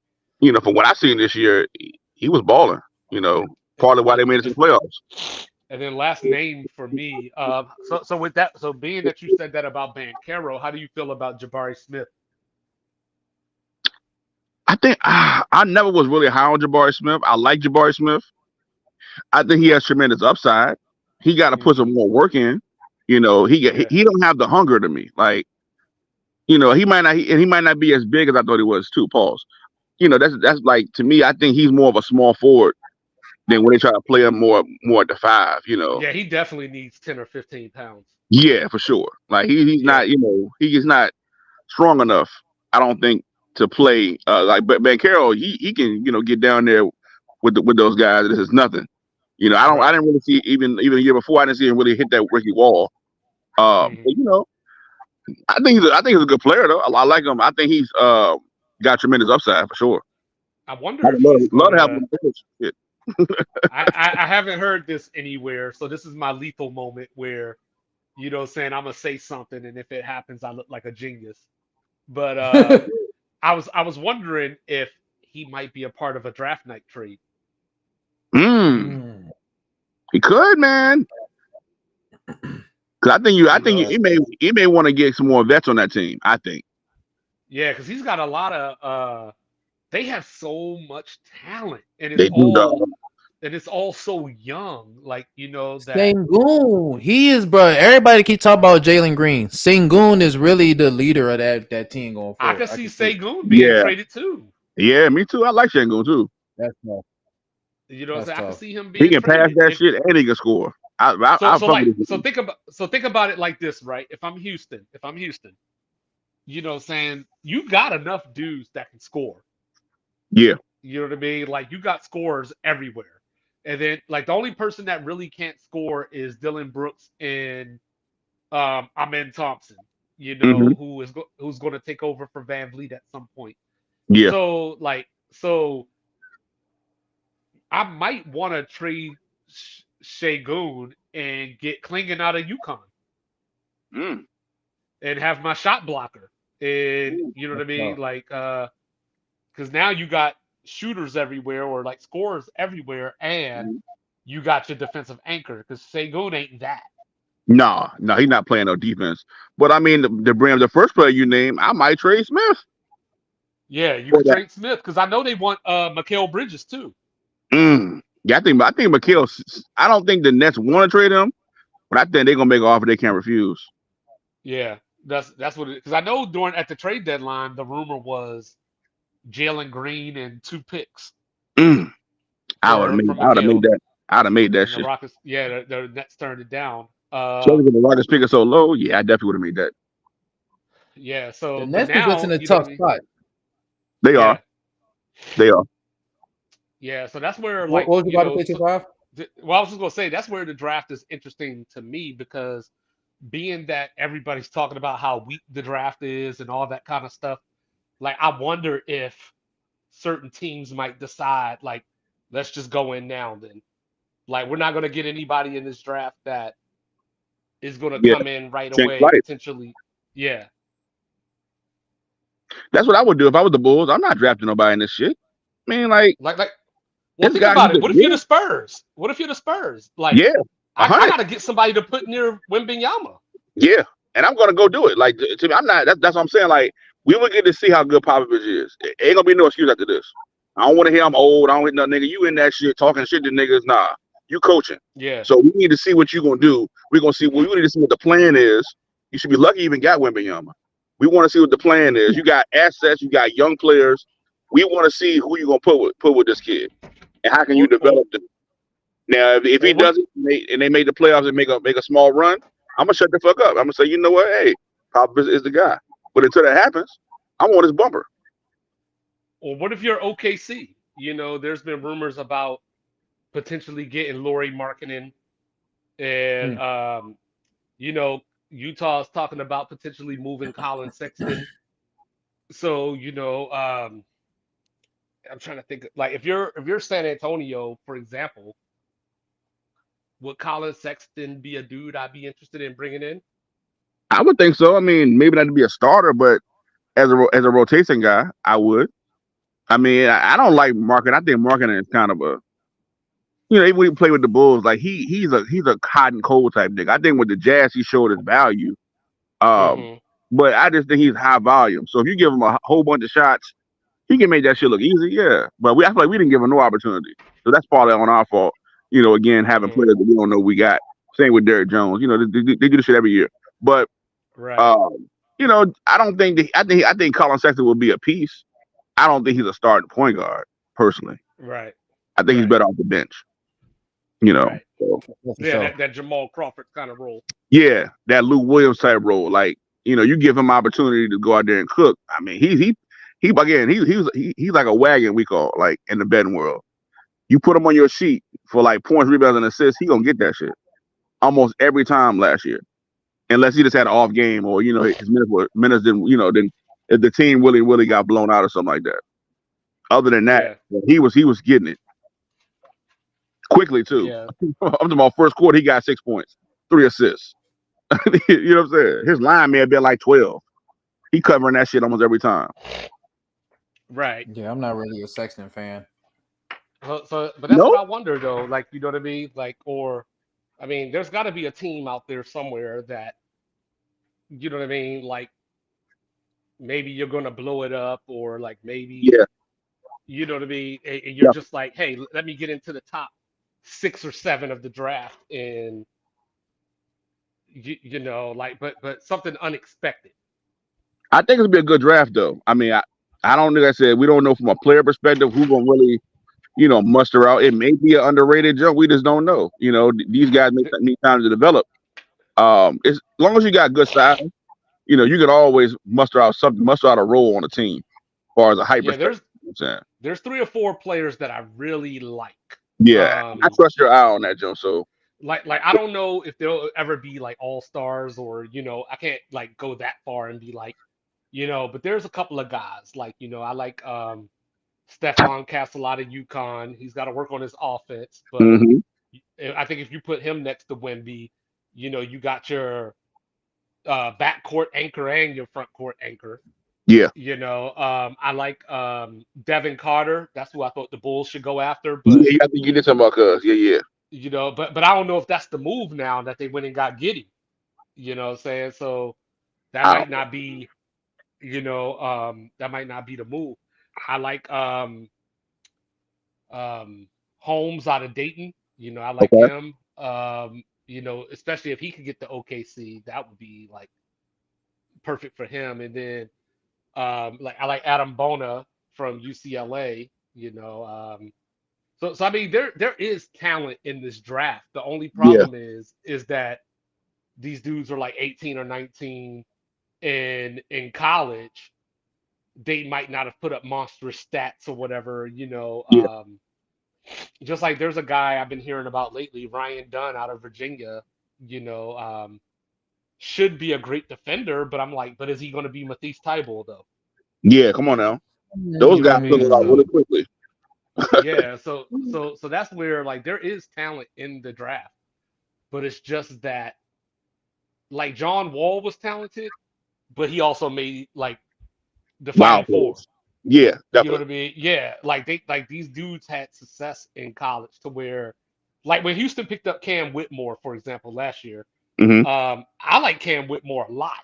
from what I've seen this year, he was balling. And, Partly why they made it to the playoffs. And then last name for me. So with that, so being that you said that about Bankero, how do you feel about Jabari Smith? I think I never was really high on Jabari Smith. I like Jabari Smith. I think he has tremendous upside. He got to put Hmm. some more work in. Yeah. He don't have the hunger to me. Like, he might not be as big as I thought he was too. Pause. That's like, to me. I think he's more of a small forward than when they try to play him more at the five. Yeah, he definitely needs 10 or 15 pounds. Yeah, for sure. Like he's Yeah. not. He is not strong enough. I don't think to play but Ben Carroll. He can get down there with those guys. This is nothing. I Right. didn't really see even a year before. I didn't see him really hit that Ricky wall. Hmm. But I think he's a good player though. I like him. I think he's got tremendous upside for sure. I I wonder would if he's love to have gonna. him. Shit. I haven't heard this anywhere, so this is my lethal moment where, saying I'm gonna say something, and if it happens, I look like a genius. But I was wondering if he might be a part of a draft night trade. Mm, Mm, he could, man. Cause I You think know, he may want to get some more vets on that team. I think yeah, because he's got a lot of. They have so much talent, and it's they do, all dog. and it's all so young. Like that. Sengun, he is, bro. Everybody keep talking about Jalen Green. Sengun is really the leader of that team going I forward. could I see can see it. Segun being Yeah, traded too. yeah, me too. I like Shango too. That's tough. What That's I'm saying? I could tough. see him He being can pass traded. that If shit and he can score. I fuck with this. think about it like this, right? If I'm Houston, saying you got enough dudes that can score. Yeah. You know what I mean? Like you got scorers everywhere. And then like the only person that really can't score is Dylan Brooks and Amen Thompson, Hmm. who's going to take over for Van Vliet at some point. Yeah. So I might want to trade Shagun and get Klingon out of UConn Mm. and have my shot blocker. And you know what I That's mean? tough. Like because now you got shooters everywhere or like scorers everywhere, and you got your defensive anchor because Segun ain't that. No, no, he's not playing no defense. But I mean, the first player you name, I might trade Smith Yeah, you for could that. trade Smith because I know they want Mikael Bridges too. Yeah, I think McHale. I don't think the Nets want to trade him, but I think they're gonna make an offer they can't refuse. Yeah, that's what it because I know during at the trade deadline the rumor was Jalen Green and 2 picks Mm. for I would have made Mikael, that. I'd have made that and the shit. Rockets. Yeah, the Nets turned it down. Especially with the Rockets picking so low. Yeah, I definitely would have made that. Yeah. The So, but Nets are just in now a you know what tough I mean. spot. They are. Yeah, They are. yeah. So that's where What was you about to say, so 25? well, I was just gonna say that's where the draft is interesting to me because being that everybody's talking about how weak the draft is and all that kind of stuff, like I wonder if certain teams might decide like let's just go in now then. Like we're not gonna get anybody in this draft that is gonna Yeah, come in right change away life. potentially. Yeah. That's what I would do if I was the Bulls. I'm not drafting nobody in this shit. I mean, like Like well, this think guy, he's about it. just What if you're the good. Spurs? What if you're the Spurs? Like Yeah, a I hundred. gotta get somebody to put near Wembenyama. Yeah, and I'm gonna go do it. Like to me, I'm not. That's what I'm saying. Like we will get to see how good Popovich is. It ain't gonna be no excuse after this. I don't want to hear I'm old. I don't hit no nigga. You in that shit talking shit to niggas? Nah, you coaching. Yeah. So we need to see what you gonna do. We're gonna see. We need to see what the plan is. You should be lucky you even got Wembenyama. We want to see what the plan is. You got assets. You got young players. We want to see who you gonna put with this kid, and how can you Or develop them. Now, if he or what doesn't, and they make the playoffs and make a small run, I'm gonna shut the fuck up. I'm gonna say, you know what? Hey, Popovich is the guy. But until that happens, I want his bumper. or what if you're OKC? There's been rumors about potentially getting Laurie Markkinen and Mm. you know, Utah's talking about potentially moving Colin Sexton. So, I'm trying to think like if you're San Antonio, for example, would Colin Sexton be a dude I'd be interested in bringing in? I would think so. I mean, maybe not to be a starter, but as a rotation guy, I would. I mean, I don't like marketing. I think marketing is kind of a even when he played with the Bulls, like he's a hot and cold type nigga. I think with the Jazz, he showed his value. Um, Hmm. but I just think he's high volume. So if you give him a whole bunch of shots, he can make that shit look easy. Yeah, but I feel like we didn't give him no opportunity. So that's partly on our fault. Again, having Hmm. players that we don't know we got. Same with Derrick Jones. They do this shit every year. But Right. um, I don't think I think Colin Sexton will be a piece. I don't think he's a starting point guard personally. Right. I think he's Right. better off the bench. You know. Right. So, for Yeah, sure. that Jamal Crawford kind of role. yeah, that Luke Williams type role. Like you give him opportunity to go out there and cook. I mean, he again he's like a wagon we call like in the betting world. You put him on your sheet for like points, rebounds, and assists, he gonna get that shit almost every time last year, unless he just had an off game or his minutes didn't then if the team really got blown out or something like that. Other than that, Yeah. he was getting it quickly too. Yeah. I'm talking about first quarter, he got 6 points, 3 assists. You know what I'm saying? His line may have been like 12. He covering that shit almost every time. Right. Yeah, I'm not really a Sexton fan. But that's what No, I wonder though. Like, you know what I mean? Like, or, I mean, there's got to be a team out there somewhere that, you know what I mean? Like, maybe you're gonna blow it up, or like maybe, yeah, you know what I mean? And you're yeah. just like, hey, let me get into the top 6 or 7 of the draft, and like, but something unexpected. I think it'll be a good draft though. I mean, I don't think I said we don't know from a player perspective who gonna really muster out. It may be an underrated jump. We just don't know. These guys need time to develop. As long as you got good size, you can always muster out something, muster out a role on a team, as far as a height Yeah, perspective. there's You know what I'm saying, there's 3 or 4 players that I really like. yeah, I Um, trust your eye on that, Joe. So like I don't know if they'll ever be like all stars, or I can't like go that far and be like, but there's a couple of guys like, I like Stefan Castle out of UConn. He's got to work on his offense, but hmm I think if you put him next to Wemby, you got your backcourt anchor and your front court anchor. yeah, I like Devin Carter. That's who I thought the Bulls should go after, but yeah. I think you did something about cuz. Yeah, yeah, but I don't know if that's the move now that they went and got Giddy. You know what I'm saying? So that I, might not be, that might not be the move. I like um Holmes out of Dayton. I like okay, him. Especially if he could get the OKC, that would be like perfect for him. And then like I like Adam Bona from UCLA. So I mean there is talent in this draft. The only yeah, problem is that these dudes are like 18 or 19, and in college they might not have put up monstrous stats or whatever. yeah, Just like there's a guy I've been hearing about lately, Ryan Dunn out of Virginia. You know, should be a great defender, but I'm like, but is he going to be Matisse Thybulle though? yeah. Come on now, those You know what guys I fill it mean? out really So quickly. yeah, so that's where like there is talent in the draft, but it's just that like John Wall was talented, but he also made like the Wow, Final Four. players. Yeah, You know what definitely. I mean? Yeah, like these dudes had success in college to where, like when Houston picked up Cam Whitmore, for example, last year. hmm I like Cam Whitmore a lot.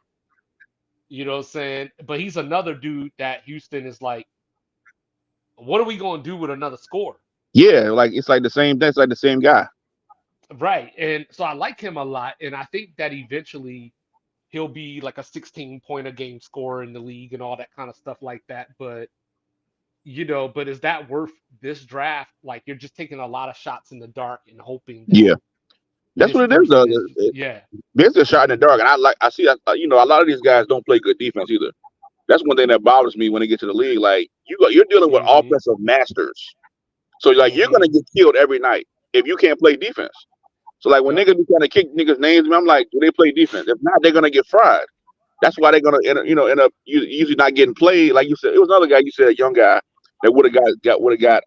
You know what I'm saying? But he's another dude that Houston is like, what are we going to do with another score? Yeah, like it's like the same. That's like the same guy. Right. And so I like him a lot. And I think that eventually he'll be like a 16 point a game scorer in the league and all that kind of stuff like that. But is that worth this draft? Like you're just taking a lot of shots in the dark and hoping that Yeah, that's this what it is. person is, yeah. There's a shot in the dark, and I see. A lot of these guys don't play good defense either. That's one thing that bothers me when they get to the league. Like you're dealing with Mm-hmm. offensive masters, so like you're Mm-hmm. gonna get killed every night if you can't play defense. So like when Yep. niggas be trying to kick niggas' names, I'm like, do they play defense? If not, they're gonna get fried. That's why they're gonna end up usually not getting played. Like you said, it was another guy you said, a young guy that would have got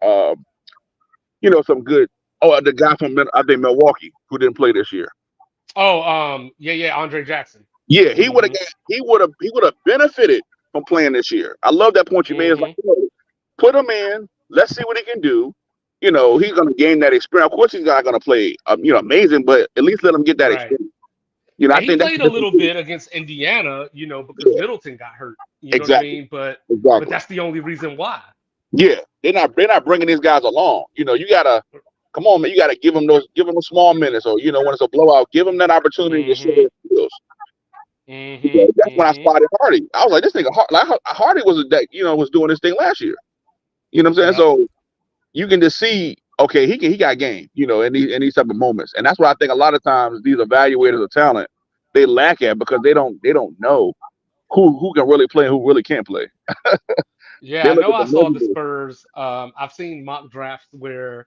some good. Oh, the guy from I think Milwaukee who didn't play this year. Oh, yeah, Andre Jackson. Yeah, he would have Mm-hmm. got he would have benefited from playing this year. I love that point you made. It's like, Mm-hmm. put him in. Let's see what he can do. he's going to gain that experience. Of course, he's not going to play, amazing, but at least let him get that Right. experience. I And he think that's played the a difference little too. bit against Indiana, because Yeah, Middleton got hurt. You know what I exactly, mean? But exactly. that's the only reason why. Yeah, they're not bringing these guys along. You gotta come on, man. You gotta give them a small minutes, or when it's a blowout, give them that opportunity to show Mm-hmm. their skills. Mm-hmm. That's when I Mm-hmm. spotted Hardy. I was like, this nigga, Hardy was doing this thing last year. You know what I'm saying? Yep. So you can just see, okay, he got game, in these type of moments, and that's why I think a lot of times these evaluators of talent they lack at because they don't know who can really play and who really can't play. Yeah, They I look know at the I saw the numbers. Spurs. I've seen mock drafts where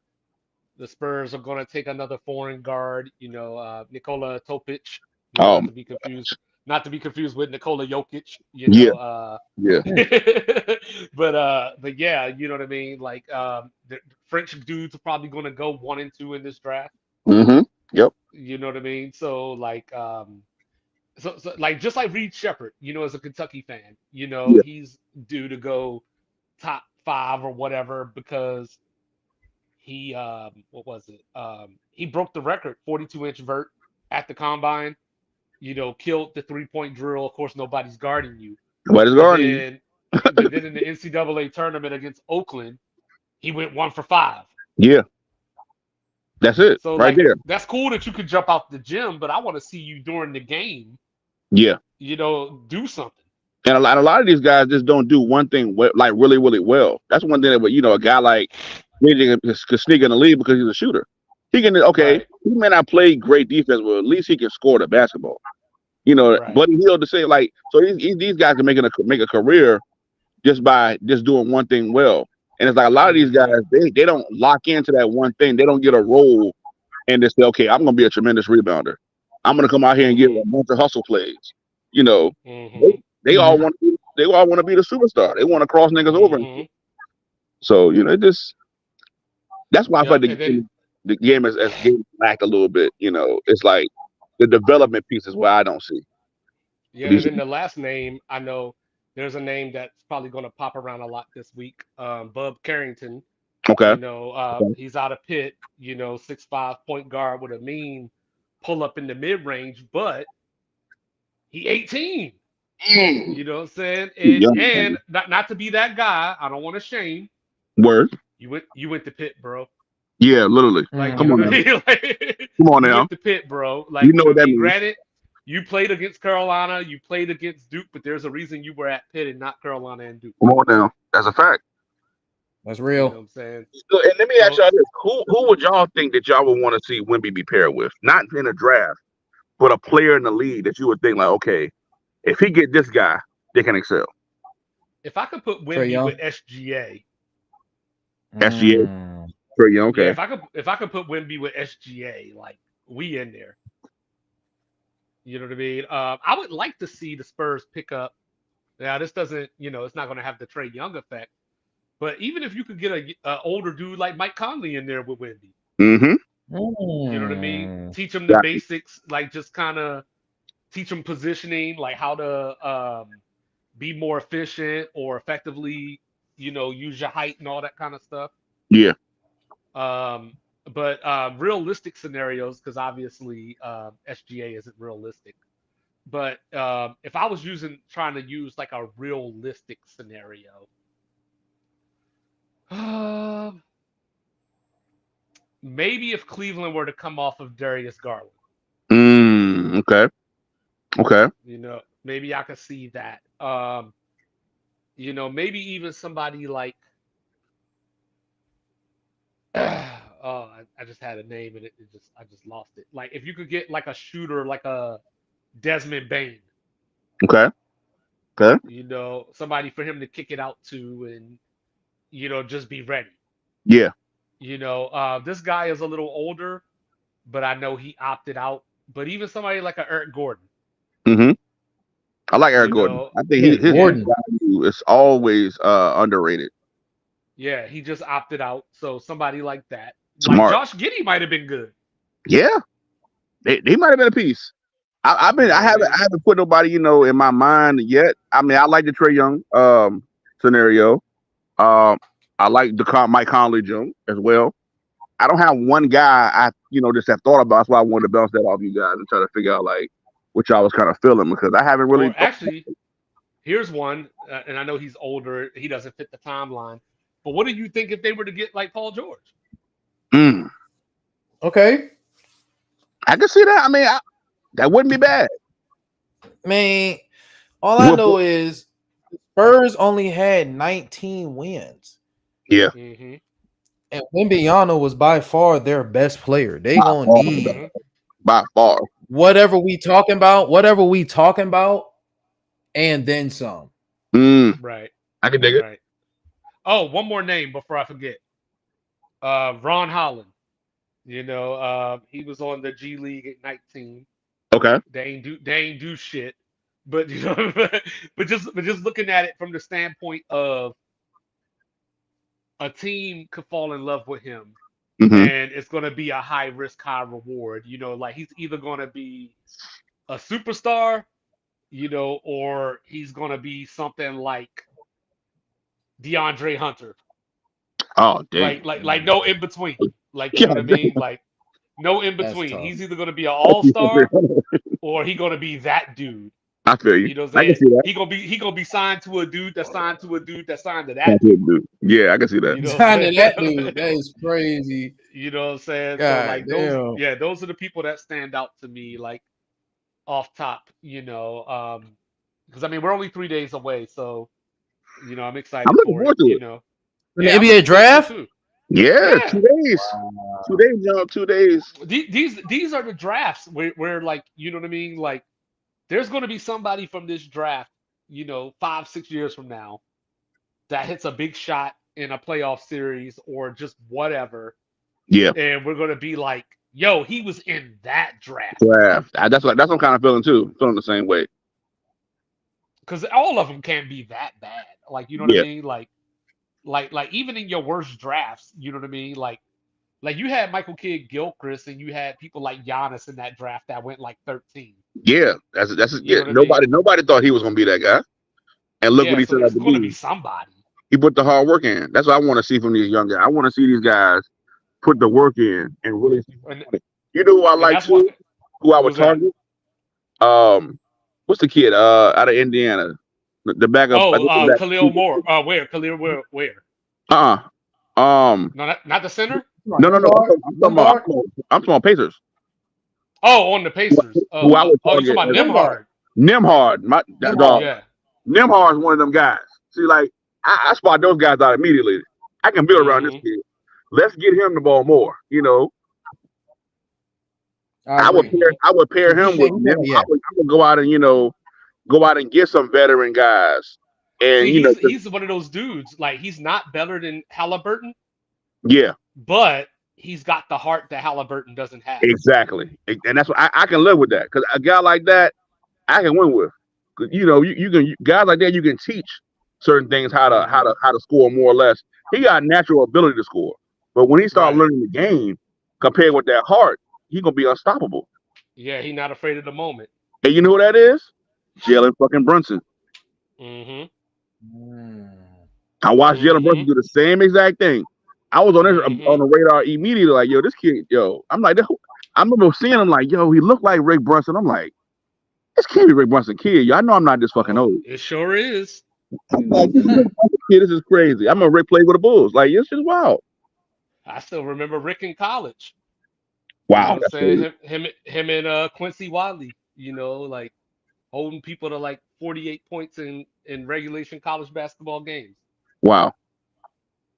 the Spurs are going to take another foreign guard, Nikola Topic, not Um, to be confused, with Nikola Jokic, yeah, yeah, but yeah, you know what I mean? Like the French dudes are probably going to go 1 and 2 in this draft. mm-hmm, yep, You know what I mean? So like so like just like Reed Shepard, as a Kentucky fan, yeah, he's due to go top 5 or whatever because he what was it? He broke the record 42-inch vert at the combine, killed the 3-point drill. Of course, nobody's guarding you. but it's But guarding then but then in the NCAA tournament against Oakland, he went 1 for 5. you. Yeah, that's it So right like there. that's cool that you could jump out the gym, but I want to see you during the game, Yeah, do something. and a lot of these guys just don't do one thing like really really well. That's one thing that a guy like JJ can sneak in the league because he's a shooter. He can okay. Right, He may not play great defense, but at least he can score the basketball. right. Buddy Hield to say like so these guys can make a career just by just doing one thing well. And it's like a lot of these guys Hmm. they don't lock into that one thing. They don't get a role and they say, okay, I'm gonna be a tremendous rebounder. I'm gonna come out here and give Hmm. a bunch of hustle plays. You know, they, Hmm. they all want to be the superstar. They want to cross niggas over. Hmm. So it just that's why I feel Yep. like And then the game is as game lacked a little bit. It's like the development piece is where I don't see yeah, and these. then the last name I know there's a name that's probably going to pop around a lot this week. Bub Carrington. Okay. Okay. He's out of Pitt. 6'5" point guard with a mean pull up in the mid range, but he 18. Mm. You know what I'm saying? He's And young, and man. not to be that guy. I don't want to shame. Word. You went to Pitt, bro. Yeah, literally. Like, you Come know on what I now. mean? Like, Come on you now. went to Pitt, bro. You Like, know you know what what I that mean? means. Granted, you played against Carolina, you played against Duke, but there's a reason you were at Pitt and not Carolina and Duke. Come on now. That's a fact. That's You know real. what I'm saying? So, and let me ask So y'all this: who would y'all think that y'all would want to see Wimby be paired with? Not in a draft, but a player in the league that you would think like, okay, if he get this guy, they can excel. if I could put Trey Wimby with Young. SGA, SGA, Mm. pretty young. yeah, Okay. if I could put Wimby with SGA, like we in there. You know what I mean? I would like to see the Spurs pick up. Now, this doesn't, it's not going to have the Trey Young effect. But even if you could get a older dude like Mike Conley in there with Wimby, Mm-hmm. you know what I mean? Mm. Teach them the Exactly. basics, like just kind of teach them positioning, like how to be more efficient or effectively, use your height and all that kind of stuff. Yeah. Um, but realistic scenarios, because obviously SGA isn't realistic. But if I was trying to use like a realistic scenario, um, maybe if Cleveland were to come off of Darius Garland, Okay. Okay. maybe I could see that. Maybe even somebody like, I just had a name and I just lost it. Like if you could get like a shooter like a Desmond Bain, Okay. Okay. somebody for him to kick it out to and just be ready. Yeah. This guy is a little older, but I know he opted out. But even somebody like a Eric Gordon, Mm-hmm. I like Eric you Gordon. know, I think Yeah, his yeah, Gordon. value is always underrated. yeah, he just opted out. So somebody like that, like Smart. Josh Giddey, might have been good. Yeah. They might have been a piece. You know what I I mean? haven't put nobody, in my mind yet. I mean, I like the Trey Young scenario. Um I like the Mike Conley jump as well. I don't have one guy I just have thought about. That's why I wanted to bounce that off you guys and try to figure out like what y'all was kind of feeling because I haven't really Or thought. actually, here's one, and I know he's older. He doesn't fit the timeline. But what do you think if they were to get like Paul George? Mm, Okay. I can see that. I mean, that wouldn't be bad. Man, all I know is Spurs only had 19 wins. Yeah, Mm-hmm. And Wembyano was by far their best player. They gonna need Mm-hmm. by far. whatever we talking about, and then some. Mm, Right. I can dig it. Right. Oh, one more name before I forget. Ron Holland. He was on the G League Ignite team. Okay. They ain't do shit. But but just looking at it from the standpoint of a team could fall in love with him Hmm. and it's gonna be a high risk, high reward. Like he's either gonna be a superstar, or he's gonna be something like DeAndre Hunter. Oh Like dang. like like no in between. Like you Yeah, know what I mean? Like no in That's between. tough. He's either gonna be an all-star or he gonna be that dude. I feel you. You know what I'm I can saying? see that. He gonna be signed to a dude that's signed to a dude that's signed to That's that it, dude. dude. Yeah, I can see that. You know what I'm Signing that dude, that saying? is crazy. You know what I'm saying? So God like those, damn. yeah, those are the people that stand out to me, like off top, because I mean we're only 3 days away, so I'm I'm excited looking for it. forward to it. In the Yeah, I'm NBA looking forward to it draft? too. Yeah, Yeah, 2 days. Wow. 2 days, jump, 2 days. these are the drafts where like you know what I mean. Like there's going to be somebody from this draft, 5 6 years from now that hits a big shot in a playoff series or just whatever, Yeah. and we're going to be like, yo, he was in that draft. Draft. That's what I'm kind of feeling too. Feeling the same way. Because all of them can't be that bad. Like, you know what I Yeah. mean? Like even in your worst drafts, you know what I mean? Like you had Michael Kidd Gilchrist and you had people like Giannis in that draft that went like 13. Yeah. That's You yeah. know what I mean? Nobody thought he was gonna be that guy. And look what Yeah, he so turned out there's to going to be be. somebody. He put the hard work in. That's what I want to see from these young guys. I want to see these guys put the work in and really see who's And on it. You know who I and like that's what too? Who I would who's that? target? What's the kid? Out of Indiana, the backup. I Oh, think the Khalil back. Moore. Where? Khalil where? Uh-uh. No, not the center? No, no, no. Nembhard? Nembhard? I'm talking about Pacers. Oh, on the Pacers. Who I would You talking target about as Nembhard. Nimhard. Nimhard. My dog. Nembhard. Yeah. Nimhard is one of them guys. See, like I spot those guys out immediately. I can build around this Mm-hmm. kid. Let's get him the ball more. I agree. Mm-hmm. I would pair him with Nim. Yeah. I would go out and go out and get some veteran guys. And See, he's one of those dudes. Like he's not better than Halliburton, yeah, but he's got the heart that Halliburton doesn't have. exactly. And that's what I can live with that because a guy like that I can win with. 'Cause, you can guys like that you can teach certain things Mm-hmm. how to score more or less. He got natural ability to score, but when he starts Right. learning the game, compared with that heart, he gonna be unstoppable. Yeah, he's not afraid of the moment. And you know who that is? Jalen fucking Brunson. Mm-hmm. Mm. I watched Jalen Mm-hmm. Brunson do the same exact thing. I was on Mm-hmm. the radar immediately, like, yo, this kid, yo. I'm like, I remember seeing him like, yo, he looked like Rick Brunson. I'm like, this can't be Rick Brunson kid. Yo, I know I'm not this fucking Oh, old. it sure is. I'm like, this is Rick Brunson kid. This is crazy. I remember Rick played with the Bulls. Like, it's just wild. I still remember Rick in college. You know Wow, what I'm that's saying? crazy. Him and Quincy Wiley, like holding people to like 48 points in regulation college basketball games. Wow,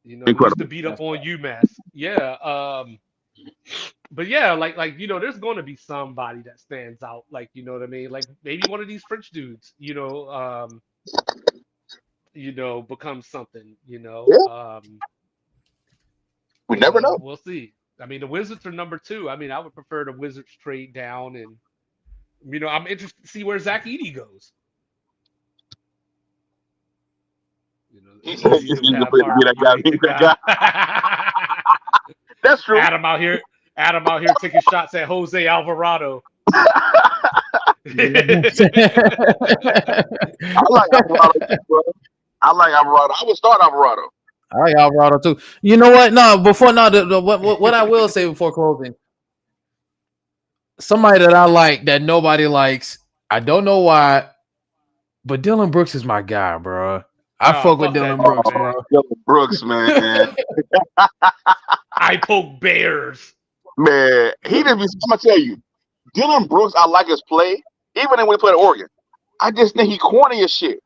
We used to incredible. beat up That's on UMass. Yeah. But yeah, like there's going to be somebody that stands out. Like you know what I mean? Like maybe one of these French dudes. Becomes something. Yeah, we never know. We'll see. I mean, the Wizards are number two. I mean, I would prefer the Wizards trade down, and I'm interested to see where Zach Edey goes. He's Easy to gonna have be Harvey. that You guy. ain't He's the that guy. guy. That's true. Adam out here taking shots at Jose Alvarado. I like Alvarado, bro. I like Alvarado. I would start Alvarado. All right, Alvarado too. You know what? No, before no, what I will say before closing, somebody that I like that nobody likes. I don't know why, but Dylan Brooks is my guy, bro. I Nah, fuck with fuck that Dylan dude, Brooks, man. bro. Dylan Brooks, man. I poke bears. Man, he didn't be. I'm gonna tell you, Dylan Brooks. I like his play, even when he played at Oregon. I just think he corny as shit.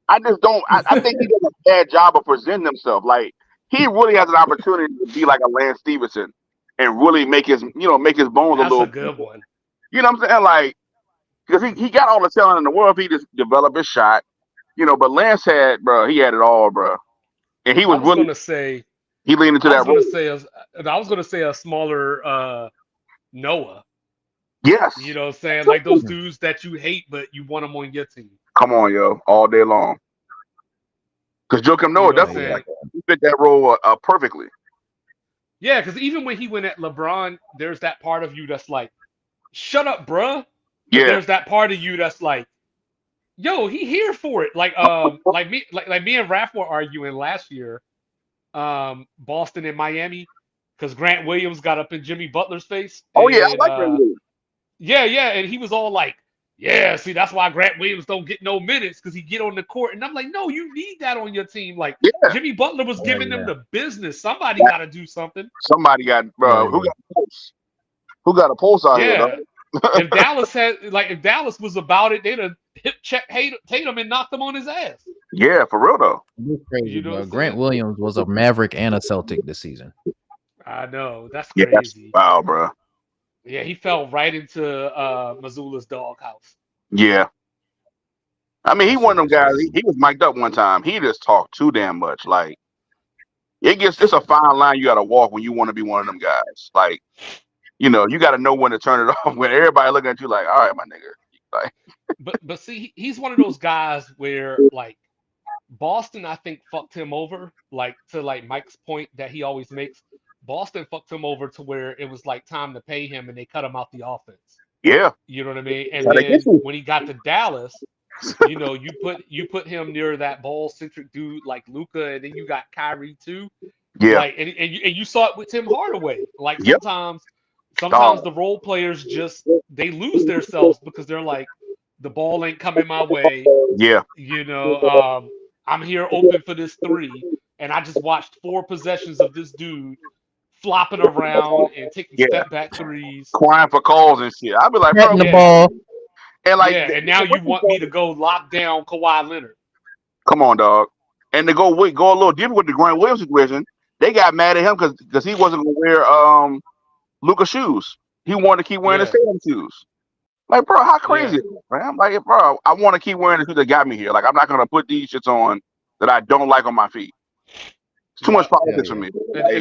I just don't. I think he does a bad job of presenting himself. Like he really has an opportunity to be like a Lance Stevenson and really make his make his bones a That's a little. good one. You know what I'm saying? Like because he got all the talent in the world. If he just developed his shot. But Lance had, bro. He had it all, bro. And he I was was really gonna say, he leaned into I was that gonna role. say, I was gonna say a smaller Noah. Yes. You know, what I'm saying like those dudes that you hate, but you want them on your team. Come on, yo, all day long. Because Joakim You Noah know what I'm definitely saying? like that. He fit that role perfectly. Yeah, because even when he went at LeBron, there's that part of you that's like, "Shut up, bruh." But Yeah. there's that part of you that's like, "Yo, he here for it." Like me and Raph were arguing last year, Boston and Miami, because Grant Williams got up in Jimmy Butler's face, Oh yeah, I and like that. yeah, and he was all like, "Yeah, see, that's why Grant Williams don't get no minutes because he get on the court." And I'm like, "No, you need that on your team." Like Yeah. Jimmy Butler was Yeah, giving them yeah, the business. Somebody got to do something. Somebody got yeah, who yeah. got a pulse? Who got a pulse out here, though? Yeah, if Dallas was about it, they'd have hip check Tatum and knocked him on his ass. Yeah, for real though. It's crazy, You know what bro. I'm Grant saying? Williams was a Maverick and a Celtic this season. I know that's Yeah, that's crazy. wow, bro. Yeah, he fell right into Missoula's doghouse. Yeah. I mean, he That one shit of them is guys. crazy. He was mic'd up one time. He just talked too damn much. Like it's a fine line you got to walk when you want to be one of them guys. Like you got to know when to turn it off when everybody looking at you like, all right, my nigga. Like, But see, he's one of those guys where like Boston, I think fucked him over. Like to like Mike's point that he always makes. Boston fucked him over to where it was like time to pay him, and they cut him out the offense. yeah, You know what I mean? And try to get then you. when he got to Dallas, you put him near that ball centric dude like Luca, and then you got Kyrie too. Yeah. Like and you saw it with Tim Hardaway. Like Yep. sometimes Oh, the role players just they lose themselves because they're like the ball ain't coming my way. yeah. You know, I'm here open for this three, and I just watched 4 possessions of this dude flopping around and taking Yeah. step back threes. Crying for calls and shit. I'd be like, bro, Patting the Yeah, ball. and like, yeah, and now you want me to go lock down Kawhi Leonard. come on, dog. And to go a little deeper with the Grant Williams situation, they got mad at him because he wasn't gonna wear Luca shoes. He wanted to keep wearing his Yeah, Tatum shoes. Like, bro, how crazy yeah, is that, man? I'm like, bro, I want to keep wearing the shoes that got me here. Like, I'm not gonna put these shits on that I don't like on my feet. It's too much yeah. Hell politics for yeah. me.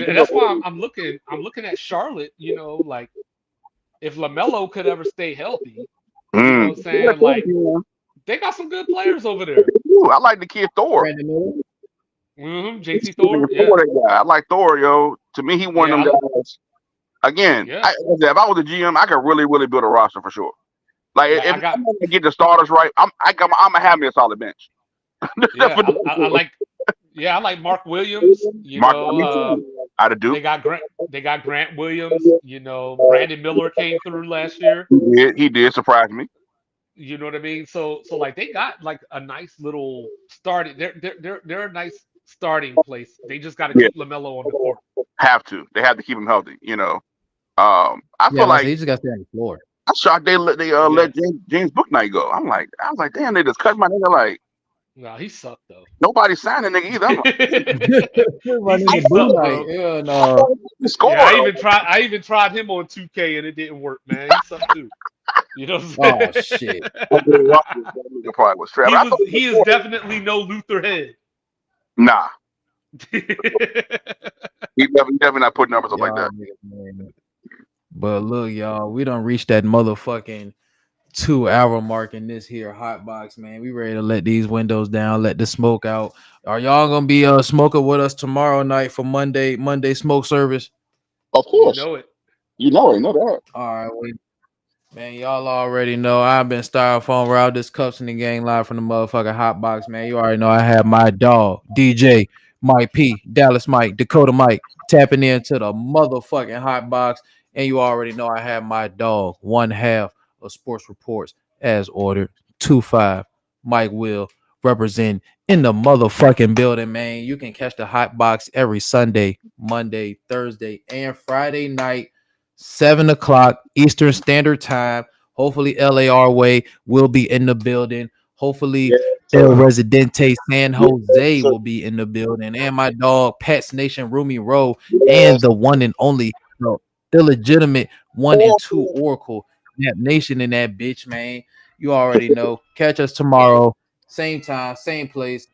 And that's why I'm looking at Charlotte. You know, like if Lamelo could ever stay healthy, you know, Mm. what I'm saying like they got some good players over there. I like the kid Thor. Brandon Miller. JT Thor, yeah, Thor, that guy. I like Thor, yo. To me, he one of yeah, them guys. Again, yeah. if I was a GM, I could really, really build a roster for sure. Like Like if I got, I'm gonna get the starters right, I'm gonna have me a solid bench. yeah, For I like, yeah, I like Mark Williams. You Mark, know, me too. I'd have do. they got Grant Williams. You know, Brandon Miller came through last year. He did surprise me. You know what I mean? So like they got like a nice little starting. They're a nice starting place. They just got to Yeah, keep Lamelo on the court. have to. They have to keep him healthy. I Yeah, feel I say like he just got to stay on the floor. I'm shocked they let Yeah. James Booknight go. I was like, damn, they just cut my nigga. Like No, he sucked though. nobody signed a nigga either. I'm like, My He nigga Boo sucked, like, bro. yeah, no. he Yeah, scored. I even tried him on 2K and it didn't work, man. He sucked too. You know what Oh I'm shit. saying? That nigga probably was Trevor. he I was thought he was he is scoring. definitely no Luther Head. Nah, Yeah, he definitely not putting numbers up like Y'all that. niggas, man. But look, y'all, we done reached that motherfucking 2 hour mark in this here hot box, man. We ready to let these windows down, let the smoke out. Are y'all gonna be smoking with us tomorrow night for Monday smoke service? Of you course, know it. you know that. All right, man, y'all already know I've been styrofoam around this cups in the gang live from the motherfucking hot box, man. You already know I have my dog, DJ Mike P, Dallas Mike, Dakota Mike, tapping into the motherfucking hot box. And you already know I have my dog, one half of Sports Reports as ordered. 2-5. Mike Will represent in the motherfucking building, man. You can catch the hot box every Sunday, Monday, Thursday, and Friday night, 7 o'clock Eastern Standard Time. Hopefully, LAR Way will be in the building. Hopefully, Yeah, El sir. Residente San Yes, Jose sir. will be in the building, and my dog Pats Nation Rumi Rowe, and Yes. the one and only, no, the legitimate 1 and 2 Oracle, that nation in that bitch, man. You already know. Catch us tomorrow, same time, same place.